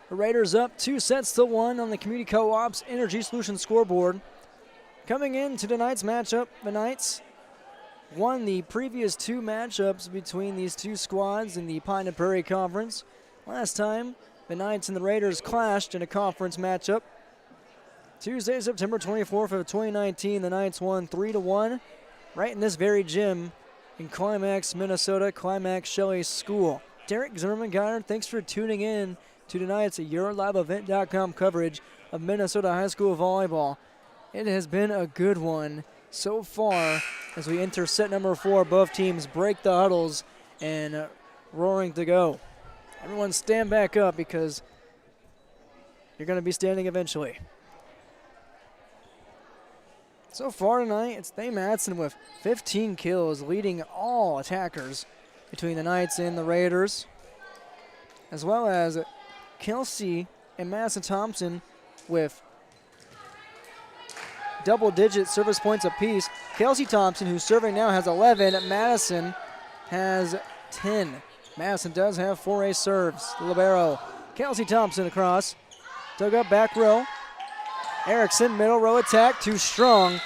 The Raiders up 2-1 on the Community Co-op's Energy Solutions scoreboard. Coming into tonight's matchup, the Knights won the previous 2 matchups between these two squads in the Pine and Prairie Conference. Last time, the Knights and the Raiders clashed in a conference matchup. Tuesday, September 24th of 2019, the Knights won 3-1 right in this very gym in Climax, Minnesota, Climax Shelley School. Derek Zimmerman-Goddard, thanks for tuning in to tonight's YourLiveEvent.com coverage of Minnesota High School Volleyball. It has been a good one so far as we enter set number 4. Both teams break the huddles and roaring to go. Everyone stand back up because you're going to be standing eventually. So far tonight, it's Thay Madsen with 15 kills, leading all attackers between the Knights and the Raiders, as well as Kelsey and Madison Thompson with double-digit service points apiece. Kelsey Thompson, who's serving now, has 11. Madison has 10. Madison does have 4 ace serves. The libero. Kelsey Thompson across. Dug up back row. Erickson, middle row attack, too strong.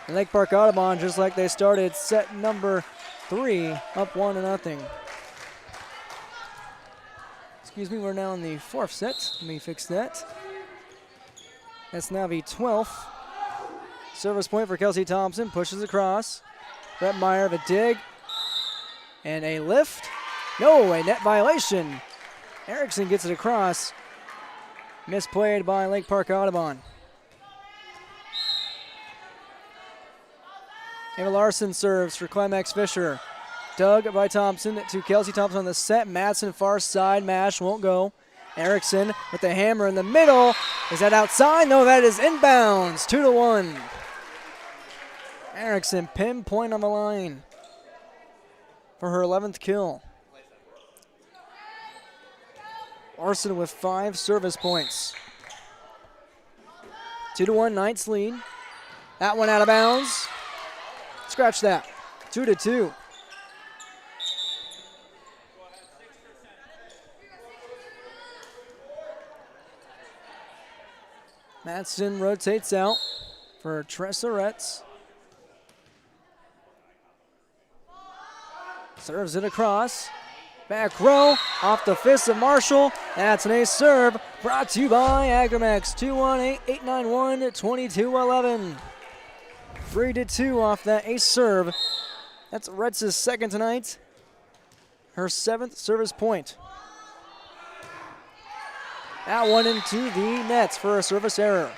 And Lake Park-Audubon, just like they started set number 3, up 1-0. Excuse me, we're now in the 4th set. Let me fix that. That's now the 12th. Service point for Kelsey Thompson, pushes across. Brett Meyer of a dig. And a lift. No, a net violation. Erickson gets it across. Misplayed by Lake Park-Audubon. Ava Larson serves for Climax Fisher. Dug by Thompson to Kelsey Thompson on the set. Madsen far side. Mash won't go. Erickson with the hammer in the middle. Is that outside? No, that is inbounds. 2-1. Erickson pinpoint on the line for her 11th kill. Thorson with 5 service points. 2-1 Knights lead. That one out of bounds. Scratch that. 2-2. Madsen rotates out for Tressa Retz. Serves it across. Back row, off the fist of Marshall. That's an ace serve, brought to you by Agrimex. 2-1-8-8-9-1-22-11. 3-2 off that ace serve. That's Retz's second tonight. Her 7th service point. That one into the nets for a service error.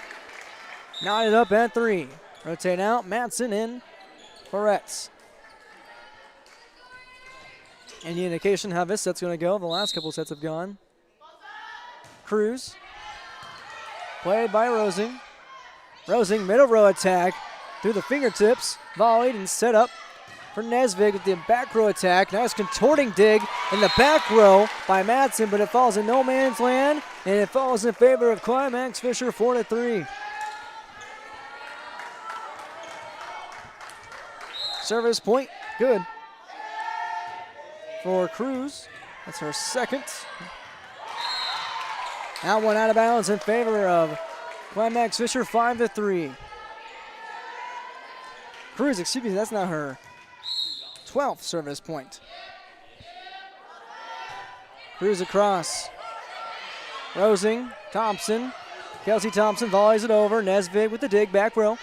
Knotted up at 3. Rotate out, Madsen in for Retz. Any indication how this set's going to go? The last couple sets have gone. Cruz. Played by Rosing. Rosing, middle row attack. Through the fingertips. Volleyed and set up for Nesvig with the back row attack. Nice contorting dig in the back row by Madsen, but it falls in no man's land, and it falls in favor of Climax Fisher 4-3. Service point, good. For Cruz, that's her second. That one out of bounds in favor of Climax Fisher, 5-3. Cruz, excuse me, that's not her 12th service point. Cruz across. Rosing, Thompson. Kelsey Thompson volleys it over. Nesvig with the dig, back row.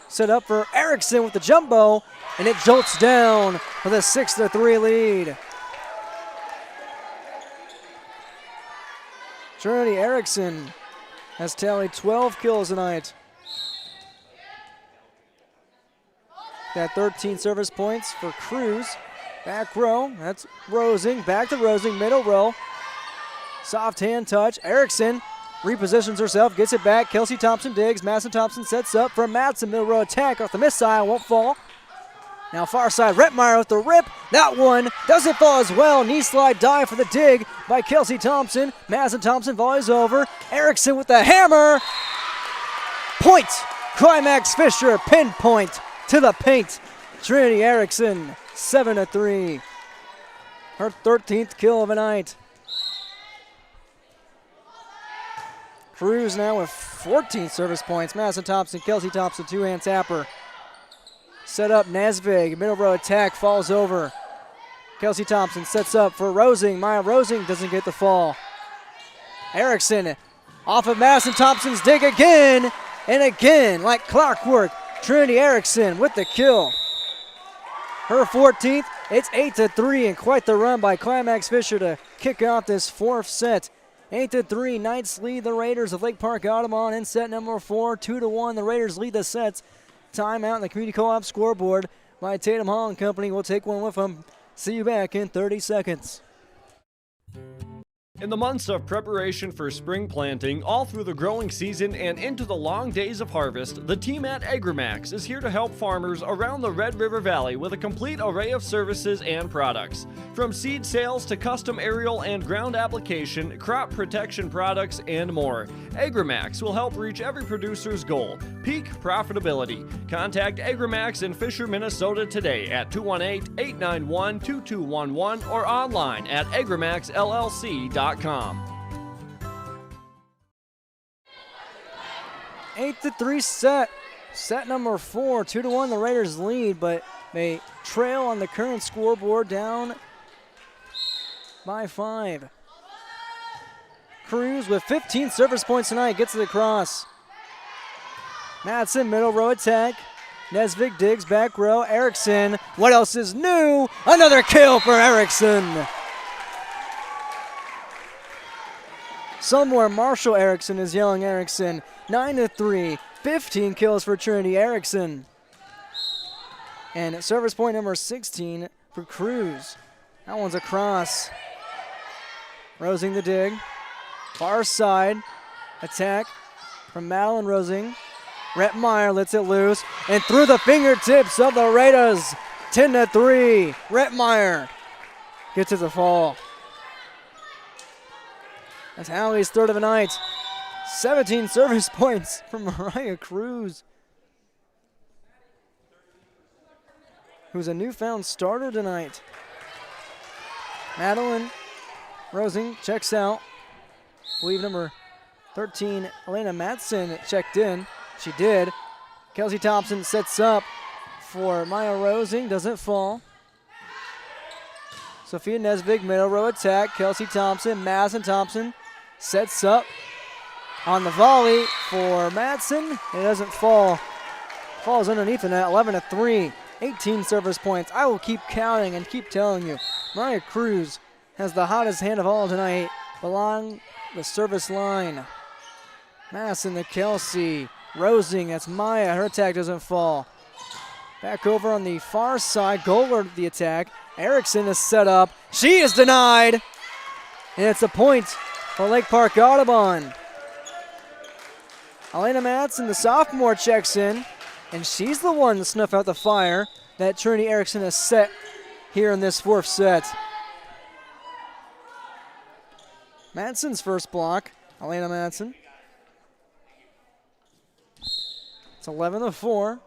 Set up for Erickson with the jumbo, and it jolts down for the 6-3 lead. Trinity Erickson has tallied 12 kills tonight. Got 13 service points for Cruz. Back row, that's Rosing. Back to Rosing, middle row. Soft hand touch. Erickson repositions herself, gets it back. Kelsey Thompson digs. Madsen Thompson sets up for Madsen. Middle row attack off the missile, won't fall. Now far side, Retmeyer with the rip. That one doesn't fall as well. Knee slide dive for the dig by Kelsey Thompson. Madsen Thompson volleys over. Erickson with the hammer. Point. Climax Fisher, pinpoint to the paint. Trinity Erickson, 7-3. Her 13th kill of the night. Cruz now with 14 service points. Madsen Thompson, Kelsey Thompson, two-hand tapper. Set up Nesvig, middle row attack, falls over. Kelsey Thompson sets up for Rosing. Maya Rosing doesn't get the fall. Erickson off of Madsen Thompson's dig again and again, like clockwork. Trinity Erickson with the kill. Her 14th, it's 8-3, and quite the run by Climax Fisher to kick off this 4th set. 8-3, Knights lead the Raiders of Lake Park-Audubon in set number 4. 2-1, the Raiders lead the sets. Timeout in the Community Co-op scoreboard by Tatum Hall and Company. We'll take one with them. See you back in 30 seconds. In the months of preparation for spring planting, all through the growing season and into the long days of harvest, the team at Agrimax is here to help farmers around the Red River Valley with a complete array of services and products. From seed sales to custom aerial and ground application, crop protection products, and more, Agrimax will help reach every producer's goal, peak profitability. Contact Agrimax in Fisher, Minnesota today at 218-891-2211 or online at agrimaxllc.com. 8-3 set. Set number 4. 2-1 the Raiders lead, but they trail on the current scoreboard down by 5. Cruz with 15 service points tonight gets it across. Madsen middle row attack. Nesvig digs back row. Erickson. What else is new? Another kill for Erickson. Somewhere Marshall Erickson is yelling Erickson. 9-3. 15 kills for Trinity Erickson. And service point number 16 for Cruz. That one's across. Rosing the dig. Far side. Attack from Madeline Rosing. Rhett Meyer lets it loose. And through the fingertips of the Raiders. 10-3. Rhett Meyer gets to the fall. That's Howie's third of the night. 17 service points from Mariah Cruz, who's a newfound starter tonight. Madeline Rosing checks out. I believe number 13, Elena Matson, checked in. She did. Kelsey Thompson sets up for Maya Rosing. Doesn't fall. Sophia Nesvig, middle row attack. Kelsey Thompson, Madison Thompson sets up on the volley for Matson. It doesn't fall. Falls underneath the net. 11-3. 18 service points. I will keep counting and keep telling you. Mariah Cruz has the hottest hand of all tonight along the service line. Madison to Kelsey. Rosing, that's Maya. Her attack doesn't fall. Back over on the far side. Goldberg the attack. Erickson is set up. She is denied. And it's a point for Lake Park-Audubon. Elena Madsen, the sophomore, checks in, and she's the one to snuff out the fire that Trinity Erickson has set here in this fourth set. Madsen's first block, Elena Madsen. It's 11-4.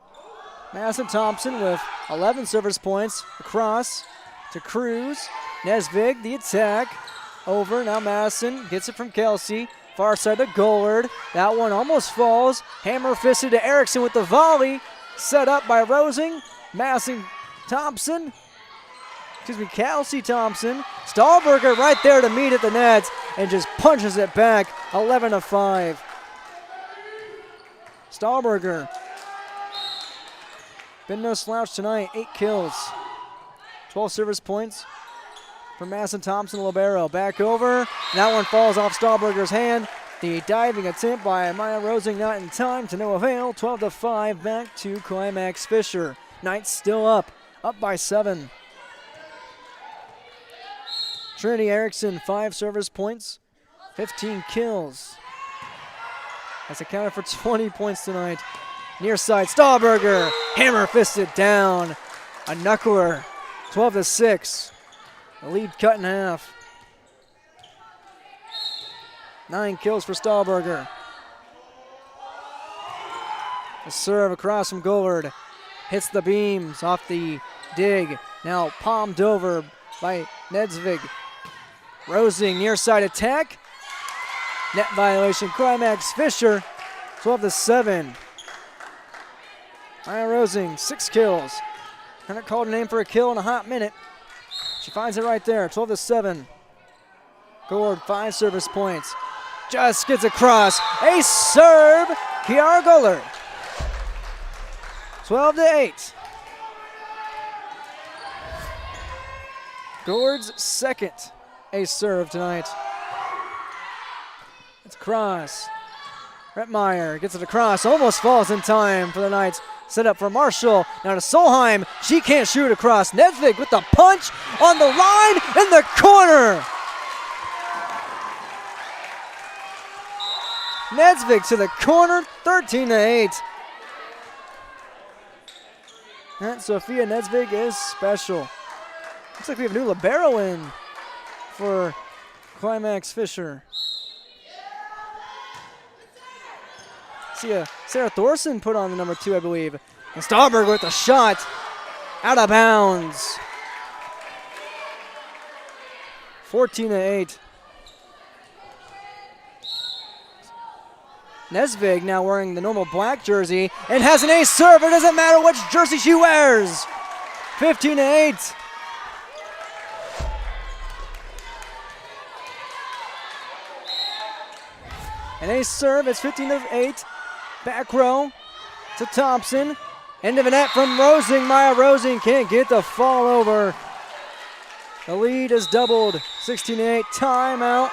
Madison Thompson with 11 service points across to Cruz. Nesvig, the attack. Over, now Madison gets it from Kelsey. Far side to Gollard. That one almost falls. Hammer fisted to Erickson with the volley. Set up by Rosing. Madison Thompson. Kelsey Thompson. Stahlberger right there to meet at the net and just punches it back. 11-5. Stahlberger. Been no slouch tonight. 8 kills. 12 service points for Madison Thompson libero. Back over. That one falls off Stahlberger's hand. The diving attempt by Maya Rosing not in time to no avail. 12-5 back to Climax Fisher. Knights still up by 7. Trinity Erickson, 5 service points, 15 kills. That's accounted for 20 points tonight. Near side, Stahlberger, hammer fisted down. A knuckler, 12-6. The lead cut in half. 9 kills for Stahlberger. The serve across from Gollard. Hits the beams off the dig. Now palmed over by Nedsvig. Rosing, near side attack. Net violation, Climax Fisher, 12-7. Maya Rosing, 6 kills. Haven't called a name for a kill in a hot minute. She finds it right there, 12-7. Gollard, 5 service points. Just gets across. A serve, Kiara Gollard. 12-8. Gollard's second ace serve tonight. It's across. Rhett Meyer gets it across, almost falls in time for the Knights. Set up for Marshall. Now to Solheim. She can't shoot across. Nesvig with the punch on the line in the corner. Nesvig to the corner, 13-8. And Sophia Nesvig is special. Looks like we have a new libero in for Climax Fisher. See Sarah Thorson put on the number 2, I believe. And Stahlberg with the shot out of bounds. 14-8. Nesvig now wearing the normal black jersey and has an ace serve. It doesn't matter which jersey she wears. 15-8. An ace serve. It's 15-8. Back row to Thompson. End of a net from Rosing. Maya Rosing can't get the fall over. The lead is doubled. 16-8. Timeout.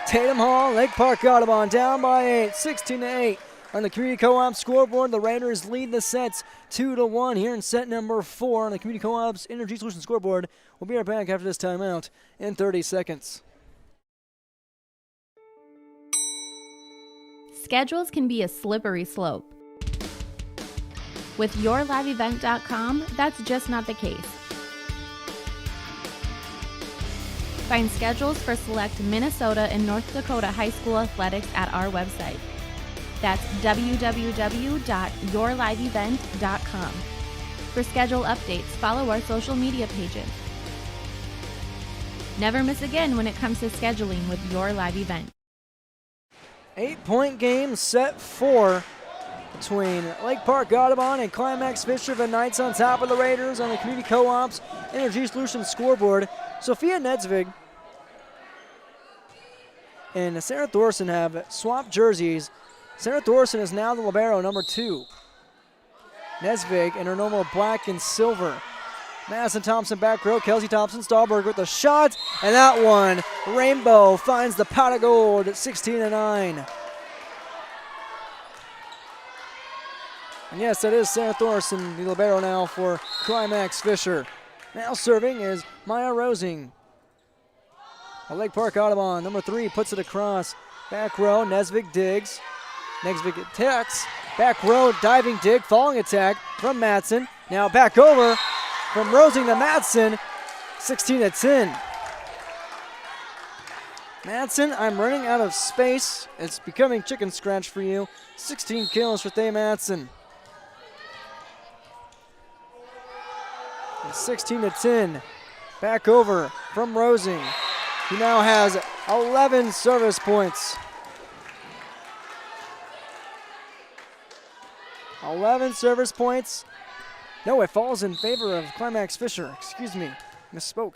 Tatum Hall, Lake Park-Audubon down by 8. 16-8. On the Community Co-op scoreboard, the Raiders lead the sets 2-1 here in set number 4 on the Community Co-op's Energy Solutions scoreboard. We'll be right back after this timeout in 30 seconds. Schedules can be a slippery slope. With YourLiveEvent.com, that's just not the case. Find schedules for select Minnesota and North Dakota high school athletics at our website. That's www.yourliveevent.com. For schedule updates, follow our social media pages. Never miss again when it comes to scheduling with Your Live Event. 8-point game, set 4 between Lake Park-Audubon and Climax Fisher. The Knights on top of the Raiders on the Community Co-op's Energy Solutions scoreboard. Sophia Nedzvig and Sarah Thorson have swapped jerseys. Sarah Thorson is now the libero, number 2. Nesvig in her normal black and silver. Madison Thompson back row. Kelsey Thompson, Stahlberg with the shot. And that one, Rainbow finds the pot of gold at 16-9. And yes, that is Sarah Thorson, the libero now for Climax Fisher. Now serving is Maya Rosing. Lake Park-Audubon, number 3, puts it across. Back row, Nesvig digs. Nesvig attacks. Back row, diving dig, falling attack from Madsen. Now back over from Rosing to Madsen, 16-10. Madsen, I'm running out of space. It's becoming chicken scratch for you. 16 kills for Thay Madsen. 16-10. Back over from Rosing. He now has 11 service points. 11 service points. No, it falls in favor of Climax Fisher. Excuse me, misspoke.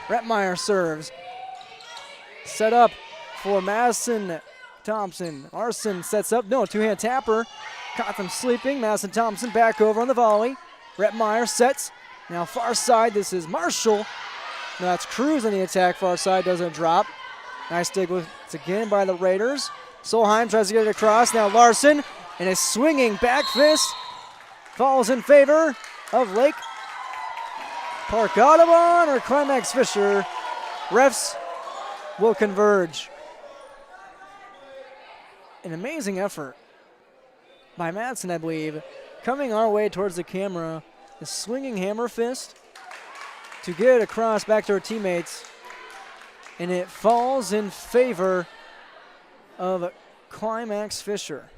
Rettmeyer serves. Set up for Madison Thompson. Arson sets up. No, two-hand tapper. Caught them sleeping. Madison Thompson back over on the volley. Rettmeyer sets. Now far side, this is Marshall. No, that's Cruz on the attack. Far side doesn't drop. Nice dig once again by the Raiders. Solheim tries to get it across. Now Larson and a swinging back fist falls in favor of Lake Park-Audubon or Climax Fisher. Refs will converge. An amazing effort by Madsen, I believe, coming our way towards the camera. The swinging hammer fist to get it across back to her teammates. And it falls in favor of Climax Fisher.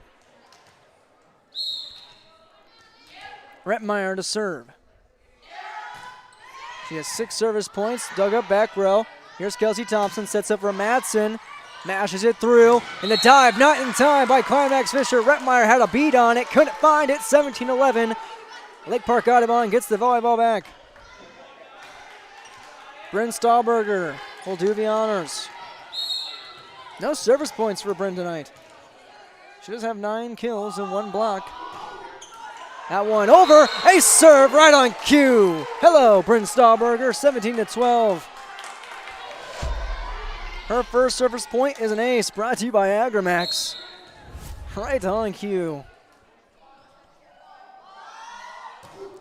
Rettmeyer to serve. She has 6 service points, dug up back row. Here's Kelsey Thompson, sets up for Madsen. Mashes it through, and the dive not in time by Climax Fisher. Rettmeyer had a beat on it, couldn't find it, 17-11. Lake Park-Audubon gets the volleyball back. Bryn Stahlberger will do the honors. No service points for Bryn tonight. She does have 9 kills and 1 block. That one over, a serve right on cue. Hello, Bryn Stahlberger, 17-12. Her first service point is an ace, brought to you by Agramax. Right on cue.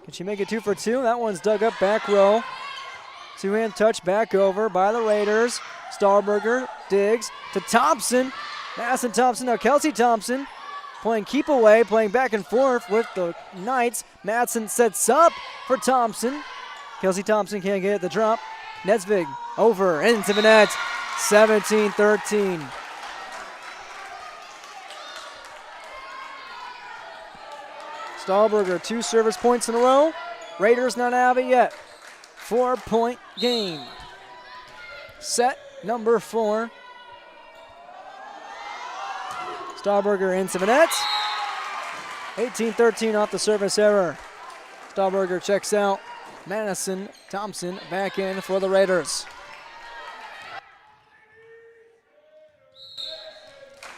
Can she make it 2 for 2? That one's dug up back row. Two-hand touch back over by the Raiders. Stahlberger digs to Thompson. Madison Thompson, now Kelsey Thompson playing keep away, playing back and forth with the Knights. Madsen sets up for Thompson. Kelsey Thompson can't get it the drop. Nedzvig over into the net. 17-13. Stahlberger, 2 service points in a row. Raiders not out of it yet. 4-point game. Set number 4. Stahlberger into the net. 18-13 off the service error. Stahlberger checks out. Madison Thompson back in for the Raiders.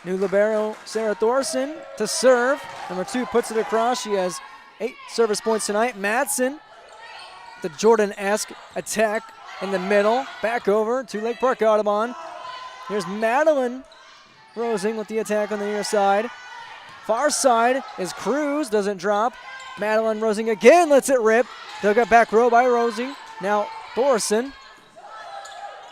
New libero, Sarah Thorson to serve. Number 2 puts it across. She has 8 service points tonight. Madsen, the Jordan-esque attack in the middle. Back over to Lake Park-Audubon. Here's Madeline Rosing with the attack on the near side. Far side is Cruz, doesn't drop. Madeline Rosing again, lets it rip. Dug up back row by Rosing. Now Thorson.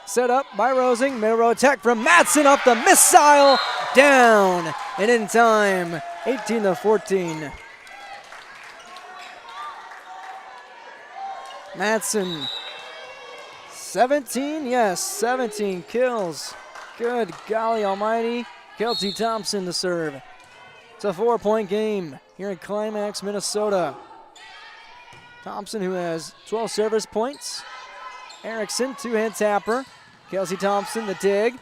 Set up by Rosing. Middle row attack from Madsen off the missile. Down and in time. 18-14. Madsen. 17 kills. Good golly almighty. Kelsey Thompson to serve. It's a 4-point game here in Climax, Minnesota. Thompson, who has 12 service points. Erickson, 2-hand tapper. Kelsey Thompson, the dig.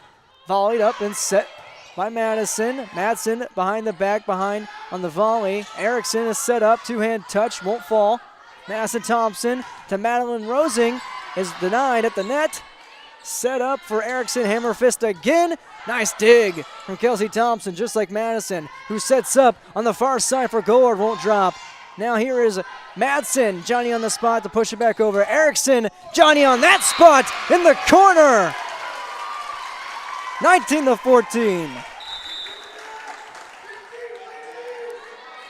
Volleyed up and set by Madison. Madsen behind the back, behind on the volley. Erickson is set up, 2-hand touch, won't fall. Madison Thompson to Madeline Rosing is denied at the net. Set up for Erickson, hammer fist again. Nice dig from Kelsey Thompson, just like Madison, who sets up on the far side for Gold, won't drop. Now here is Madsen, Johnny on the spot to push it back over. Erickson, Johnny on that spot in the corner. 19-14.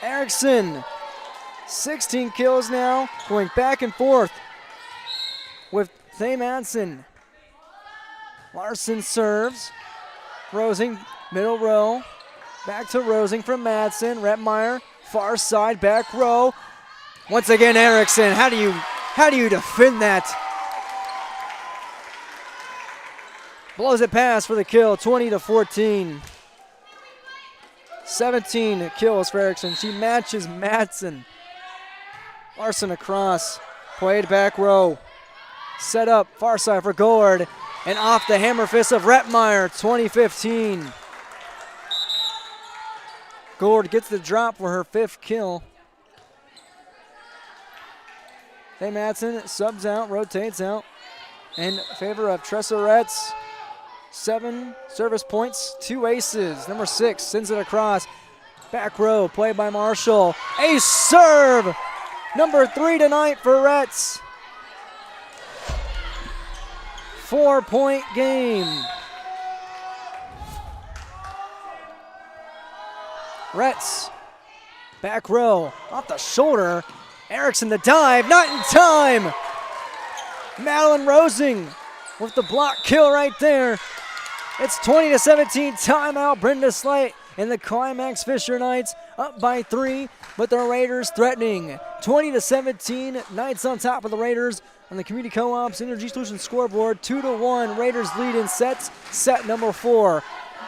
Erickson, 16 kills now, going back and forth with Thay Madsen. Larson serves. Rosing, middle row. Back to Rosing from Madsen. Rettmeyer, far side, back row. Once again, Erickson. How do you defend that? Blows it past for the kill, 20-14. 17 kills for Erickson. She matches Madsen. Larson across. Played back row. Set up, far side for Goard. And off the hammer fist of Rettmeyer, 20-15. Goard gets the drop for her 5th kill. Thay Madsen subs out, rotates out in favor of Tressa Retz. 7 service points, 2 aces. Number 6 sends it across. Back row, played by Marshall. Ace serve! Number 3 tonight for Retz. 4-point game. Retz, back row, off the shoulder. Erickson the dive, not in time. Madeline Rosing with the block kill right there. It's 20-17, timeout. Brenda Slight and the Climax Fisher Knights up by 3, but the Raiders threatening. 20-17, Knights on top of the Raiders on the Community Co-op's Energy Solutions scoreboard. 2-1, Raiders lead in sets. Set number 4.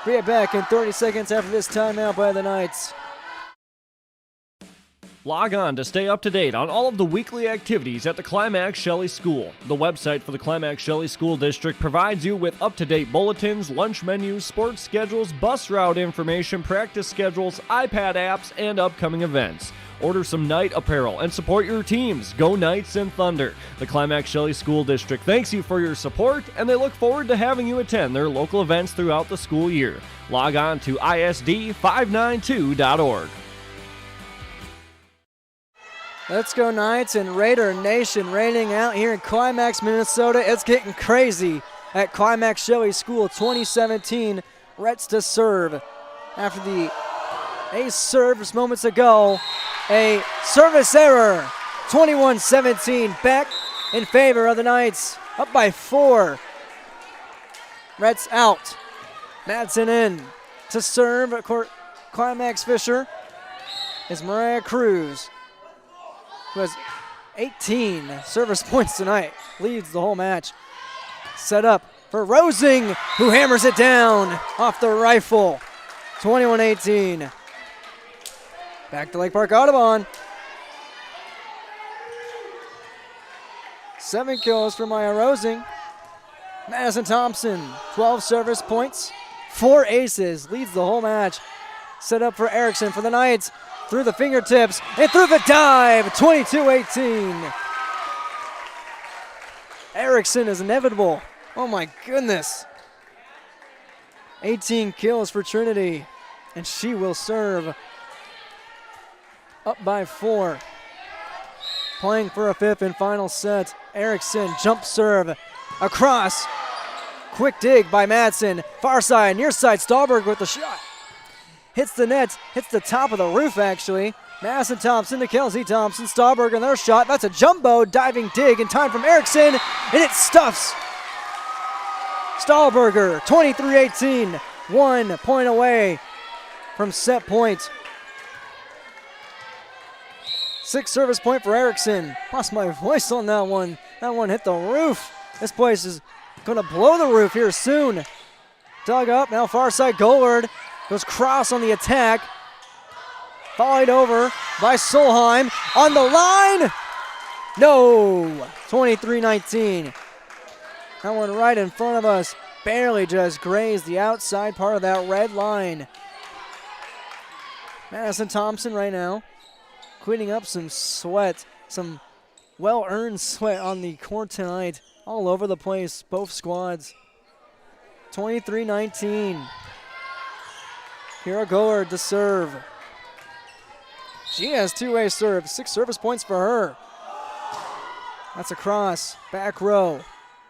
Bring it back in 30 seconds after this timeout by the Knights. Log on to stay up to date on all of the weekly activities at the Climax Shelley School. The website for the Climax Shelley School District provides you with up-to-date bulletins, lunch menus, sports schedules, bus route information, practice schedules, iPad apps, and upcoming events. Order some Knight apparel and support your teams. Go Knights and Thunder. The Climax Shelley School District thanks you for your support, and they look forward to having you attend their local events throughout the school year. Log on to isd592.org. Let's go Knights and Raider Nation raining out here in Climax, Minnesota. It's getting crazy at Climax Shelley School. 2017, Retz to serve. After the ace serve just moments ago, a service error. 21-17, back in favor of the Knights. Up by 4. Retz out. Madsen in to serve. Climax Fisher is Mariah Cruz, who has 18 service points tonight, leads the whole match. Set up for Rosing, who hammers it down off the rifle. 21-18. Back to Lake Park-Audubon. 7 kills for Maya Rosing. Madison Thompson, 12 service points, 4 aces, leads the whole match. Set up for Erickson for the Knights. Through the fingertips and through the dive, 22-18. Erickson is inevitable. Oh my goodness. 18 kills for Trinity. And she will serve. Up by 4. Playing for a 5th and final set. Erickson, jump serve. Across. Quick dig by Madsen. Far side, near side. Stahlberg with the shot. Hits the net. Hits the top of the roof, actually. Madison Thompson to Kelsey Thompson. Stahlberg on their shot. That's a jumbo diving dig in time from Erickson. And it stuffs. Stahlberger, 23-18. 1 point away from set point. 6th service point for Erickson. Lost my voice on that one. That one hit the roof. This place is going to blow the roof here soon. Dug up, now far side Gollard. Goes cross on the attack. Volleyed over by Solheim. On the line. No. 23-19. That one right in front of us. Barely just grazed the outside part of that red line. Madison Thompson right now cleaning up some sweat. Some well-earned sweat on the court tonight. All over the place, both squads. 23-19. Kira Gollard to serve. She has 2-way serve. 6 service points for her. That's a cross. Back row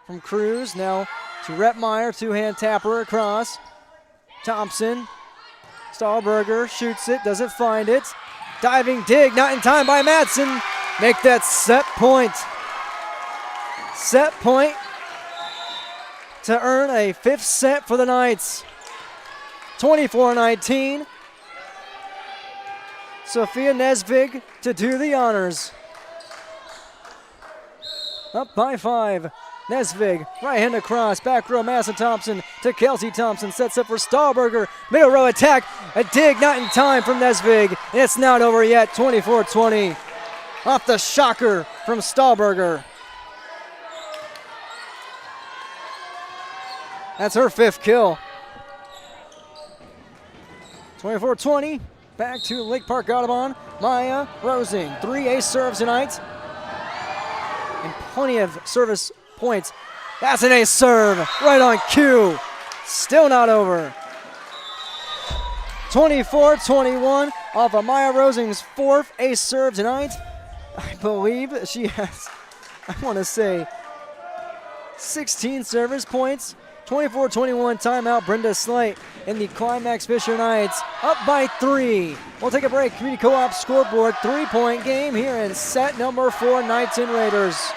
from Cruz. Now to Repmeyer. 2-hand tapper across. Thompson. Stahlberger shoots it. Doesn't find it. Diving dig. Not in time by Madsen. Make that set point. Set point to earn a 5th set for the Knights. 24-19. Sophia Nesvig to do the honors. Up by 5. Nesvig, right hand across, back row, Madison Thompson to Kelsey Thompson, sets up for Stahlberger, middle row attack, a dig not in time from Nesvig, and it's not over yet, 24-20. Off the shocker from Stahlberger. That's her 5th kill. 24-20, back to Lake Park-Audubon. Maya Rosing, 3 ace serves tonight. And plenty of service points. That's an ace serve, right on cue. Still not over. 24-21 off of Maya Rosing's 4th ace serve tonight. I believe she has, I want to say, 16 service points. 24-21 timeout, Brenda Slight and the Climax Fisher Knights up by 3. We'll take a break. Community Co-op scoreboard, 3-point game here in set number 4, Knights and Raiders.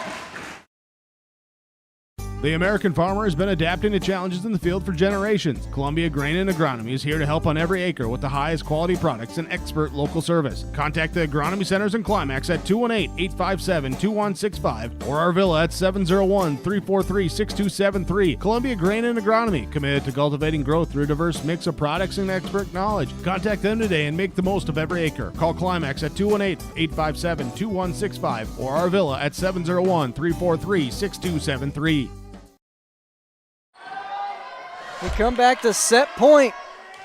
The American farmer has been adapting to challenges in the field for generations. Columbia Grain and Agronomy is here to help on every acre with the highest quality products and expert local service. Contact the Agronomy Centers in Climax at 218-857-2165 or our villa at 701-343-6273. Columbia Grain and Agronomy, committed to cultivating growth through a diverse mix of products and expert knowledge. Contact them today and make the most of every acre. Call Climax at 218-857-2165 or our villa at 701-343-6273. We come back to set point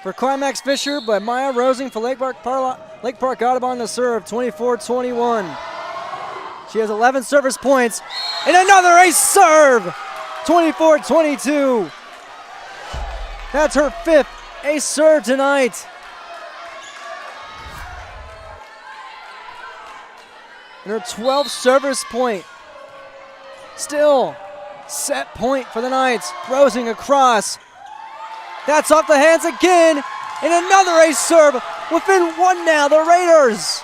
for Climax Fisher, but Maya Rosing for Lake Park-Audubon to serve, 24-21. She has 11 service points, and another ace serve, 24-22. That's her 5th ace serve tonight. And her 12th service point. Still set point for the Knights. Rosing across. That's off the hands again, and another ace serve. Within 1 now, the Raiders.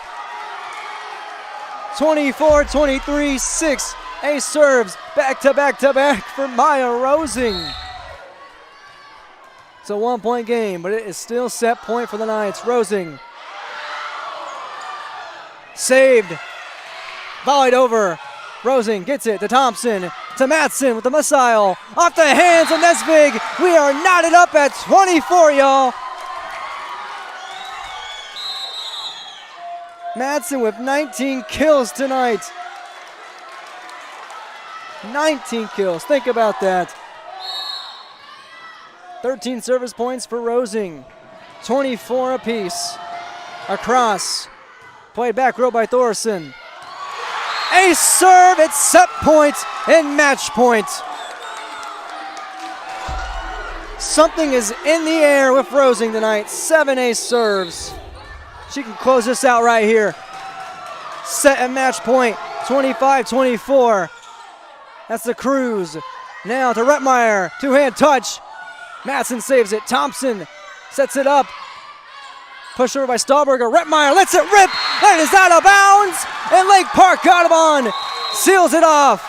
24-23, 6 ace serves, back to back to back for Maya Rosing. It's a 1-point game, but it is still set point for the Knights. Rosing. Saved. Volleyed over. Rosing gets it to Thompson, to Madsen with the missile. Off the hands of Nesvig. We are knotted up at 24, y'all. Madsen with 19 kills tonight. 19 kills, think about that. 13 service points for Rosing. 24 apiece. Across. Played back row by Thorson. Ace serve, it's set point and match point. Something is in the air with Rosing tonight. 7 ace serves. She can close this out right here. Set and match point, 25-24. That's the cruise. Now to Rettmeyer, two-hand touch. Madsen saves it. Thompson sets it up. Pushed over by Stahlberger. Rettmeyer lets it rip. And it is out of bounds. And Lake Park-Audubon seals it off.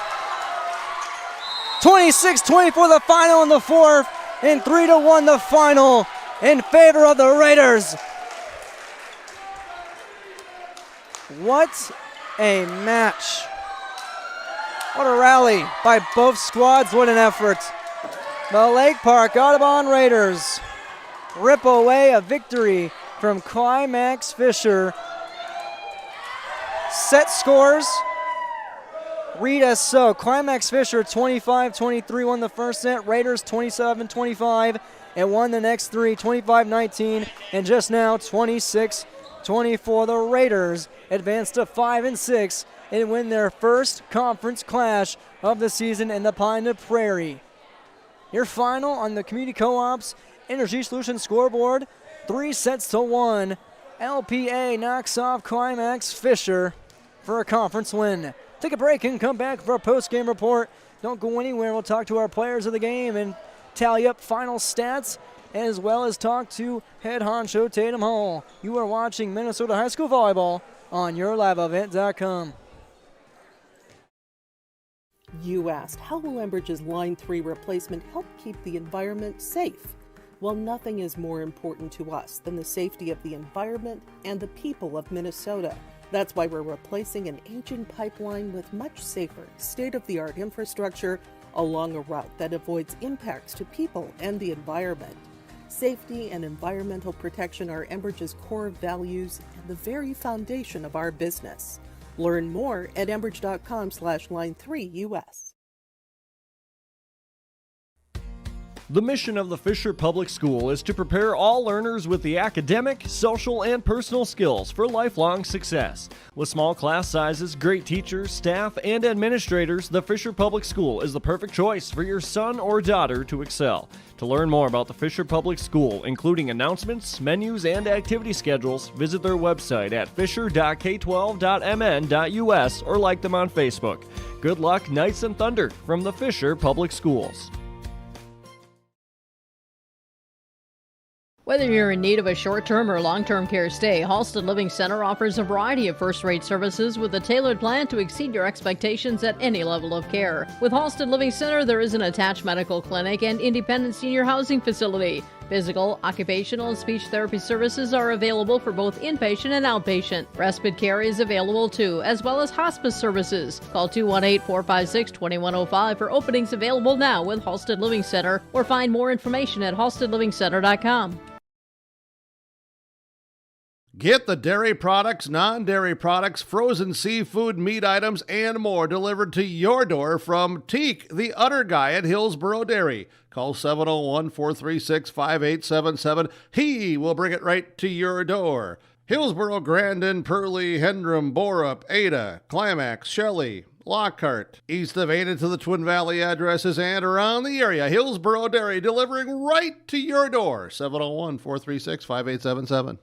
26-24 the final in the fourth. And 3-1 the final in favor of the Raiders. What a match. What a rally by both squads. What an effort. The Lake Park-Audubon Raiders rip away a victory from Climax Fisher. Set scores read as so. Climax Fisher 25-23 won the first set. Raiders 27-25 and won the next three 25-19 and just now 26-24. The Raiders advance to 5-6 and win their first conference clash of the season in the Pine to Prairie. Your final on the Community Co-op's Energy Solutions scoreboard, 3-1. LPA knocks off Climax Fisher for a conference win. Take a break and come back for a post-game report. Don't go anywhere. We'll talk to our players of the game and tally up final stats, as well as talk to head honcho Tatum Hall. You are watching Minnesota High School Volleyball on YourLiveEvent.com. You asked, how will Enbridge's Line 3 replacement help keep the environment safe? Well, nothing is more important to us than the safety of the environment and the people of Minnesota. That's why we're replacing an ancient pipeline with much safer, state-of-the-art infrastructure along a route that avoids impacts to people and the environment. Safety and environmental protection are Enbridge's core values and the very foundation of our business. Learn more at enbridge.com/line3us. The mission of the Fisher Public School is to prepare all learners with the academic, social, and personal skills for lifelong success. With small class sizes, great teachers, staff, and administrators, the Fisher Public School is the perfect choice for your son or daughter to excel. To learn more about the Fisher Public School, including announcements, menus, and activity schedules, visit their website at fisher.k12.mn.us or like them on Facebook. Good luck, Knights and Thunder, from the Fisher Public Schools. Whether you're in need of a short-term or long-term care stay, Halsted Living Center offers a variety of first-rate services with a tailored plan to exceed your expectations at any level of care. With Halsted Living Center, there is an attached medical clinic and independent senior housing facility. Physical, occupational, and speech therapy services are available for both inpatient and outpatient. Respite care is available too, as well as hospice services. Call 218-456-2105 for openings available now with Halsted Living Center, or find more information at halstedlivingcenter.com. Get the dairy products, non-dairy products, frozen seafood, meat items, and more delivered to your door from Teak, the Udder Guy at Hillsboro Dairy. Call 701-436-5877. He will bring it right to your door. Hillsboro, Grandin, Pearlie, Hendrum, Borup, Ada, Climax, Shelley, Lockhart, east of Ada to the Twin Valley addresses and around the area. Hillsboro Dairy delivering right to your door. 701-436-5877.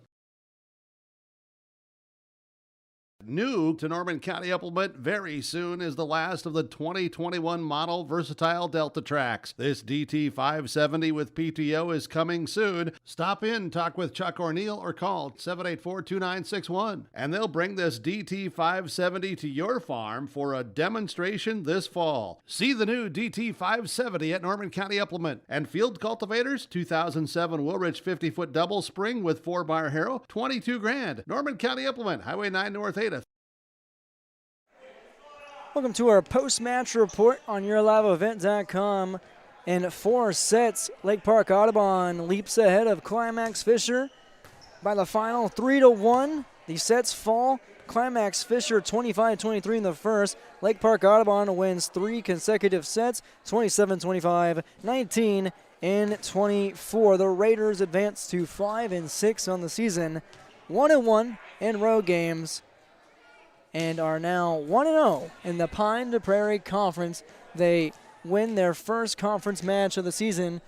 New to Norman County Implement very soon is the last of the 2021 model versatile Delta tracks. This DT570 with PTO is coming soon. Stop in, talk with Chuck O'Neill, or call 784-2961. And they'll bring this DT570 to your farm for a demonstration this fall. See the new DT570 at Norman County Implement. And field cultivators, 2007 Woolrich 50-foot double spring with 4-bar harrow, $22,000. Norman County Implement, Highway 9 North Ada. Welcome to our post-match report on YourLiveEvent.com. In 4 sets, Lake Park-Audubon leaps ahead of Climax Fisher by the final 3-1. The sets fall. Climax Fisher 25-23 in the first. Lake Park-Audubon wins 3 consecutive sets, 27-25, 19, and 24. The Raiders advance to 5-6 on the season, 1-1 in road games, and are now 1-0 in the Pine to Prairie Conference. They win their first conference match of the season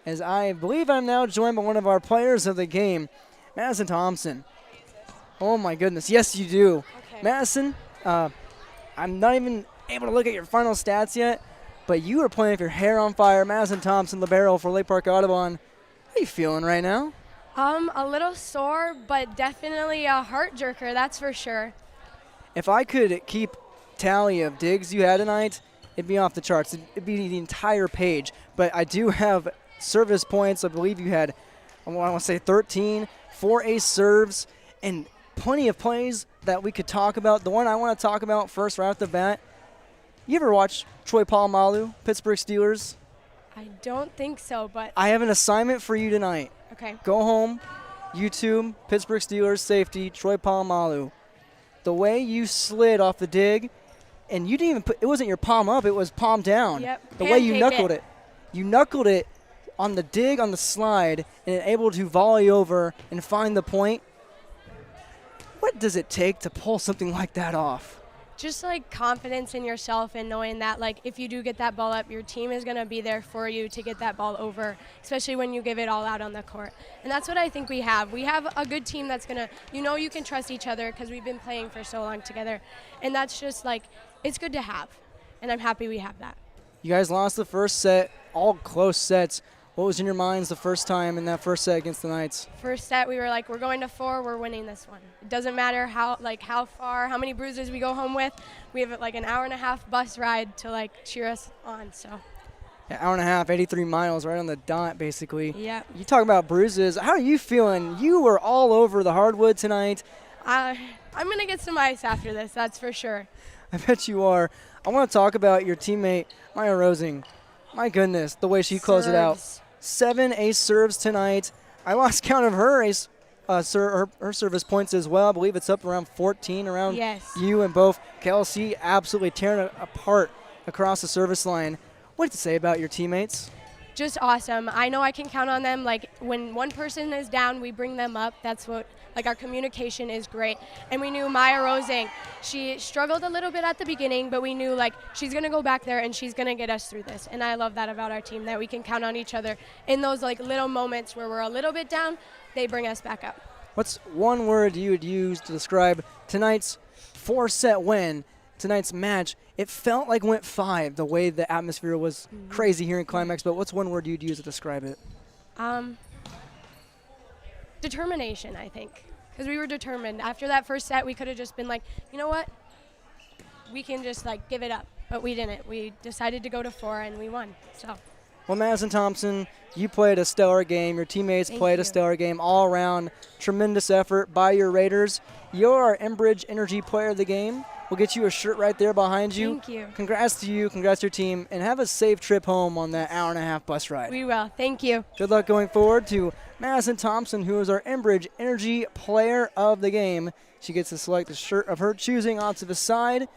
as I believe I'm now joined by one of our players of the game, Madison Thompson. Oh my goodness, yes you do. Okay. Madison, I'm not even able to look at your final stats yet, but you are playing with your hair on fire. Madison Thompson, libero for Lake Park-Audubon. How are you feeling right now? A little sore, but definitely a heart jerker, that's for sure. If I could keep tally of digs you had tonight, it'd be off the charts. It'd be the entire page. But I do have service points. I believe you had, I want to say 13, 4 ace serves, and plenty of plays that we could talk about. The one I want to talk about first right off the bat, you ever watch Troy Polamalu, Pittsburgh Steelers? I don't think so, but I have an assignment for you tonight. okay. Go home, YouTube, Pittsburgh Steelers safety, Troy Polamalu. The way you slid off the dig, and you didn't even put, it wasn't your palm up, it was palm down. Yep. The way you Pancake knuckled it. You knuckled it on the dig, on the slide, and able to volley over and find the point. What does it take to pull something like that off? Just like confidence in yourself and knowing that like if you do get that ball up, your team is going to be there for you to get that ball over, especially when you give it all out on the court. And that's what I think we have. We have a good team that's going to, you can trust each other because we've been playing for so long together. And that's just like, it's good to have. And I'm happy we have that. You guys lost the first set, all close sets. What was in your minds the first time in that first set against the Knights? First set, we were like, we're going to 4, we're winning this one. It doesn't matter how far, how many bruises we go home with. We have like an hour-and-a-half bus ride to like cheer us on, so. An hour and a half, 83 miles, right on the dot, basically. Yep. You talk about bruises. How are you feeling? You were all over the hardwood tonight. I'm going to get some ice after this, that's for sure. I bet you are. I want to talk about your teammate, Maya Rosing. My goodness, the way she closed it out. 7 ace serves tonight. I lost count of her ace, her service points as well. I believe it's up around 14 around you and both. Kelsey absolutely tearing it apart across the service line. What do you say about your teammates? Just awesome. I know I can count on them. Like when one person is down, we bring them up. That's what, like our communication is great. And we knew Maya Rosing, she struggled a little bit at the beginning, but we knew like she's going to go back there and she's going to get us through this. And I love that about our team, that we can count on each other in those like little moments where we're a little bit down, they bring us back up. What's one word you would use to describe tonight's 4-set win, tonight's match? It felt like went 5, the way the atmosphere was crazy here in Climax, but what's one word you'd use to describe it? Determination, I think, because we were determined. After that first set, we could have just been like, you know what? We can just like give it up, but we didn't. We decided to go to 4 and we won, so. Well, Madison Thompson, you played a stellar game. Your teammates played a stellar game. All around, tremendous effort by your Raiders. You're our Enbridge Energy Player of the Game. We'll get you a shirt right there behind you. Thank you. Congrats to you. Congrats to your team. And have a safe trip home on that hour-and-a-half bus ride. We will. Thank you. Good luck going forward to Madison Thompson, who is our Enbridge Energy Player of the Game. She gets to select a shirt of her choosing onto the side.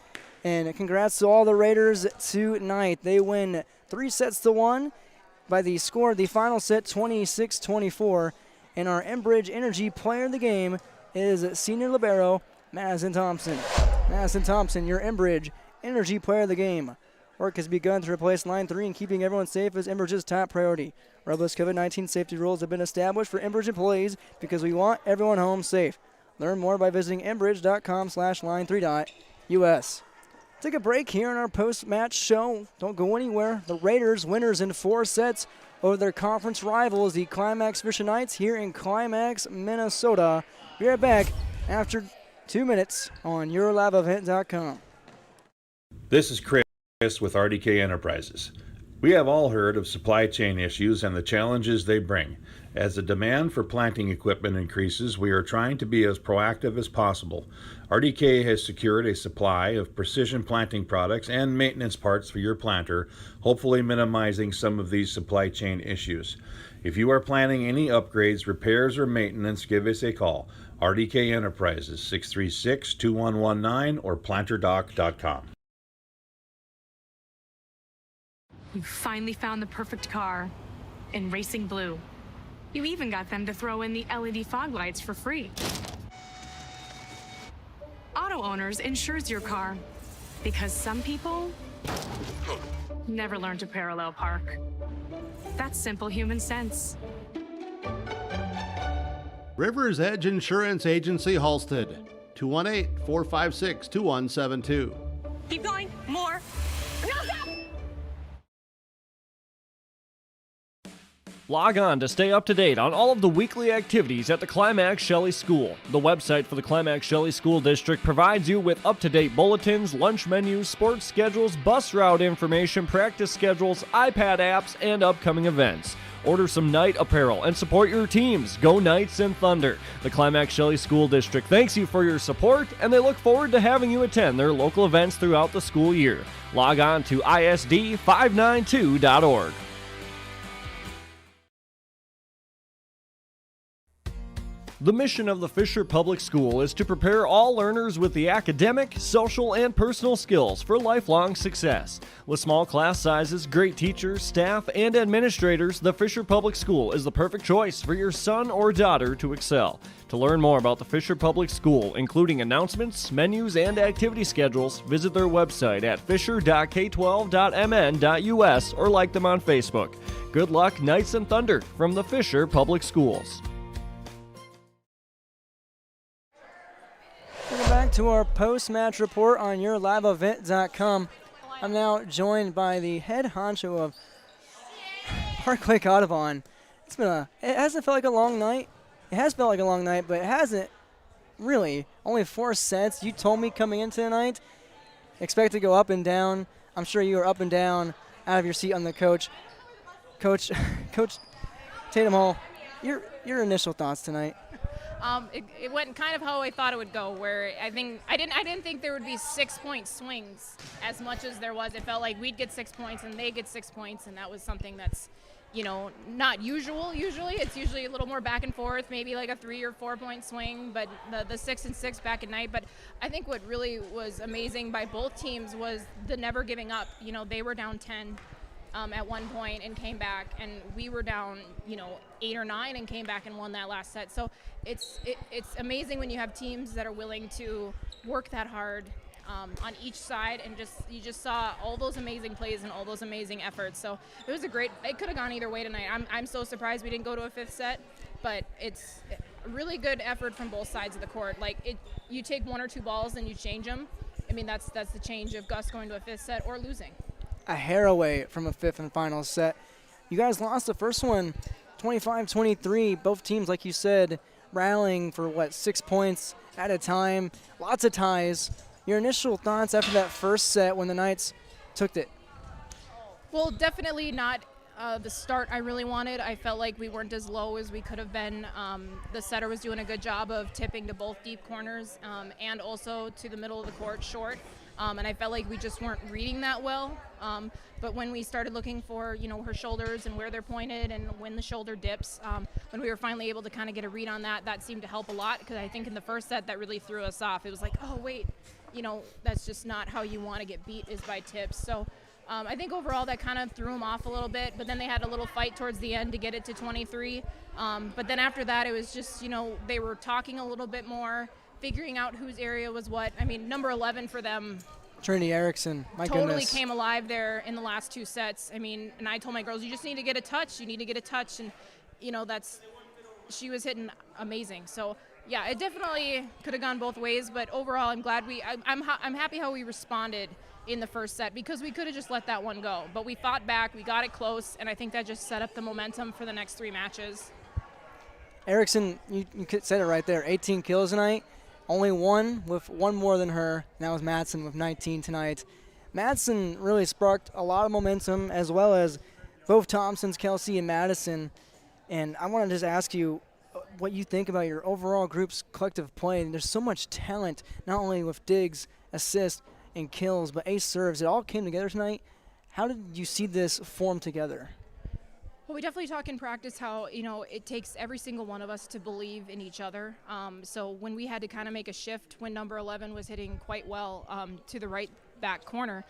And congrats to all the Raiders tonight. They win 3-1 by the score of the final set, 26-24. And our Enbridge Energy Player of the Game is senior libero Madison Thompson. Madison Thompson, your Enbridge Energy Player of the Game. Work has begun to replace Line 3 and keeping everyone safe is Enbridge's top priority. Robust COVID-19 safety rules have been established for Enbridge employees because we want everyone home safe. Learn more by visiting enbridge.com/line3.us. Take a break here in our post-match show. Don't go anywhere. The Raiders, winners in 4 sets over their conference rivals, the Climax Fisher Knights, here in Climax, Minnesota. Be right back after 2 minutes on YourLiveEvent.com. This is Chris with RDK Enterprises. We have all heard of supply chain issues and the challenges they bring. As the demand for planting equipment increases, we are trying to be as proactive as possible. RDK has secured a supply of precision planting products and maintenance parts for your planter, hopefully minimizing some of these supply chain issues. If you are planning any upgrades, repairs, or maintenance, give us a call. RDK Enterprises, 636-2119 or planterdoc.com. You finally found the perfect car in racing blue. You even got them to throw in the LED fog lights for free. Auto Owners insures your car because some people never learn to parallel park. That's simple human sense. River's Edge Insurance Agency, Halstead. 218-456-2172. Keep going. More. Log on to stay up to date on all of the weekly activities at the Climax Shelley School. The website for the Climax Shelley School District provides you with up-to-date bulletins, lunch menus, sports schedules, bus route information, practice schedules, iPad apps, and upcoming events. Order some night apparel and support your teams. Go Knights and Thunder. The Climax Shelley School District thanks you for your support, and they look forward to having you attend their local events throughout the school year. Log on to isd592.org. The mission of the Fisher Public School is to prepare all learners with the academic, social, and personal skills for lifelong success. With small class sizes, great teachers, staff, and administrators, the Fisher Public School is the perfect choice for your son or daughter to excel. To learn more about the Fisher Public School, including announcements, menus, and activity schedules, visit their website at fisher.k12.mn.us or like them on Facebook. Good luck, Knights and Thunder, from the Fisher Public Schools. Welcome back to our post-match report on yourliveevent.com. I'm now joined by the head honcho of Park-Audubon. It hasn't felt like a long night. It has felt like a long night, but it hasn't really. Only 4 sets. You told me coming into tonight, expect to go up and down. I'm sure you are up and down out of your seat on the coach. Coach Tatum Hall, your initial thoughts tonight? It went kind of how I thought it would go, where I didn't think there would be 6-point swings as much as there was. It felt like we'd get 6 points and they get 6 points, and that was something that's, not usual. Usually it's usually a little more back and forth, maybe like a 3 or 4 point swing, but the 6 and 6 back at night. But I think what really was amazing by both teams was the never giving up. They were down 10. At one point and came back, and we were down 8 or 9 and came back and won that last set. So it's amazing when you have teams that are willing to work that hard on each side, and you just saw all those amazing plays and all those amazing efforts. So it could have gone either way tonight. I'm so surprised we didn't go to a 5th set, but it's a really good effort from both sides of the court. You take 1 or 2 balls and you change them. I mean, that's the change of Gus going to a 5th set or losing. A hair away from a 5th and final set. You guys lost the first one 25-23. Both teams, like you said, rallying for 6 points at a time. Lots of ties. Your initial thoughts after that first set when the Knights took it? Well, definitely not the start I really wanted. I felt like we weren't as low as we could have been. The setter was doing a good job of tipping to both deep corners and also to the middle of the court short. And I felt like we just weren't reading that well. But when we started looking for, her shoulders and where they're pointed and when the shoulder dips, when we were finally able to kind of get a read on that seemed to help a lot, because I think in the first set that really threw us off. It was like, oh, wait, that's just not how you want to get beat, is by tips. So I think overall that kind of threw them off a little bit, but then they had a little fight towards the end to get it to 23. But then after that, it was just, they were talking a little bit more, figuring out whose area was what. I mean, number 11 for them, Trinity Erickson, my totally goodness. Came alive there in the last 2 sets. I mean, and I told my girls, you just need to get a touch. You need to get a touch. And, she was hitting amazing. So, yeah, it definitely could have gone both ways. But overall, I'm glad I'm happy how we responded in the first set, because we could have just let that one go. But we fought back. We got it close. And I think that just set up the momentum for the next 3 matches. Erickson, you said it right there, 18 kills tonight. Only one with 1 more than her, and that was Madsen with 19 tonight. Madsen really sparked a lot of momentum, as well as both Thompsons, Kelsey, and Madison. And I want to just ask you what you think about your overall group's collective play. And there's so much talent, not only with digs, assists, and kills, but ace serves. It all came together tonight. How did you see this form together? Well, we definitely talk in practice how, it takes every single one of us to believe in each other. So when we had to kind of make a shift when number 11 was hitting quite well to the right back corner,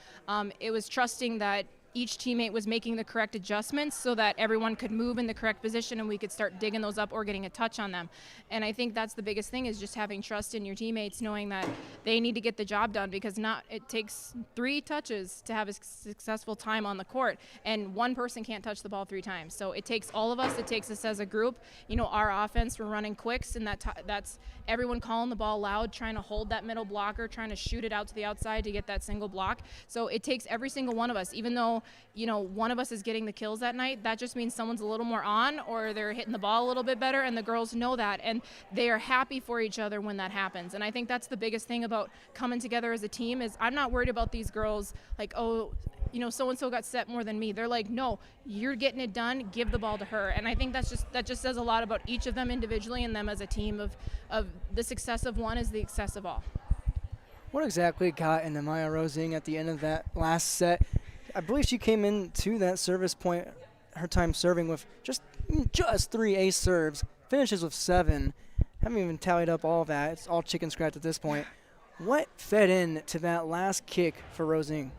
it was trusting that each teammate was making the correct adjustments so that everyone could move in the correct position and we could start digging those up or getting a touch on them. And I think that's the biggest thing, is just having trust in your teammates, knowing that they need to get the job done, because it takes 3 touches to have a successful time on the court, and one person can't touch the ball 3 times. So it takes all of us. It takes us as a group. You know, our offense, we're running quicks, and that's everyone calling the ball loud, trying to hold that middle blocker, trying to shoot it out to the outside to get that single block. So it takes every single one of us. Even though, you know, one of us is getting the kills that night, that just means someone's a little more on, or they're hitting the ball a little bit better, and the girls know that, and they are happy for each other when that happens. And I think that's the biggest thing about coming together as a team, is I'm not worried about these girls like, oh, you know, so-and-so got set more than me. They're like, no, you're getting it done, give the ball to her. And I think that just says a lot about each of them individually and them as a team, of the success of one is the success of all. What exactly got into Maya Rosing at the end of that last set? I believe she came into that service point, her time serving, with just 3 ace serves, finishes with 7. Haven't even tallied up all of that. It's all chicken scratch at this point. What fed into that last kick for Rosing?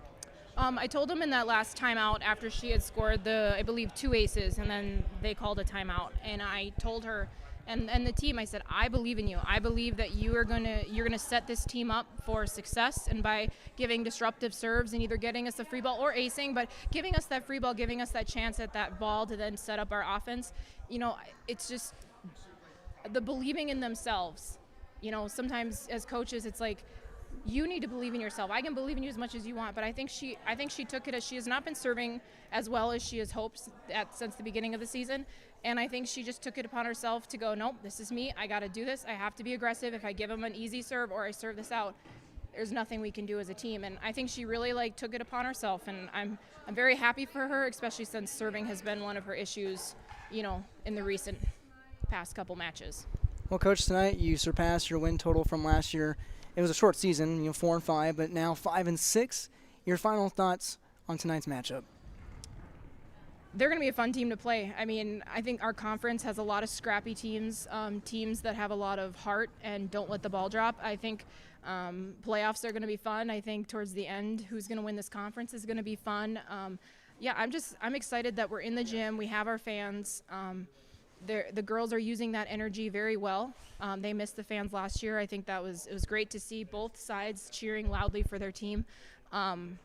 I told him in that last timeout, after she had scored I believe 2 aces, and then they called a timeout, and I told her and the team, I said, I believe in you. I believe that you're gonna set this team up for success, and by giving disruptive serves and either getting us a free ball or acing, but giving us that free ball, giving us that chance at that ball to then set up our offense. You know, it's just the believing in themselves. You know, sometimes as coaches, it's like, you need to believe in yourself. I can believe in you as much as you want, but I think she took it as she has not been serving as well as she has hoped since the beginning of the season. And I think she just took it upon herself to go, nope, this is me. I got to do this. I have to be aggressive. If I give them an easy serve or I serve this out, there's nothing we can do as a team. And I think she really took it upon herself. And I'm very happy for her, especially since serving has been one of her issues, you know, in the recent past couple matches. Well, Coach, tonight you surpassed your win total from last year. It was a short season, 4-5, but now 5-6. Your final thoughts on tonight's matchup? They're going to be a fun team to play. I mean, I think our conference has a lot of scrappy teams, teams that have a lot of heart and don't let the ball drop. I think playoffs are going to be fun. I think towards the end, who's going to win this conference is going to be fun. I'm excited that we're in the gym. We have our fans. The girls are using that energy very well. They missed the fans last year. I think it was great to see both sides cheering loudly for their team. I'm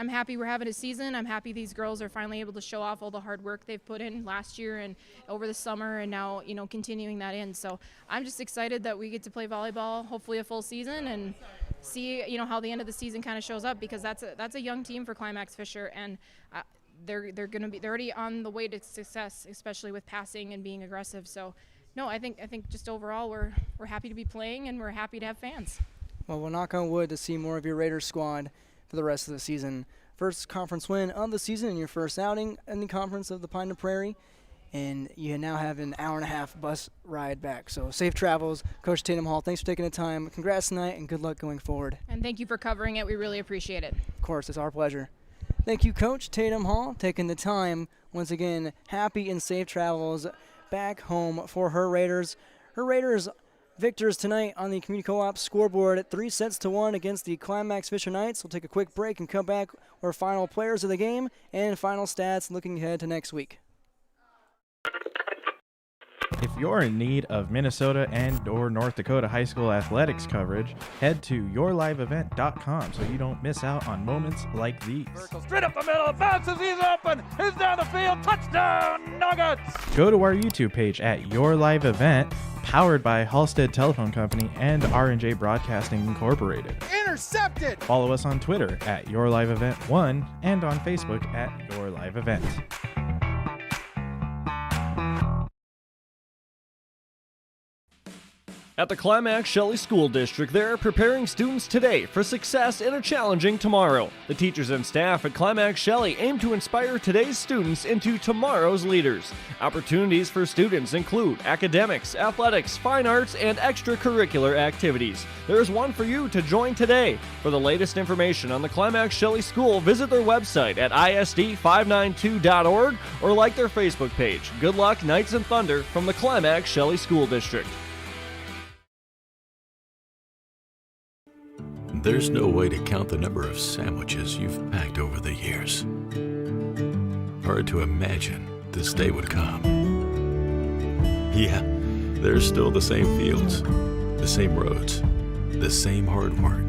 happy we're having a season. I'm happy these girls are finally able to show off all the hard work they've put in last year and over the summer, and now, you know, continuing that in. So I'm just excited that we get to play volleyball, hopefully a full season, and see, you know, how the end of the season kind of shows up, because that's a young team for Climax Fisher, and they're already on the way to success, especially with passing and being aggressive. So no, I think just overall we're happy to be playing, and we're happy to have fans. Well, we'll knock on wood to see more of your Raiders squad for the rest of the season. First conference win of the season in your first outing in the conference of the Pine to Prairie, and you now have an hour-and-a-half bus ride back. So safe travels. Coach Tatum Hall, thanks for taking the time. Congrats tonight, and good luck going forward. And thank you for covering it. We really appreciate it. Of course, it's our pleasure. Thank you, Coach Tatum Hall, taking the time. Once again, happy and safe travels back home for her Raiders. Her Raiders victors tonight on the Community Co-op scoreboard at 3-1 against the Climax Fisher Knights. We'll take a quick break and come back with our final players of the game and final stats looking ahead to next week. If you're in need of Minnesota and or North Dakota high school athletics coverage, head to yourliveevent.com so you don't miss out on moments like these. Straight up the middle, bounces, he's open, he's down the field, touchdown, Nuggets! Go to our YouTube page at Your Live Event, powered by Halstead Telephone Company and R&J Broadcasting Incorporated. Intercepted! Follow us on Twitter at Your Live Event 1 and on Facebook at Your Live Event. At the Climax Shelley School District, they're preparing students today for success in a challenging tomorrow. The teachers and staff at Climax Shelley aim to inspire today's students into tomorrow's leaders. Opportunities for students include academics, athletics, fine arts, and extracurricular activities. There's one for you to join today. For the latest information on the Climax Shelley School, visit their website at isd592.org or like their Facebook page. Good luck, Knights and Thunder, from the Climax Shelley School District. There's no way to count the number of sandwiches you've packed over the years. Hard to imagine this day would come. Yeah, there's still the same fields, the same roads, the same hard work.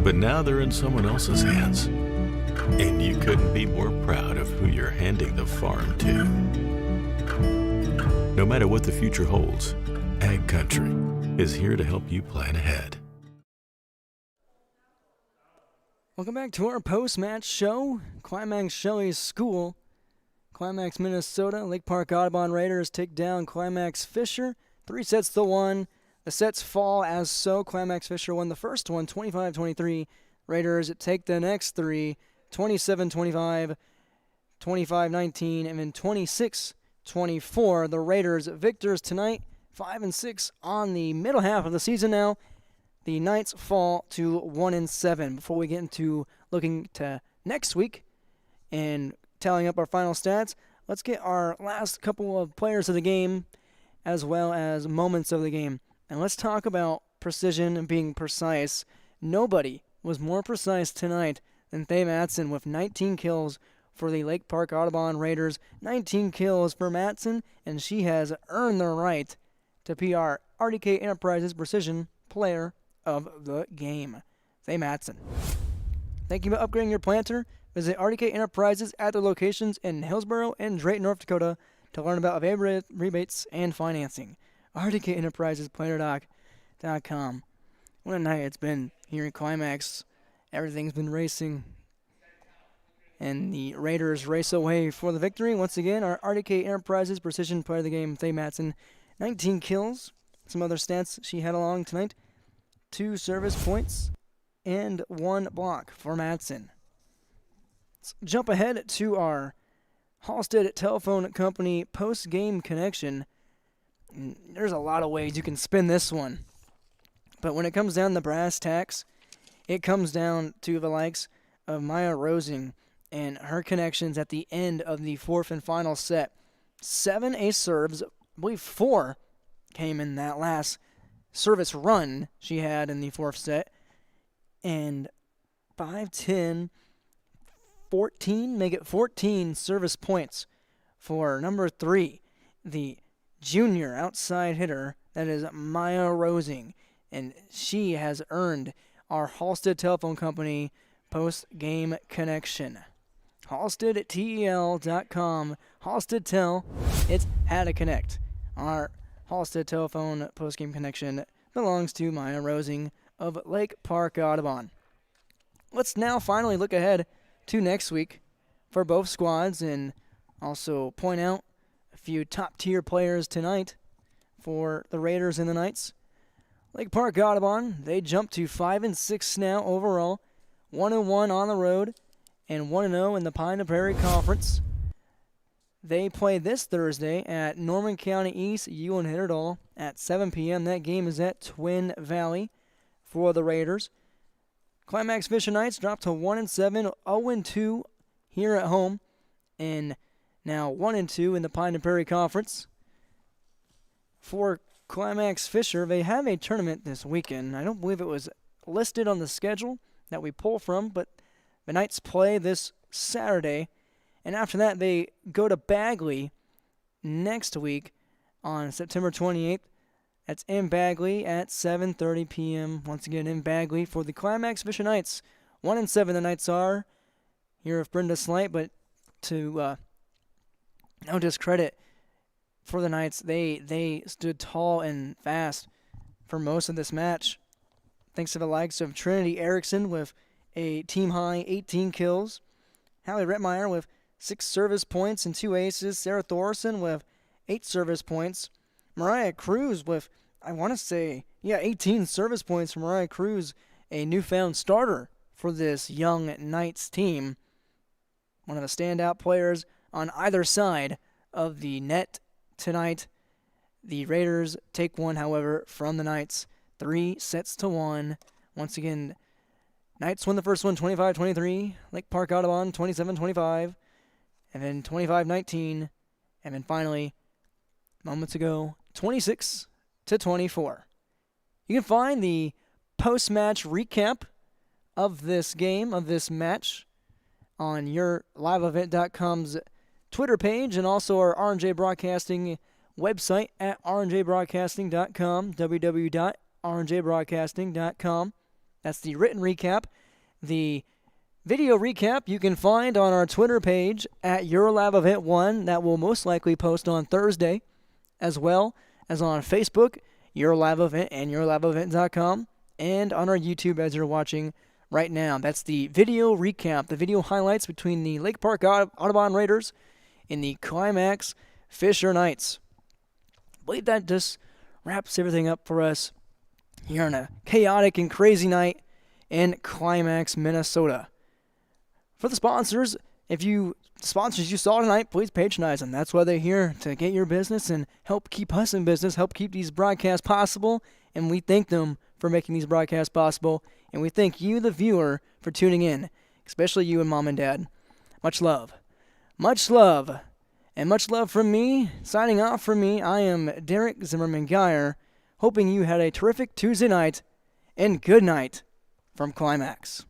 But now they're in someone else's hands. And you couldn't be more proud of who you're handing the farm to. No matter what the future holds, Ag Country is here to help you plan ahead. Welcome back to our post-match show. Climax Shelley's School. Climax, Minnesota. Lake Park-Audubon Raiders take down Climax Fisher. 3-1. The sets fall as so. Climax Fisher won the first one, 25-23. Raiders take the next three, 27-25, 25-19, and then 26-24. The Raiders victors tonight, 5-6 on the middle half of the season now. The Knights fall to 1-7. Before we get into looking to next week and tallying up our final stats, let's get our last couple of players of the game as well as moments of the game. And let's talk about precision and being precise. Nobody was more precise tonight than Faye Matson with 19 kills for the Lake Park-Audubon Raiders. 19 kills for Matson, and she has earned the right to be our RDK Enterprises Precision Player of the Game. Faye Matson. Thank you for upgrading your planter. Visit RDK Enterprises at their locations in Hillsboro and Drayton, North Dakota to learn about available rebates and financing. RDK Enterprises Planter.com. What a night it's been here in Climax. Everything's been racing. And the Raiders race away for the victory. Once again, our RDK Enterprises Precision Player of the Game, Faye Matson. 19 kills. Some other stats she had along tonight. 2 service points and 1 block for Matson. Let's jump ahead to our Halstead Telephone Company post-game connection. There's a lot of ways you can spin this one. But when it comes down to brass tacks, it comes down to the likes of Maya Rosing and her connections at the end of the fourth and final set. 7 ace serves, I believe 4 came in that last service run she had in the fourth set. And 5, 10, 14, make it 14 service points for number 3, the junior outside hitter, that is Maya Rosing. And she has earned our Halstead Telephone Company post-game connection. HalsteadTEL.com. Halstead Tel, it's how to connect. Our Halstead Telephone post-game connection belongs to Maya Rosing of Lake Park-Audubon. Let's now finally look ahead to next week for both squads and also point out a few top-tier players tonight for the Raiders and the Knights. Lake Park-Audubon, they jump to 5-6 now overall, 1-1 on the road, and 1-0 in the Pine to Prairie Conference. They play this Thursday at Norman County East, Ewan Hitterdall at 7 p.m. That game is at Twin Valley for the Raiders. Climax Fisher Knights drop to 1-7, 0-2 here at home, and now 1-2 in the Pine to Prairie Conference. For Climax Fisher, they have a tournament this weekend. I don't believe it was listed on the schedule that we pull from, but the Knights play this Saturday, and after that they go to Bagley next week on September 28th. That's in Bagley at 7:30 p.m. Once again in Bagley for the Climax Fisher Knights. 1-7 the Knights are here with Brenda Slight, but to no discredit for the Knights, they stood tall and fast for most of this match. Thanks to the likes of Trinity Erickson with a team-high 18 kills. Hallie Rettmeyer with 6 service points and 2 aces. Sarah Thorson with 8 service points. Mariah Cruz with, 18 service points for Mariah Cruz, a newfound starter for this young Knights team. One of the standout players on either side of the net tonight. The Raiders take one, however, from the Knights. 3-1. Once again, Knights win the first one 25-23. Lake Park-Audubon 27-25. And then 25-19. And then finally, moments ago, 26-24. You can find the post-match recap of this game, of this match, on YourLiveEvent.com's Twitter page and also our RNJ Broadcasting website at rnjbroadcasting.com, www.rnjbroadcasting.com. That's the written recap. The video recap you can find on our Twitter page at YourLiveEvent1. That will most likely post on Thursday, as well as on Facebook, YourLiveEvent and YourLiveEvent.com, and on our YouTube as you're watching right now. That's the video recap, the video highlights between the Lake Park-Audubon Raiders and the Climax Fisher Knights. I believe that just wraps everything up for us here on a chaotic and crazy night in Climax, Minnesota. For the sponsors, sponsors you saw tonight, please patronize them. That's why they're here, to get your business and help keep us in business, help keep these broadcasts possible, and we thank them for making these broadcasts possible, and we thank you, the viewer, for tuning in, especially you and Mom and Dad. Much love. Much love. And much love from me. Signing off from me, I am Derek Zimmerman-Geyer, hoping you had a terrific Tuesday night, and good night from Climax.